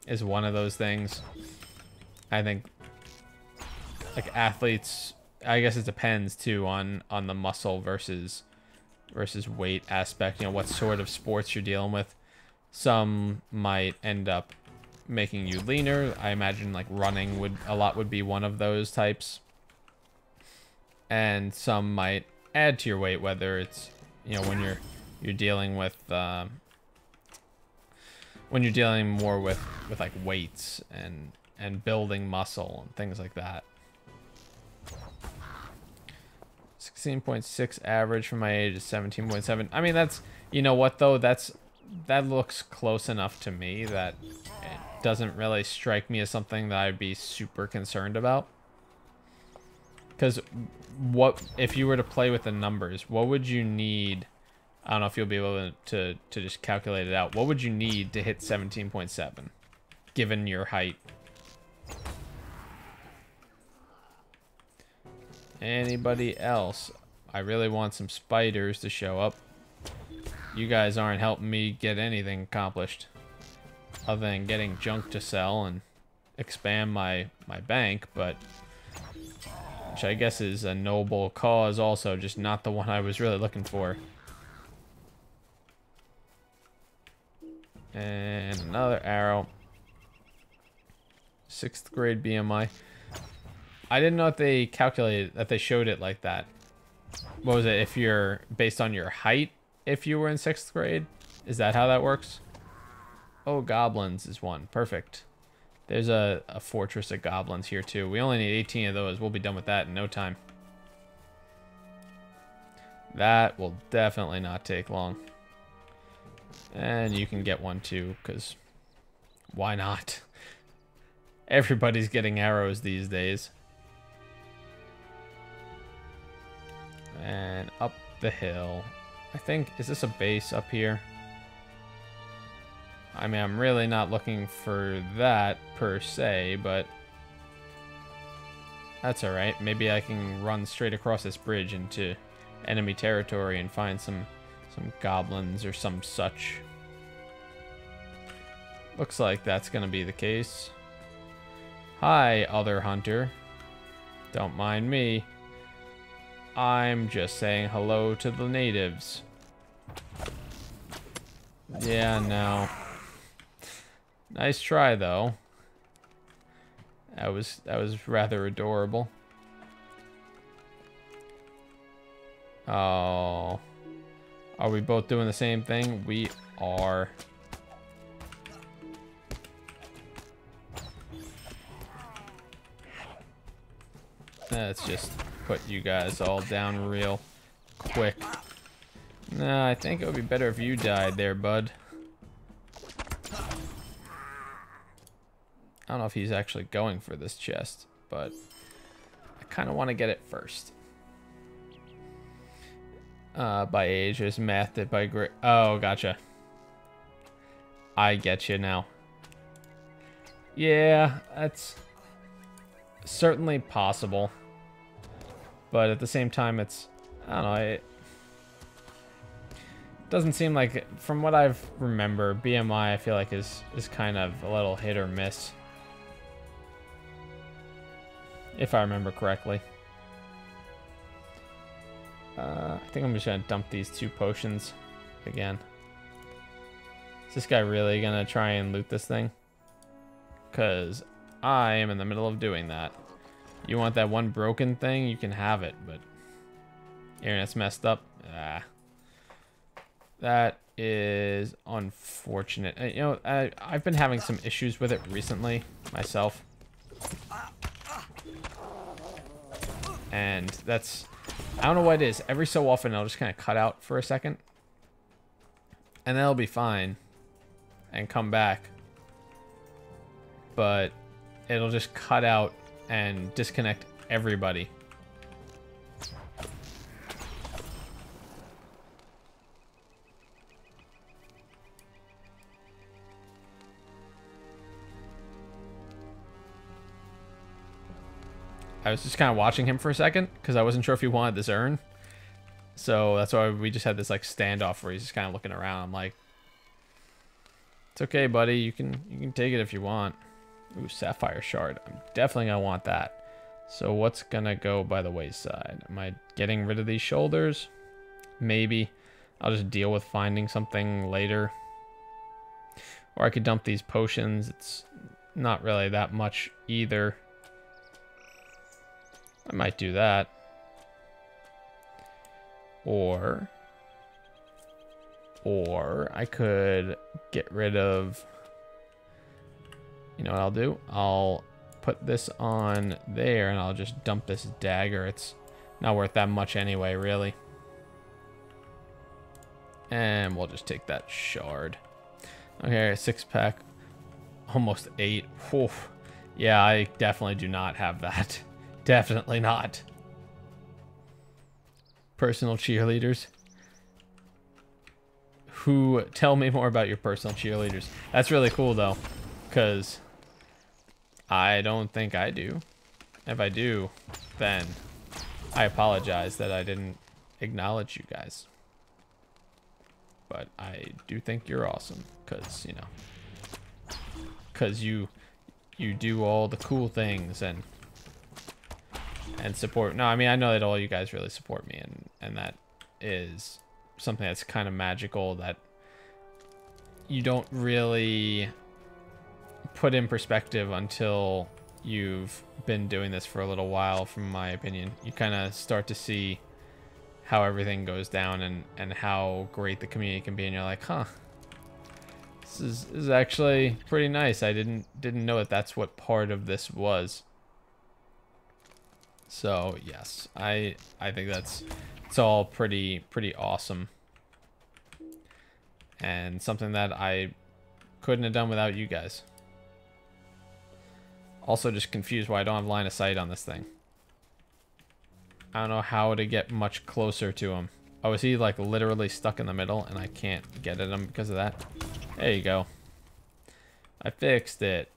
is one of those things. I think like athletes, I guess it depends too on the muscle versus weight aspect. You know, what sort of sports you're dealing with. Some might end up making you leaner. I imagine like running would be one of those types. And some might add to your weight, whether it's, you know, when you're dealing with when you're dealing more with like weights and building muscle and things like that. 16.6 average for my age is 17.7. I mean, that's, you know what though, that looks close enough to me that it doesn't really strike me as something that I'd be super concerned about. Because what if you were to play with the numbers, what would you need? I don't know if you'll be able to just calculate it out. What would you need to hit 17.7 given your height? Anybody else? I really want some spiders to show up. You guys aren't helping me get anything accomplished other than getting junk to sell and expand my bank, but which I guess is a noble cause also, just not the one I was really looking for. And another arrow. 6th grade BMI. I didn't know that they calculated, that they showed it like that. What was it? If you're based on your height, if you were in 6th grade? Is that how that works? Oh, goblins is one. Perfect. There's a fortress of goblins here too. We only need 18 of those. We'll be done with that in no time. That will definitely not take long. And you can get one too, because why not? Everybody's getting arrows these days. And up the hill. I think, is this a base up here? I mean, I'm really not looking for that per se, but that's alright. Maybe I can run straight across this bridge into enemy territory and find some goblins or some such. Looks like that's gonna be the case. Hi, other hunter. Don't mind me. I'm just saying hello to the natives. Yeah, no. Nice try, though. That was rather adorable. Oh. Are we both doing the same thing? We are. Let's just put you guys all down real quick. Nah, I think it would be better if you died there, bud. I don't know if he's actually going for this chest, but I kind of want to get it first. By age, there's math that by grade. Oh, gotcha. I get you now. Yeah, that's certainly possible. But at the same time, it's, I don't know, it doesn't seem like, from what I've remember, BMI I feel like is kind of a little hit or miss. If I remember correctly. I think I'm just gonna dump these 2 potions again. Is this guy really gonna try and loot this thing? Because I am in the middle of doing that. You want that one broken thing? You can have it, but internet's messed up. Ah. That is unfortunate. You know, I've been having some issues with it recently myself. And that's, I don't know what it is. Every so often I'll just kind of cut out for a second. And then it'll be fine. And come back. But it'll just cut out and disconnect everybody. I was just kind of watching him for a second because I wasn't sure if he wanted this urn. So that's why we just had this like standoff where he's just kind of looking around. I'm like, it's okay, buddy. You can take it if you want. Ooh, sapphire shard. I'm definitely gonna want that. So what's gonna go by the wayside? Am I getting rid of these shoulders? Maybe. I'll just deal with finding something later. Or I could dump these potions. It's not really that much either. I might do that. Or I could get rid of, you know what I'll do? I'll put this on there and I'll just dump this dagger. It's not worth that much anyway, really. And we'll just take that shard. Okay, 6-pack. Almost 8. Whew. Yeah, I definitely do not have that. Definitely not. Personal cheerleaders. Who, tell me more about your personal cheerleaders. That's really cool though, because I don't think I do. If I do, then I apologize that I didn't acknowledge you guys. But I do think you're awesome, because, you know, because you do all the cool things and support. No, I mean, I know that all you guys really support me, and that is something that's kind of magical that you don't really put in perspective until you've been doing this for a little while, from my opinion. You kind of start to see how everything goes down and how great the community can be, and you're like, huh, this is actually pretty nice. I didn't know that that's what part of this was. So yes, I think it's all pretty awesome, and something that I couldn't have done without you guys. Also just confused why I don't have line of sight on this thing. I don't know how to get much closer to him. Oh, is he like literally stuck in the middle and I can't get at him because of that? There you go. I fixed it.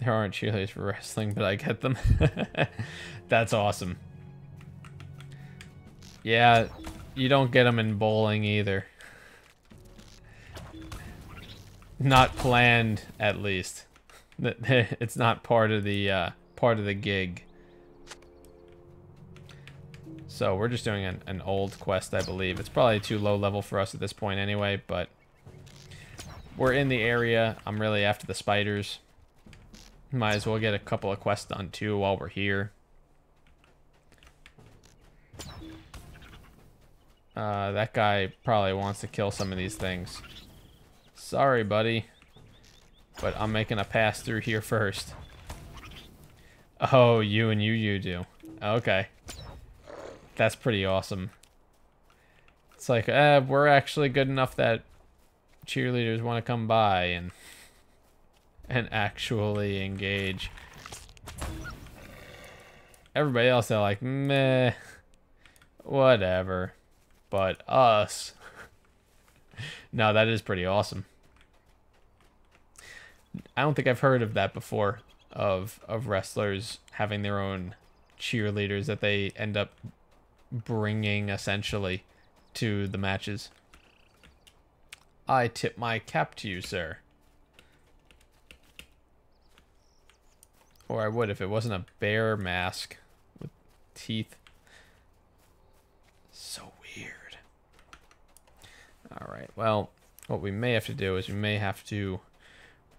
There aren't cheerleaders for wrestling, but I get them. That's awesome. Yeah, you don't get them in bowling either. Not planned, at least. It's not part of the gig. So we're just doing an old quest, I believe. It's probably too low level for us at this point anyway, but we're in the area. I'm really after the spiders. Might as well get a couple of quests done too while we're here. That guy probably wants to kill some of these things. Sorry, buddy. But I'm making a pass through here first. Oh, you do. Okay. That's pretty awesome. It's like, we're actually good enough that cheerleaders want to come by and actually engage. Everybody else, they're like, meh, whatever. But us. No, that is pretty awesome. I don't think I've heard of that before, of wrestlers having their own cheerleaders that they end up bringing, essentially, to the matches. I tip my cap to you, sir. Or I would if it wasn't a bear mask with teeth. So weird. Alright, well, what we may have to do is we may have to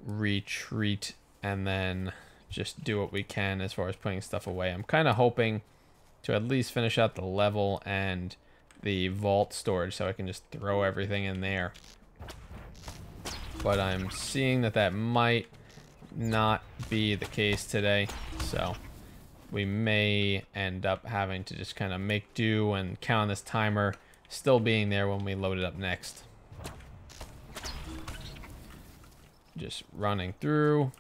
retreat and then just do what we can as far as putting stuff away. I'm kind of hoping to at least finish out the level and the vault storage so I can just throw everything in there. But I'm seeing that that might not be the case today, so we may end up having to just kind of make do and count on this timer still being there when we load it up next. Just running through,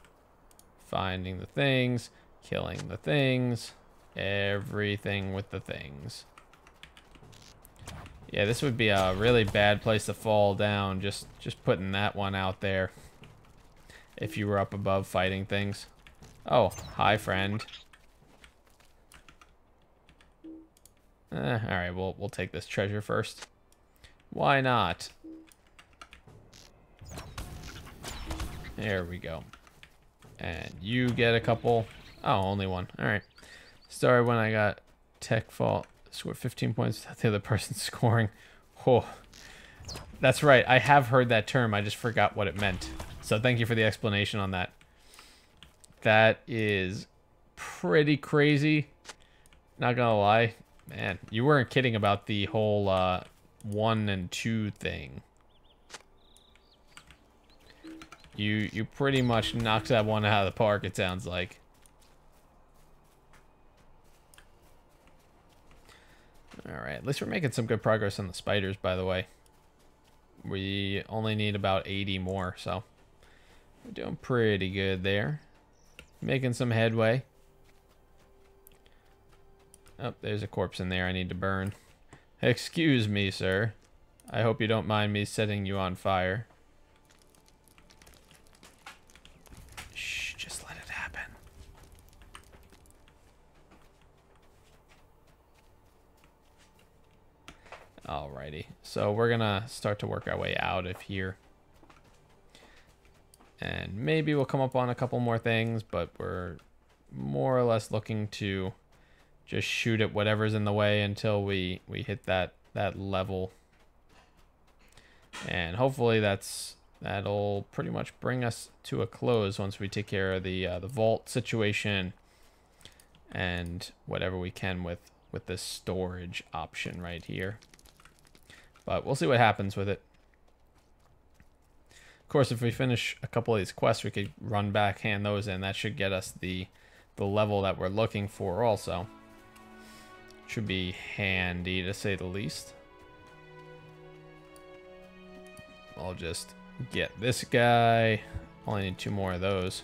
finding the things, killing the things, everything with the things. Yeah, this would be a really bad place to fall down, just putting that one out there. If you were up above fighting things. Oh, hi, friend. Alright, we'll take this treasure first. Why not? There we go. And you get a couple. Oh, only one. Alright. Started when I got tech fault. Scored 15 points without the other person scoring. Oh. That's right. I have heard that term. I just forgot what it meant. So thank you for the explanation on that. That is pretty crazy. Not gonna lie. Man, you weren't kidding about the whole 1 and 2 thing. You pretty much knocked that one out of the park, it sounds like. Alright, at least we're making some good progress on the spiders, by the way. We only need about 80 more, so we're doing pretty good there. Making some headway. Oh, there's a corpse in there I need to burn. Excuse me, sir. I hope you don't mind me setting you on fire. Shh, just let it happen. Alrighty, so we're gonna start to work our way out of here. And maybe we'll come up on a couple more things, but we're more or less looking to just shoot at whatever's in the way until we hit that level. And hopefully that'll pretty much bring us to a close once we take care of the vault situation and whatever we can with this storage option right here. But we'll see what happens with it. Of course, if we finish a couple of these quests, we could run back, hand those in. That should get us the level that we're looking for also. Should be handy, to say the least. I'll just get this guy. Only need 2 more of those.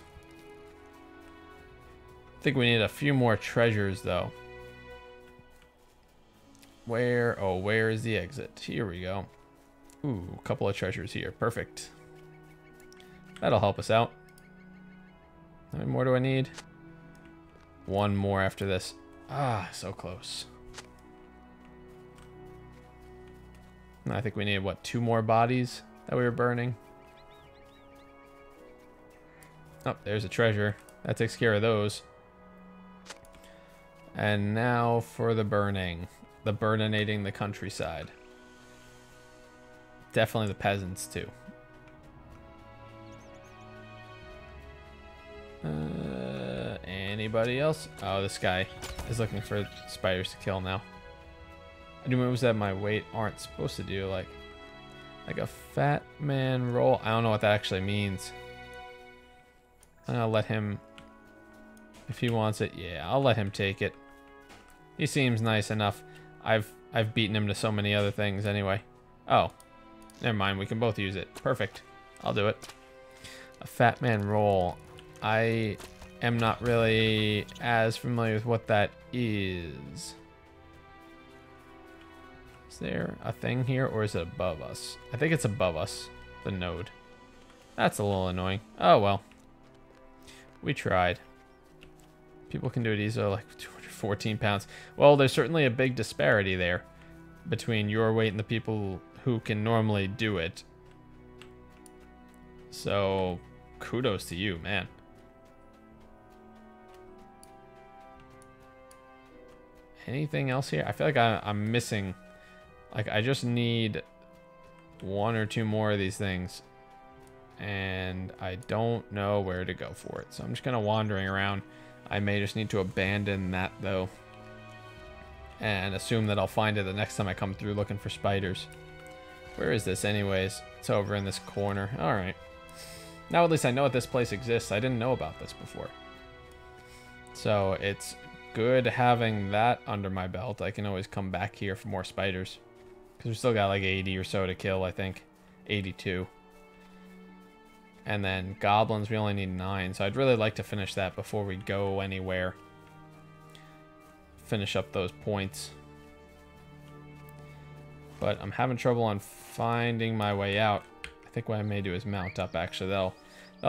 I think we need a few more treasures, though. Where? Oh, where is the exit? Here we go. Ooh, a couple of treasures here. Perfect. That'll help us out. How many more do I need? 1 more after this. Ah, so close. I think we need, what, 2 more bodies that we were burning? Oh, there's a treasure. That takes care of those. And now for the burning. The burninating the countryside. Definitely the peasants, too. Anybody else? Oh, this guy is looking for spiders to kill now. I do moves that my weight aren't supposed to do, like a fat man roll. I don't know what that actually means. I'm gonna let him, if he wants it, yeah, I'll let him take it. He seems nice enough. I've beaten him to so many other things anyway. Oh, never mind. We can both use it. Perfect. I'll do it. A fat man roll. I am not really as familiar with what that is. Is there a thing here, or is it above us? I think it's above us, the node. That's a little annoying. Oh, well. We tried. People can do it easily, like 214 pounds. Well, there's certainly a big disparity there between your weight and the people who can normally do it. So, kudos to you, man. Anything else here? I feel like I'm missing. Like, I just need 1 or 2 more of these things. And I don't know where to go for it. So I'm just kind of wandering around. I may just need to abandon that, though. And assume that I'll find it the next time I come through looking for spiders. Where is this anyways? It's over in this corner. Alright. Now at least I know that this place exists. I didn't know about this before. So it's good having that under my belt. I can always come back here for more spiders. Because we still got like 80 or so to kill, I think. 82. And then goblins, we only need 9. So I'd really like to finish that before we go anywhere. Finish up those points. But I'm having trouble on finding my way out. I think what I may do is mount up, actually. That'll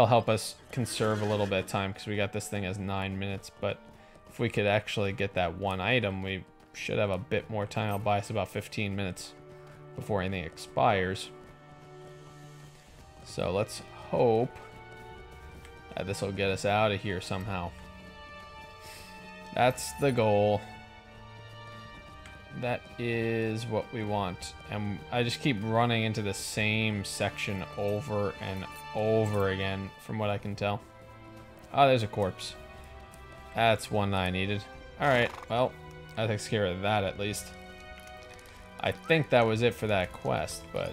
help us conserve a little bit of time, because we got this thing as 9 minutes. But if we could actually get that one item, we should have a bit more time. I'll buy us about 15 minutes before anything expires. So let's hope that this will get us out of here somehow. That's the goal. That is what we want. And I just keep running into the same section over and over again, from what I can tell. Oh, there's a corpse. That's one I needed. Alright, well, that takes care of that at least. I think that was it for that quest, but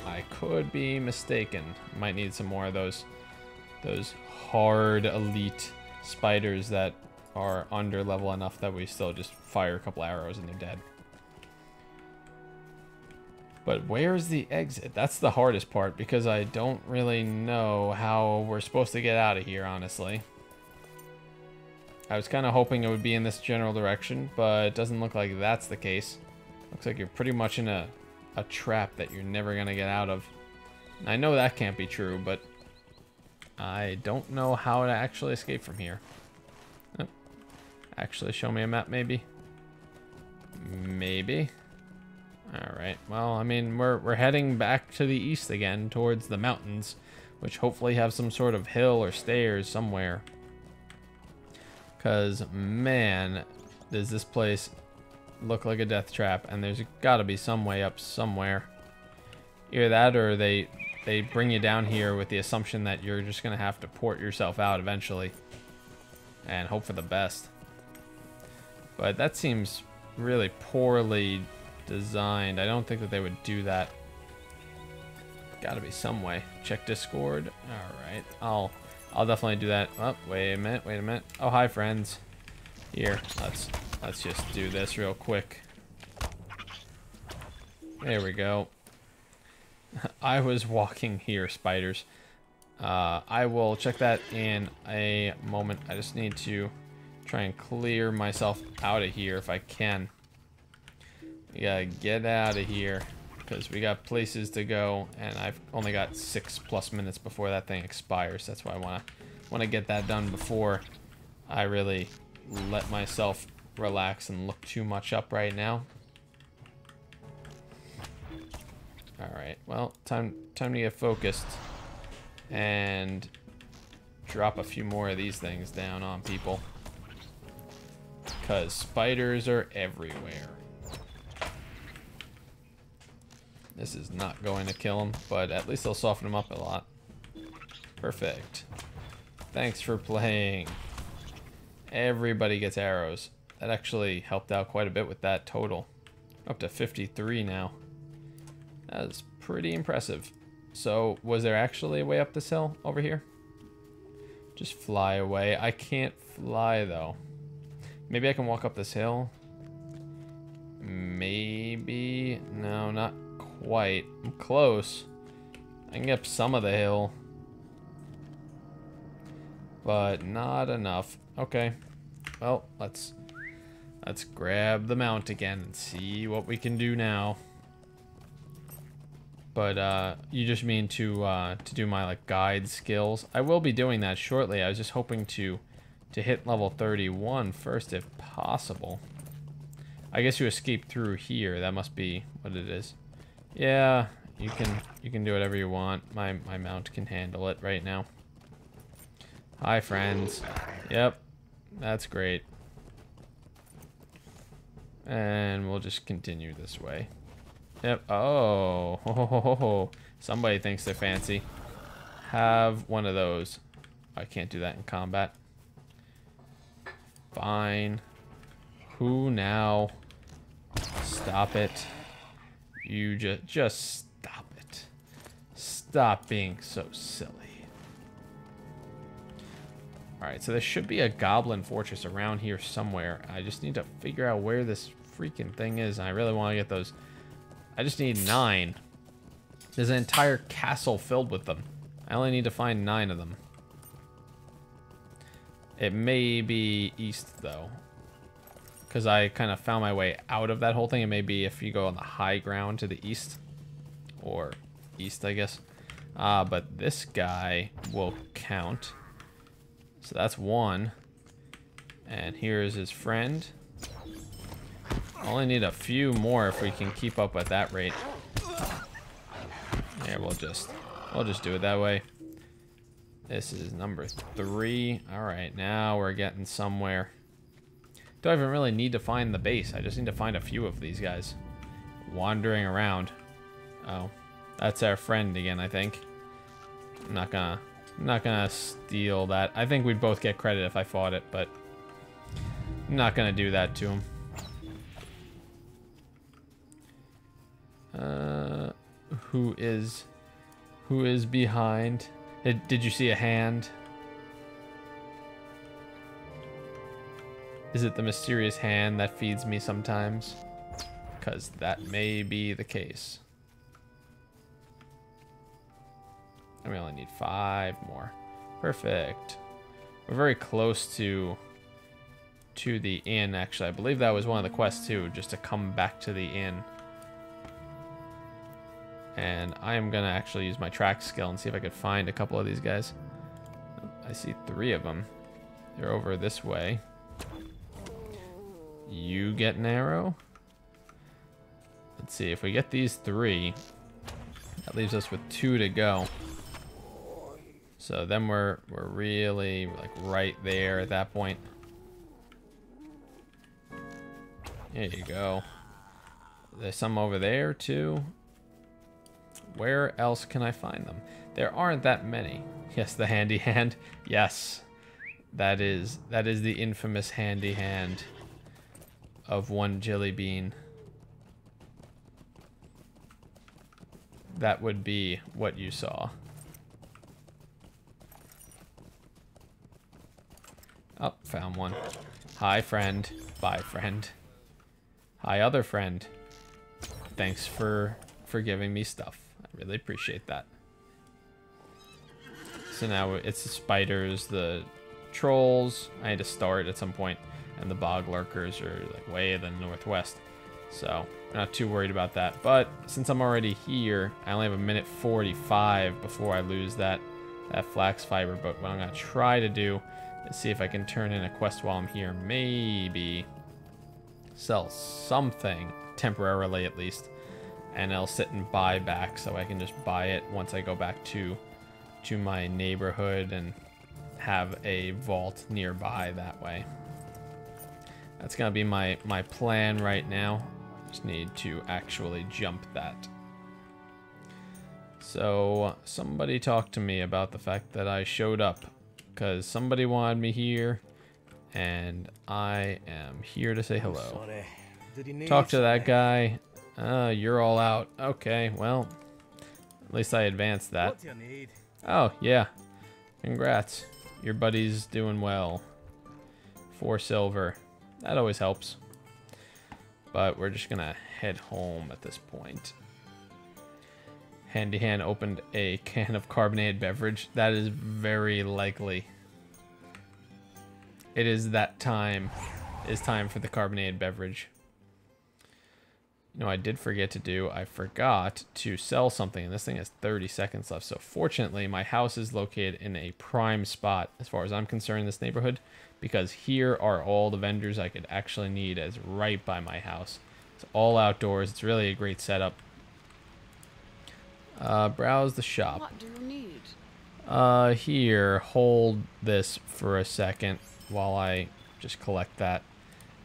I could be mistaken. Might need some more of those hard elite spiders that are under level enough that we still just fire a couple arrows and they're dead. But where's the exit? That's the hardest part, because I don't really know how we're supposed to get out of here, honestly. I was kind of hoping it would be in this general direction, but it doesn't look like that's the case. Looks like you're pretty much in a trap that you're never going to get out of. I know that can't be true, but I don't know how to actually escape from here. Oh. Actually, show me a map, maybe? Maybe. All right. Well, I mean, we're heading back to the east again towards the mountains, which hopefully have some sort of hill or stairs somewhere. Cause man, does this place look like a death trap, and there's got to be some way up somewhere. Either that, or they bring you down here with the assumption that you're just gonna have to port yourself out eventually, and hope for the best. But that seems really poorly designed. I don't think that they would do that. Gotta be some way. Check Discord. Alright. I'll definitely do that. Oh, wait a minute. Oh, hi friends. Here, let's just do this real quick. There we go. I was walking here, spiders. I will check that in a moment. I just need to try and clear myself out of here if I can. We gotta get out of here because we got places to go, and I've only got 6+ minutes before that thing expires. That's why I wanna get that done before I really let myself relax and look too much up right now. All right, well, time to get focused and drop a few more of these things down on people, because spiders are everywhere. This is not going to kill them, but at least they'll soften them up a lot. Perfect. Thanks for playing. Everybody gets arrows. That actually helped out quite a bit with that total. Up to 53 now. That is pretty impressive. So, was there actually a way up this hill over here? Just fly away. I can't fly, though. Maybe I can walk up this hill? Maybe. No, not quite. I'm close. I can get up some of the hill. But not enough. Okay. Well, let's grab the mount again and see what we can do now. But you just mean to do my like guide skills? I will be doing that shortly. I was just hoping to hit level 31 first if possible. I guess you escape through here. That must be what it is. Yeah, you can do whatever you want. My mount can handle it right now. Hi friends. Yep. That's great. And we'll just continue this way. Yep. Oh, ho, ho, ho, ho. Somebody thinks they're fancy. Have one of those. I can't do that in combat. Fine. Who now? Stop it. You just stop it. Stop being so silly. Alright, so there should be a goblin fortress around here somewhere. I just need to figure out where this freaking thing is. And I really want to get those. I just need 9. There's an entire castle filled with them. I only need to find 9 of them. It may be east, though. Because I kind of found my way out of that whole thing. It may be if you go on the high ground to the east. Or east, I guess. But this guy will count. So that's 1. And here's his friend. Only need a few more if we can keep up at that rate. Yeah, we'll just do it that way. This is number 3. Alright, now we're getting somewhere. Don't even really need to find the base. I just need to find a few of these guys wandering around. Oh, that's our friend again, I think. I'm not gonna steal that. I think we'd both get credit if I fought it, but I'm not gonna do that to him. Who is behind? Did you see a hand? Is it the mysterious hand that feeds me sometimes? Because that may be the case. And we only need 5 more. Perfect. We're very close to the inn, actually. I believe that was one of the quests, too, just to come back to the inn. And I am going to actually use my track skill and see if I could find a couple of these guys. I see 3 of them. They're over this way. You get an arrow. Let's see, if we get these 3, that leaves us with 2 to go. So then we're really like right there at that point. There you go. There's some over there too. Where else can I find them? There aren't that many. Yes, the handy hand. Yes. That is the infamous handy hand of one jelly bean. That would be what you saw. Oh, found one. Hi, friend. Bye, friend. Hi, other friend. Thanks for giving me stuff. I really appreciate that. So now it's the spiders, the trolls. I had to start at some point, and the bog lurkers are like way in the northwest. So I'm not too worried about that. But since I'm already here, I only have 1:45 before I lose that flax fiber. But what I'm gonna try to do is see if I can turn in a quest while I'm here. Maybe sell something temporarily at least, and I'll sit and buy back so I can just buy it once I go back to my neighborhood and have a vault nearby that way. That's gonna be my plan right now. Just need to actually jump that. So somebody talked to me about the fact that I showed up because somebody wanted me here, and I am here to say hello. Talk to that guy. You're all out. Okay, well, at least I advanced that. Oh, yeah. Congrats. Your buddy's doing well. 4 silver. That always helps. But we're just gonna head home at this point. Handy Hand opened a can of carbonated beverage. That is very likely. It is that time. It's time for the carbonated beverage. You know, I did forget to do. I forgot to sell something, and this thing has 30 seconds left. So fortunately, my house is located in a prime spot as far as I'm concerned in this neighborhood, because here are all the vendors I could actually need as right by my house. It's all outdoors. It's really a great setup. Browse the shop. What do you need? Here, hold this for a second while I just collect that.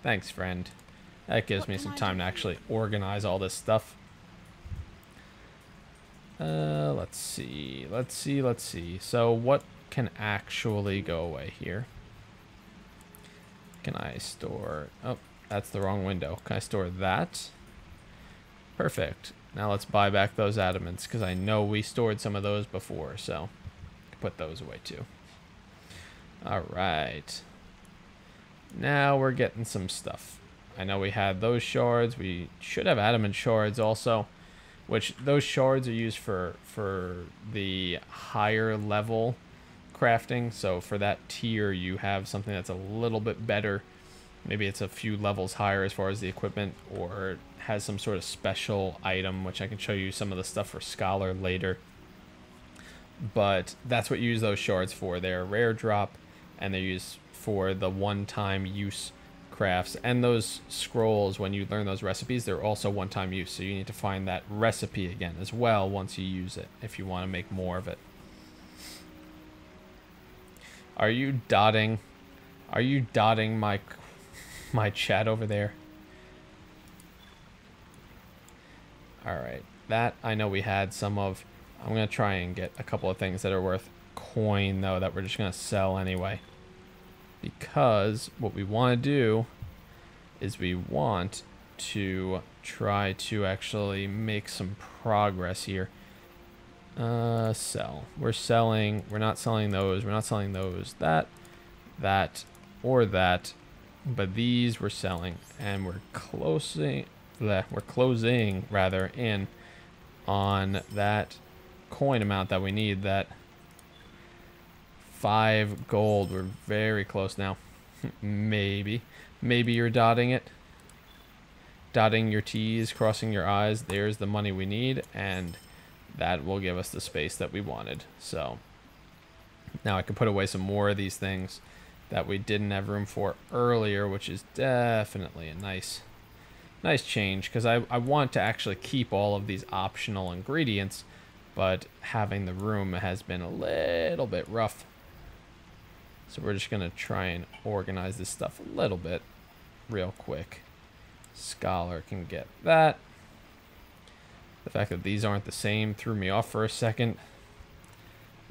Thanks, friend. That gives me some time to actually organize all this stuff. Let's see. So what can actually go away here? Can I store... Oh, that's the wrong window. Can I store that? Perfect. Now let's buy back those adamants, because I know we stored some of those before, so put those away too. Alright. Now we're getting some stuff. I know we had those shards. We should have adamant shards also, which those shards are used for the higher level crafting. So for that tier, you have something that's a little bit better. Maybe it's a few levels higher as far as the equipment, or has some sort of special item, which I can show you some of the stuff for Scholar later. But that's what you use those shards for. They're a rare drop, and they're used for the one-time use crafts. And those scrolls, when you learn those recipes, they're also one-time use. So you need to find that recipe again as well once you use it, if you want to make more of it. Are you dotting? Are you dotting my chat over there? Alright, that I know we had some of. I'm going to try and get a couple of things that are worth coin, though, that we're just going to sell anyway. Because what we want to do is we want to try to actually make some progress here. Sell. We're selling. We're not selling those. We're not selling those. That, or that. But these we're selling. And we're closing rather in on that coin amount that we need, that 5 gold. We're very close now. Maybe you're dotting it, dotting your T's, crossing your I's. There's the money we need, and that will give us the space that we wanted. So now I can put away some more of these things that we didn't have room for earlier, which is definitely a nice nice change, because I want to actually keep all of these optional ingredients, but having the room has been a little bit rough. So we're just going to try and organize this stuff a little bit real quick. Scholar can get that. The fact that these aren't the same threw me off for a second.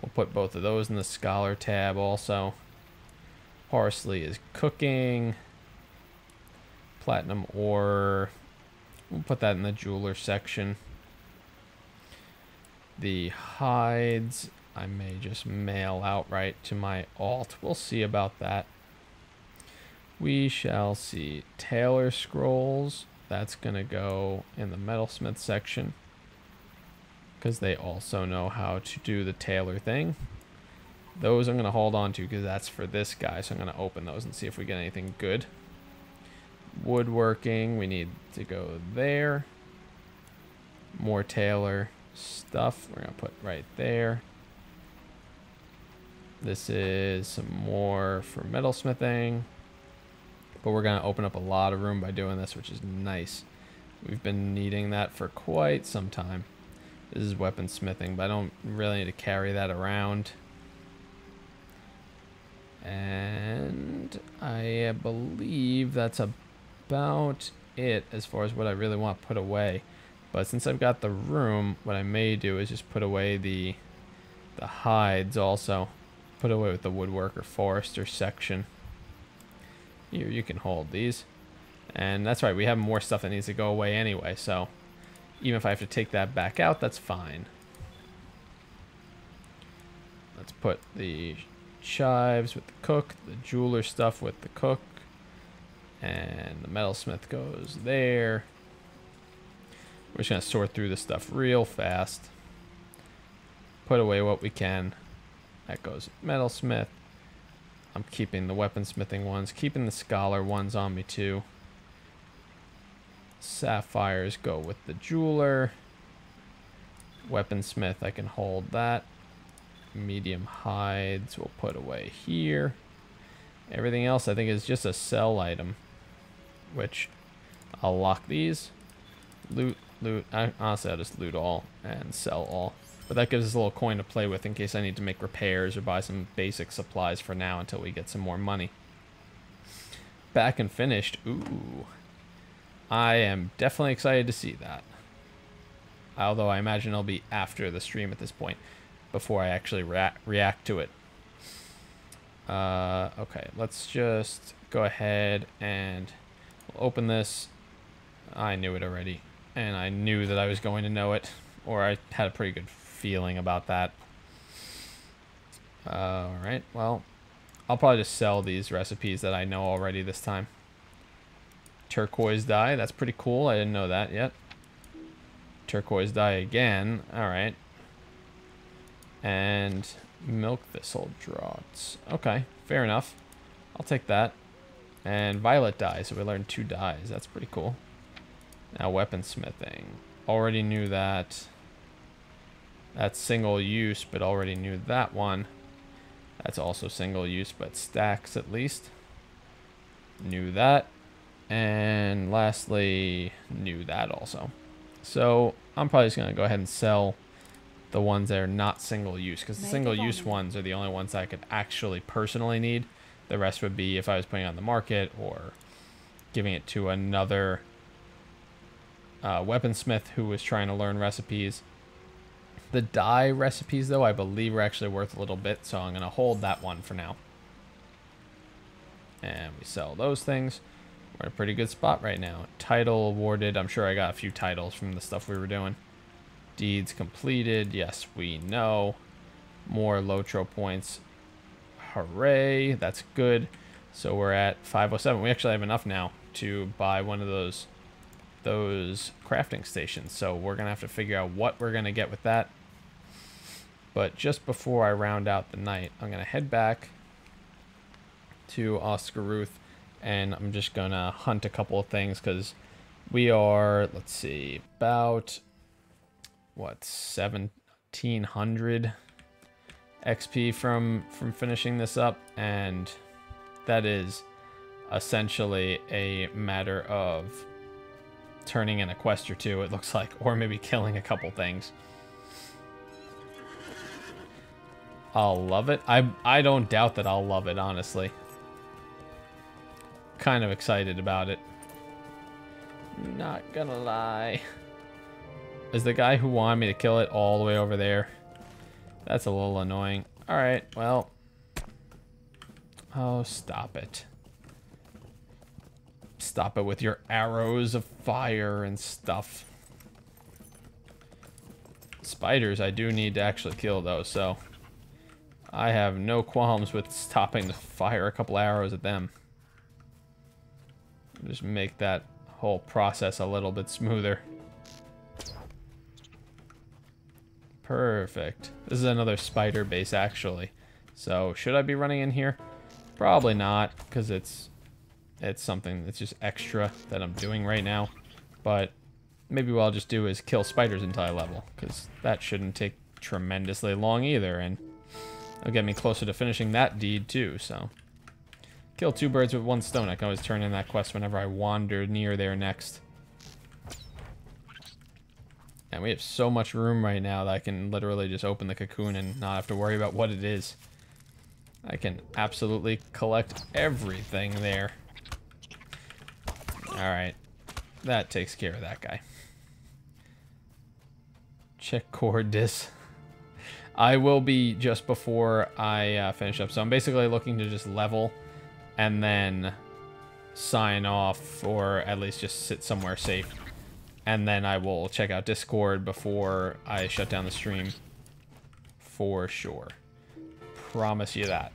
We'll put both of those in the Scholar tab also. Parsley is cooking. Platinum ore. We'll put that in the jeweler section. The hides, I may just mail outright to my alt. We'll see about that. We shall see. Tailor scrolls. That's going to go in the metalsmith section, because they also know how to do the tailor thing. Those I'm going to hold on to because that's for this guy. So I'm going to open those and see if we get anything good. Woodworking, we need to go there. More tailor stuff we're going to put right there. This is some more for metalsmithing. But we're going to open up a lot of room by doing this, which is nice. We've been needing that for quite some time. This is weaponsmithing, but I don't really need to carry that around. And I believe that's about it as far as what I really want to put away. But since I've got the room, what I may do is just put away the hides also. Put away with the woodworker forester section. Here, you can hold these. And that's right, we have more stuff that needs to go away anyway, so even if I have to take that back out, that's fine. Let's put the chives with the cook, the jeweler stuff with the cook, and the metalsmith goes there. We're just going to sort through this stuff real fast. Put away what we can. That goes metalsmith. I'm keeping the weaponsmithing ones, keeping the scholar ones on me too. Sapphires go with the jeweler. Weaponsmith, I can hold that. Medium hides we'll put away here. Everything else I think is just a sell item, which I'll lock these. Loot. Honestly, I'll just loot all and sell all. But that gives us a little coin to play with in case I need to make repairs or buy some basic supplies for now until we get some more money. Back and finished. Ooh. I am definitely excited to see that. Although I imagine it'll be after the stream at this point, before I actually react to it. Okay, let's just go ahead and we'll open this. I knew it already, and I knew that I was going to know it, or I had a pretty good feeling about that. Alright, well, I'll probably just sell these recipes that I know already this time. Turquoise dye, that's pretty cool. I didn't know that yet. Turquoise dye again. Alright. And milk thistle draughts. Okay, fair enough. I'll take that. And violet dye, so we learned 2 dyes. That's pretty cool. Now weaponsmithing. Already knew that. That's single use, but already knew that one. That's also single use, but stacks at least. Knew that. And lastly, knew that also. So I'm probably just going to go ahead and sell the ones that are not single use, because the single use ones are the only ones that I could actually personally need. The rest would be if I was putting it on the market or giving it to another weaponsmith who was trying to learn recipes. The dye recipes, though, I believe are actually worth a little bit, so I'm going to hold that one for now. And we sell those things. We're in a pretty good spot right now. Title awarded. I'm sure I got a few titles from the stuff we were doing. Deeds completed. Yes, we know. More LOTRO points. Hooray. That's good. So we're at 507. We actually have enough now to buy one of those crafting stations. So we're going to have to figure out what we're going to get with that. But just before I round out the night, I'm going to head back to Oscaruth. And I'm just going to hunt a couple of things because we are, let's see, about, what, 1,700 XP from finishing this up. And that is essentially a matter of turning in a quest or two, it looks like, or maybe killing a couple things. I'll love it. I don't doubt that I'll love it, honestly. Kind of excited about it. Not gonna lie. Is the guy who wanted me to kill it all the way over there? That's a little annoying. Alright, well. Oh, stop it. Stop it with your arrows of fire and stuff. Spiders I do need to actually kill though, so I have no qualms with stopping to fire a couple arrows at them. Just make that whole process a little bit smoother. Perfect. This is another spider base actually. So should I be running in here? Probably not, because it's something that's just extra that I'm doing right now. But maybe what I'll just do is kill spiders until I level, because that shouldn't take tremendously long either, and it'll get me closer to finishing that deed too, so. Kill two birds with one stone. I can always turn in that quest whenever I wander near there next. And we have so much room right now that I can literally just open the cocoon and not have to worry about what it is. I can absolutely collect everything there. Alright. That takes care of that guy. Check core dis. I will be just before I finish up. So I'm basically looking to just level and then sign off, or at least just sit somewhere safe. And then I will check out Discord before I shut down the stream. For sure. Promise you that.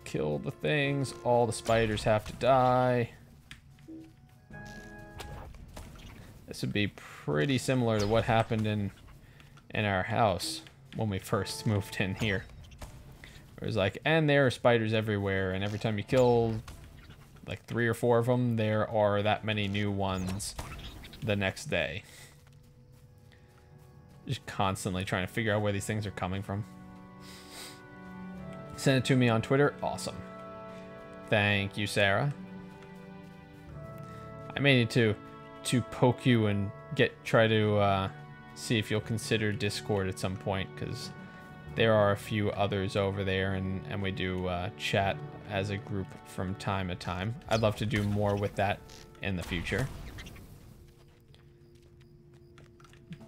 Kill the things. All the spiders have to die. This would be pretty similar to what happened in our house when we first moved in here. It was like, and there are spiders everywhere, and every time you kill like 3 or 4 of them, there are that many new ones the next day. Just constantly trying to figure out where these things are coming from. Send it to me on Twitter. Awesome. Thank you, Sarah. I may need to poke you and try to see if you'll consider Discord at some point, because there are a few others over there, and we do chat as a group from time to time. I'd love to do more with that in the future.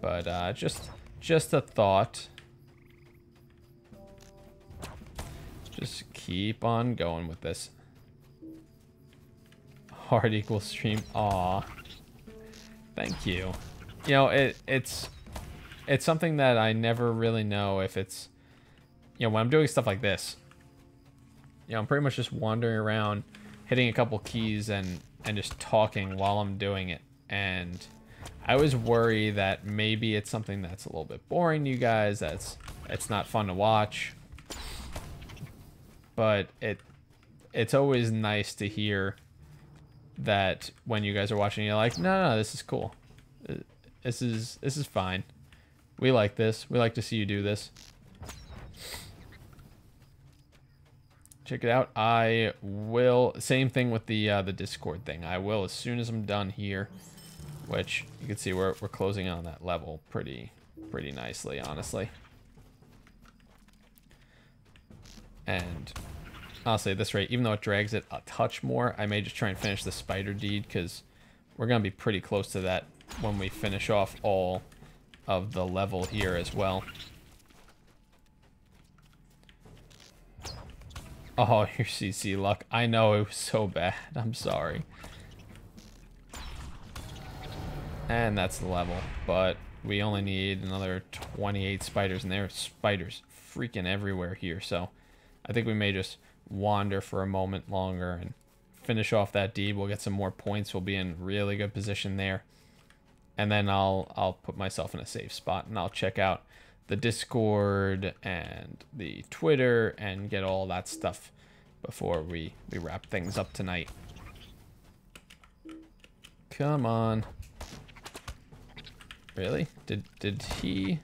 But just a thought. Just keep on going with this. Hard equals stream. Aw. Thank you. You know, it's something that I never really know if it's, you know, when I'm doing stuff like this, you know, I'm pretty much just wandering around, hitting a couple keys and just talking while I'm doing it. And I always worry that maybe it's something that's a little bit boring to you guys, it's not fun to watch. But it's always nice to hear that when you guys are watching, you're like, no, this is cool. This is fine. We like this. We like to see you do this. Check it out. I will. Same thing with the Discord thing. I will as soon as I'm done here, which you can see we're closing on that level pretty nicely, honestly. And honestly, at this rate, even though it drags it a touch more, I may just try and finish the spider deed, because we're going to be pretty close to that when we finish off all of the level here as well. Oh, your CC luck. I know, it was so bad. I'm sorry. And that's the level. But we only need another 28 spiders, and there are spiders freaking everywhere here. So I think we may just wander for a moment longer and finish off that deed. We'll get some more points. We'll be in really good position there. And then I'll put myself in a safe spot, and I'll check out the Discord and the Twitter and get all that stuff before we wrap things up tonight. Come on. Really? Did he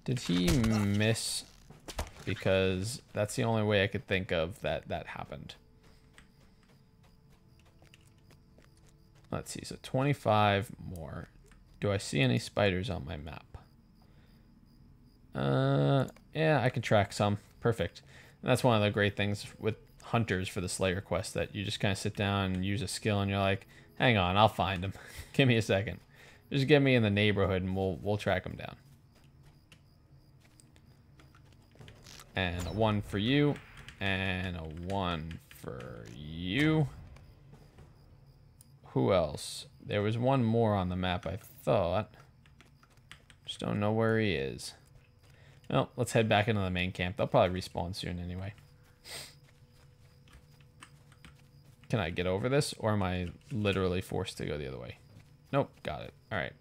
miss? Because that's the only way I could think of that happened. Let's see, so 25 more. Do I see any spiders on my map? Yeah, I can track some. Perfect. And that's one of the great things with hunters for the Slayer quest, that you just kind of sit down and use a skill and you're like, hang on, I'll find them. Give me a second. Just get me in the neighborhood and we'll track them down. And a 1 for you. And a 1 for you. Who else? There was one more on the map, I thought. Just don't know where he is. Well, let's head back into the main camp. They'll probably respawn soon anyway. Can I get over this? Or am I literally forced to go the other way? Nope, got it. Alright.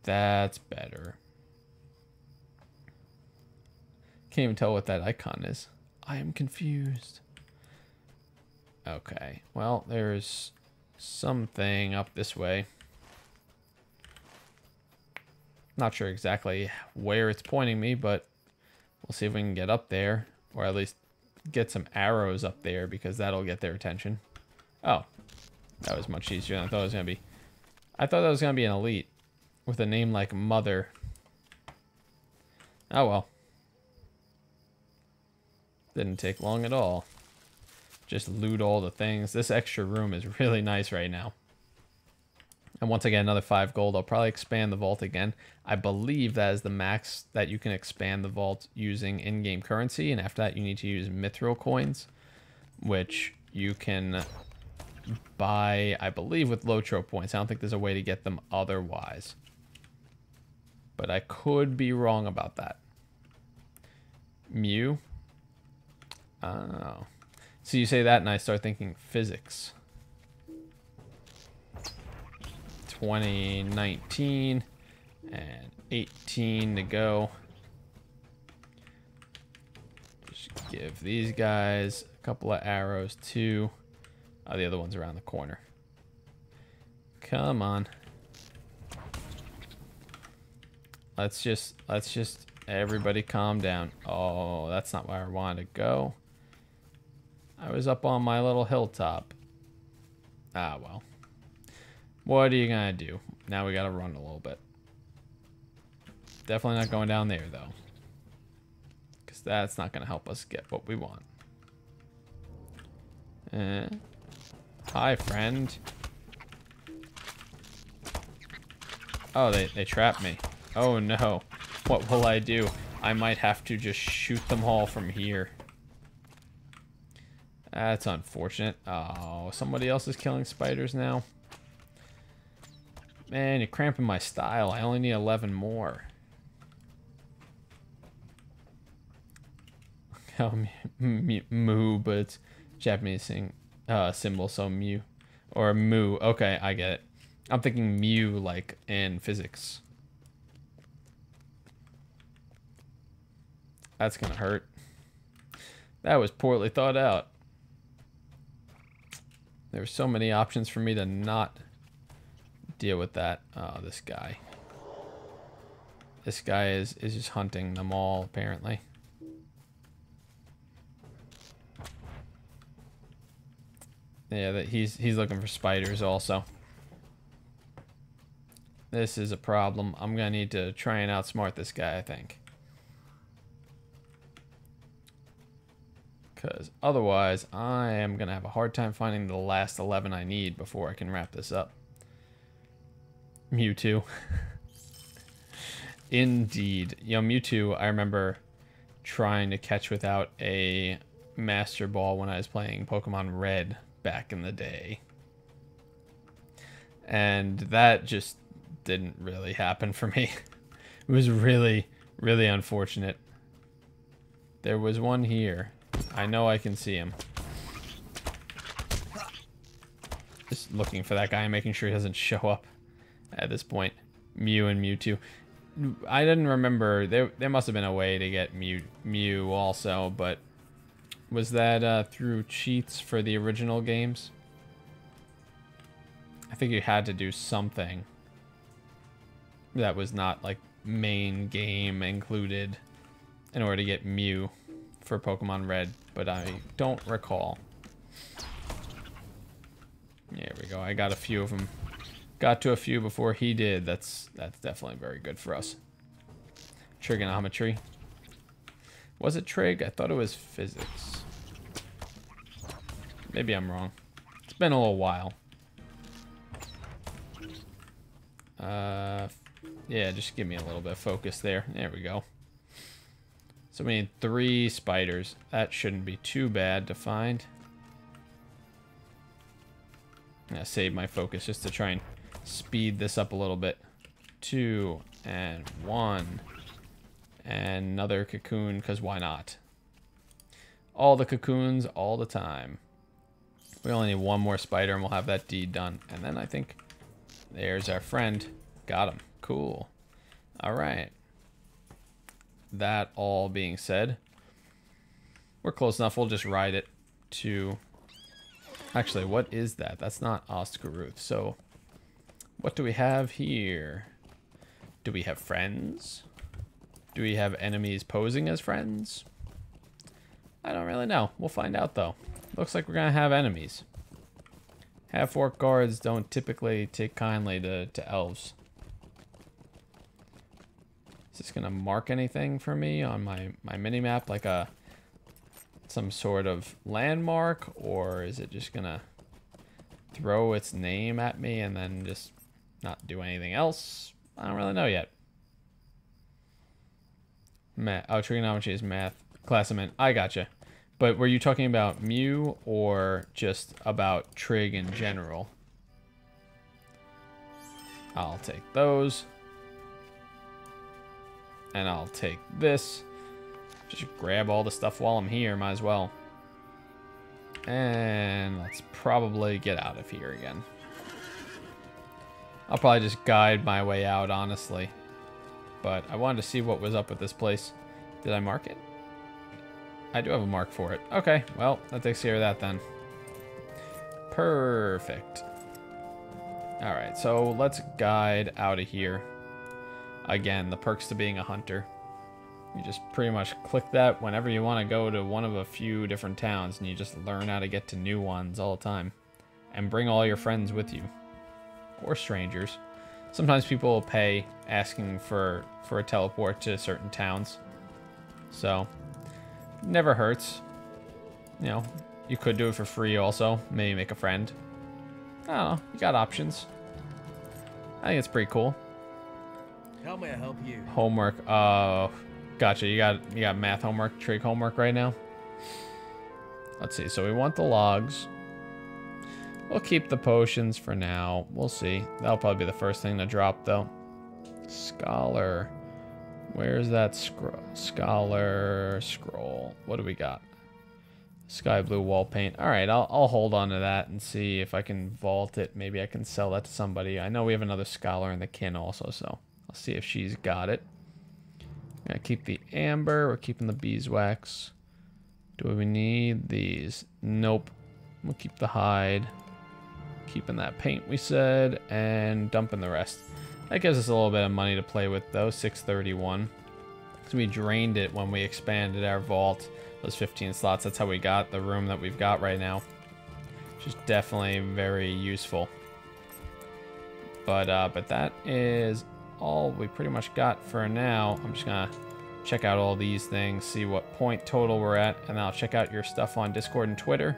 That's better. Can't even tell what that icon is. I am confused. Okay, well, there's something up this way. Not sure exactly where it's pointing me, but we'll see if we can get up there, or at least get some arrows up there, because that'll get their attention. Oh, that was much easier than I thought it was going to be. I thought that was going to be an elite with a name like Mother. Oh well. Didn't take long at all. Just loot all the things. This extra room is really nice right now. And once I get another 5 gold, I'll probably expand the vault again. I believe that is the max that you can expand the vault using in-game currency. And after that, you need to use mithril coins, which you can buy, I believe, with LOTRO points. I don't think there's a way to get them otherwise. But I could be wrong about that. Mew. Oh. So you say that and I start thinking physics. 2019 and 18 to go. Just give these guys a couple of arrows too. Oh, the other one's around the corner. Come on. Let's just everybody calm down. Oh, that's not where I wanted to go. I was up on my little hilltop. Ah, well. What are you gonna do? Now we gotta run a little bit. Definitely not going down there, though. Because that's not gonna help us get what we want. Hi, friend. Oh, they trapped me. Oh, no. What will I do? I might have to just shoot them all from here. That's unfortunate. Oh, somebody else is killing spiders now. Man, you're cramping my style. I only need 11 more. Oh, moo, but it's Japanese symbol, so Mew. Or moo. Okay, I get it. I'm thinking Mew like in physics. That's gonna hurt. That was poorly thought out. There were so many options for me to not deal with that. Oh, this guy. This guy is just hunting them all, apparently. Yeah, that he's looking for spiders also. This is a problem. I'm gonna need to try and outsmart this guy, I think. Because otherwise, I am going to have a hard time finding the last 11 I need before I can wrap this up. Mewtwo. Indeed. You know, Mewtwo, I remember trying to catch without a Master Ball when I was playing Pokemon Red back in the day. And that just didn't really happen for me. It was really, really unfortunate. There was one here. I know I can see him. Just looking for that guy and making sure he doesn't show up at this point. Mew and Mewtwo. I didn't remember. There must have been a way to get Mew also, but was that through cheats for the original games? I think you had to do something that was not like main game included in order to get Mew for Pokemon Red, but I don't recall. There we go. I got a few of them. Got to a few before he did. That's definitely very good for us. Trigonometry. Was it trig? I thought it was physics. Maybe I'm wrong. It's been a little while. Yeah, just give me a little bit of focus there. There we go. So we need 3 spiders. That shouldn't be too bad to find. I'm gonna save my focus just to try and speed this up a little bit. 2 and 1. And another cocoon, because why not? All the cocoons all the time. We only need 1 more spider and we'll have that deed done. And then I think there's our friend. Got him. Cool. Alright. That all being said, we're close enough. We'll just ride it to... Actually, what is that? That's not Ostgaruth. So, what do we have here? Do we have friends? Do we have enemies posing as friends? I don't really know. We'll find out, though. Looks like we're going to have enemies. Half-orc guards don't typically take kindly to elves. Is this going to mark anything for me on my mini-map? Like some sort of landmark? Or is it just going to throw its name at me and then just not do anything else? I don't really know yet. Oh, trigonometry is math. Classament. I gotcha. But were you talking about mu or just about trig in general? I'll take those. And I'll take this. Just grab all the stuff while I'm here. Might as well. And let's probably get out of here again. I'll probably just guide my way out, honestly. But I wanted to see what was up with this place. Did I mark it? I do have a mark for it. Okay, well, that takes care of that then. Perfect. Alright, so let's guide out of here. Again, the perks to being a hunter. You just pretty much click that whenever you want to go to one of a few different towns, and you just learn how to get to new ones all the time. And bring all your friends with you. Or strangers. Sometimes people will pay asking for a teleport to certain towns. So, never hurts. You know, you could do it for free also. Maybe make a friend. I don't know. You got options. I think it's pretty cool. How may I help you? Homework. Gotcha. You got math homework, trig homework right now. Let's see. So we want the logs. We'll keep the potions for now. We'll see. That'll probably be the first thing to drop, though. Scholar. Where's that scholar scroll? What do we got? Sky blue wall paint. All right, I'll hold on to that and see if I can vault it. Maybe I can sell that to somebody. I know we have another scholar in the kin also, so I'll see if she's got it. Gonna keep the amber. We're keeping the beeswax. Do we need these? Nope. We'll keep the hide. Keeping that paint we said, and dumping the rest. That gives us a little bit of money to play with though, 631. So we drained it when we expanded our vault, those 15 slots. That's how we got the room that we've got right now. Which is definitely very useful. But that is all we pretty much got for now. I'm just gonna check out all these things, see what point total we're at, and then I'll check out your stuff on Discord and Twitter.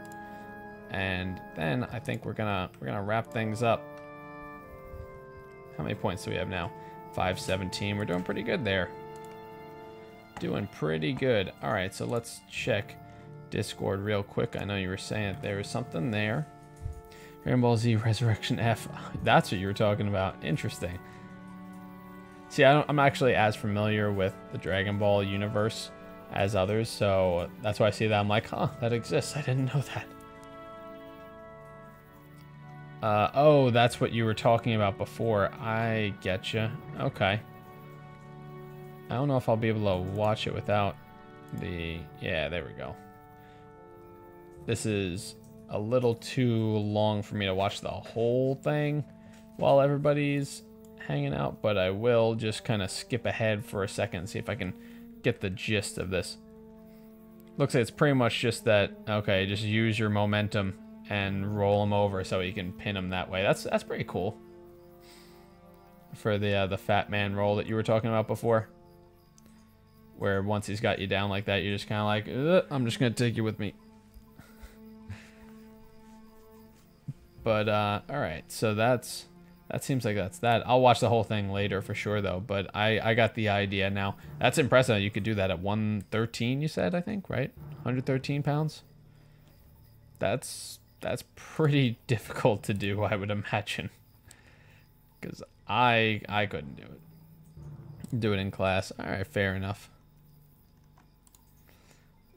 And then I think we're gonna wrap things up. How many points do we have now? 517. We're doing pretty good there. Doing pretty good. All right, so let's check Discord real quick. I know you were saying that there was something there. Dragon Ball Z Resurrection F. That's what you were talking about. Interesting. See, I'm actually as familiar with the Dragon Ball universe as others, so that's why I see that. I'm like, huh, that exists. I didn't know that. Oh, that's what you were talking about before. I getcha. Okay. I don't know if I'll be able to watch it without the... Yeah, there we go. This is a little too long for me to watch the whole thing while everybody's hanging out, but I will just kind of skip ahead for a second and see if I can get the gist of this. Looks like it's pretty much just that, okay, just use your momentum and roll him over so you can pin him that way. That's pretty cool. For the fat man roll that you were talking about before. Where once he's got you down like that, you're just kind of like, I'm just going to take you with me. But, alright, so that seems like that's that. I'll watch the whole thing later for sure, though, but I got the idea now. That's impressive. You could do that at 113, you said, I think, right? 113 pounds? That's pretty difficult to do, I would imagine. Because I couldn't do it. Do it in class. Alright, fair enough.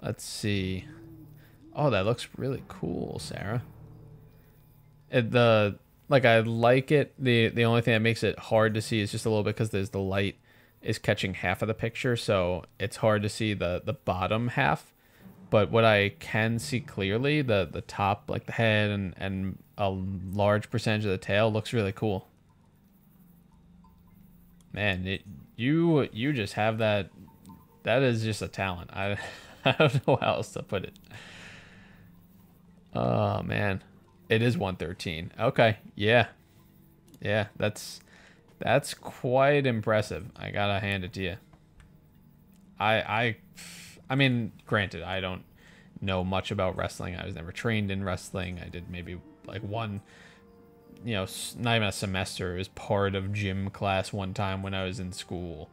Let's see. Oh, that looks really cool, Sarah. I like it. The only thing that makes it hard to see is just a little bit because there's the light is catching half of the picture, so it's hard to see the bottom half. But what I can see clearly, the top, like the head and a large percentage of the tail, looks really cool. Man, you just have that. That is just a talent. I don't know how else to put it. Oh man, it is 113. Okay, yeah, that's quite impressive. I gotta hand it to you. I mean, granted, I don't know much about wrestling. I was never trained in wrestling. I did maybe like one, you know, not even a semester. It was part of gym class one time when I was in school.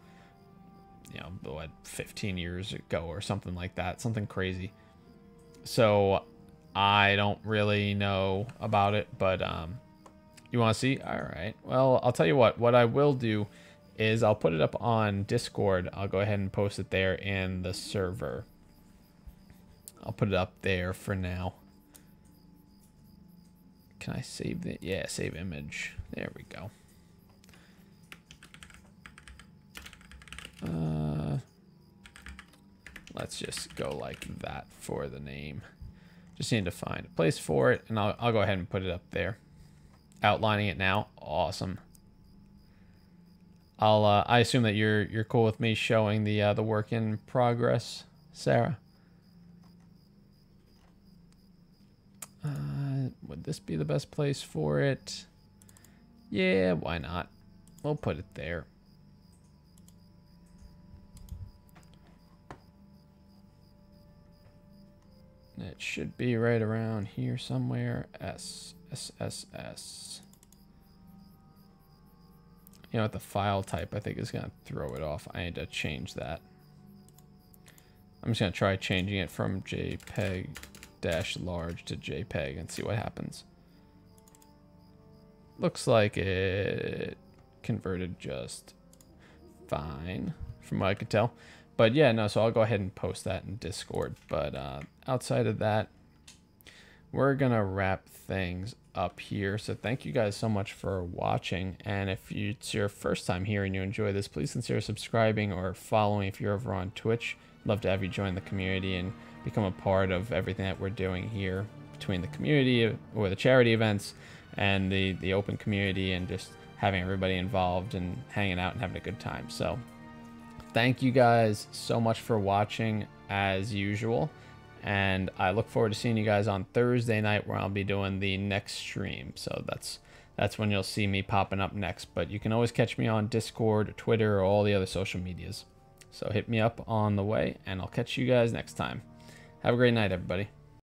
You know, what, 15 years ago or something like that. Something crazy. So I don't really know about it, but you want to see? All right. Well, I'll tell you what I will do is I'll put it up on Discord. I'll go ahead and post it there in the server. I'll put it up there for now. Can I save it? Yeah, save image. There we go. Let's just go like that for the name. Just need to find a place for it, and I'll go ahead and put it up there. Outlining it now. Awesome. I assume that you're cool with me showing the work in progress, Sarah. Would this be the best place for it? Yeah, why not? We'll put it there. It should be right around here somewhere. S. You know what, the file type I think is going to throw it off. I need to change that. I'm just going to try changing it from JPEG-large to JPEG and see what happens. Looks like it converted just fine from what I could tell. But yeah, no, so I'll go ahead and post that in Discord. But outside of that, we're going to wrap things up here. So thank you guys so much for watching. And if it's your first time here and you enjoy this, please consider subscribing or following if you're over on Twitch. Love to have you join the community and become a part of everything that we're doing here between the community or the charity events and the open community and just having everybody involved and hanging out and having a good time. So thank you guys so much for watching as usual. And I look forward to seeing you guys on Thursday night where I'll be doing the next stream. So that's when you'll see me popping up next. But you can always catch me on Discord, or Twitter, or all the other social medias. So hit me up on the way, and I'll catch you guys next time. Have a great night, everybody.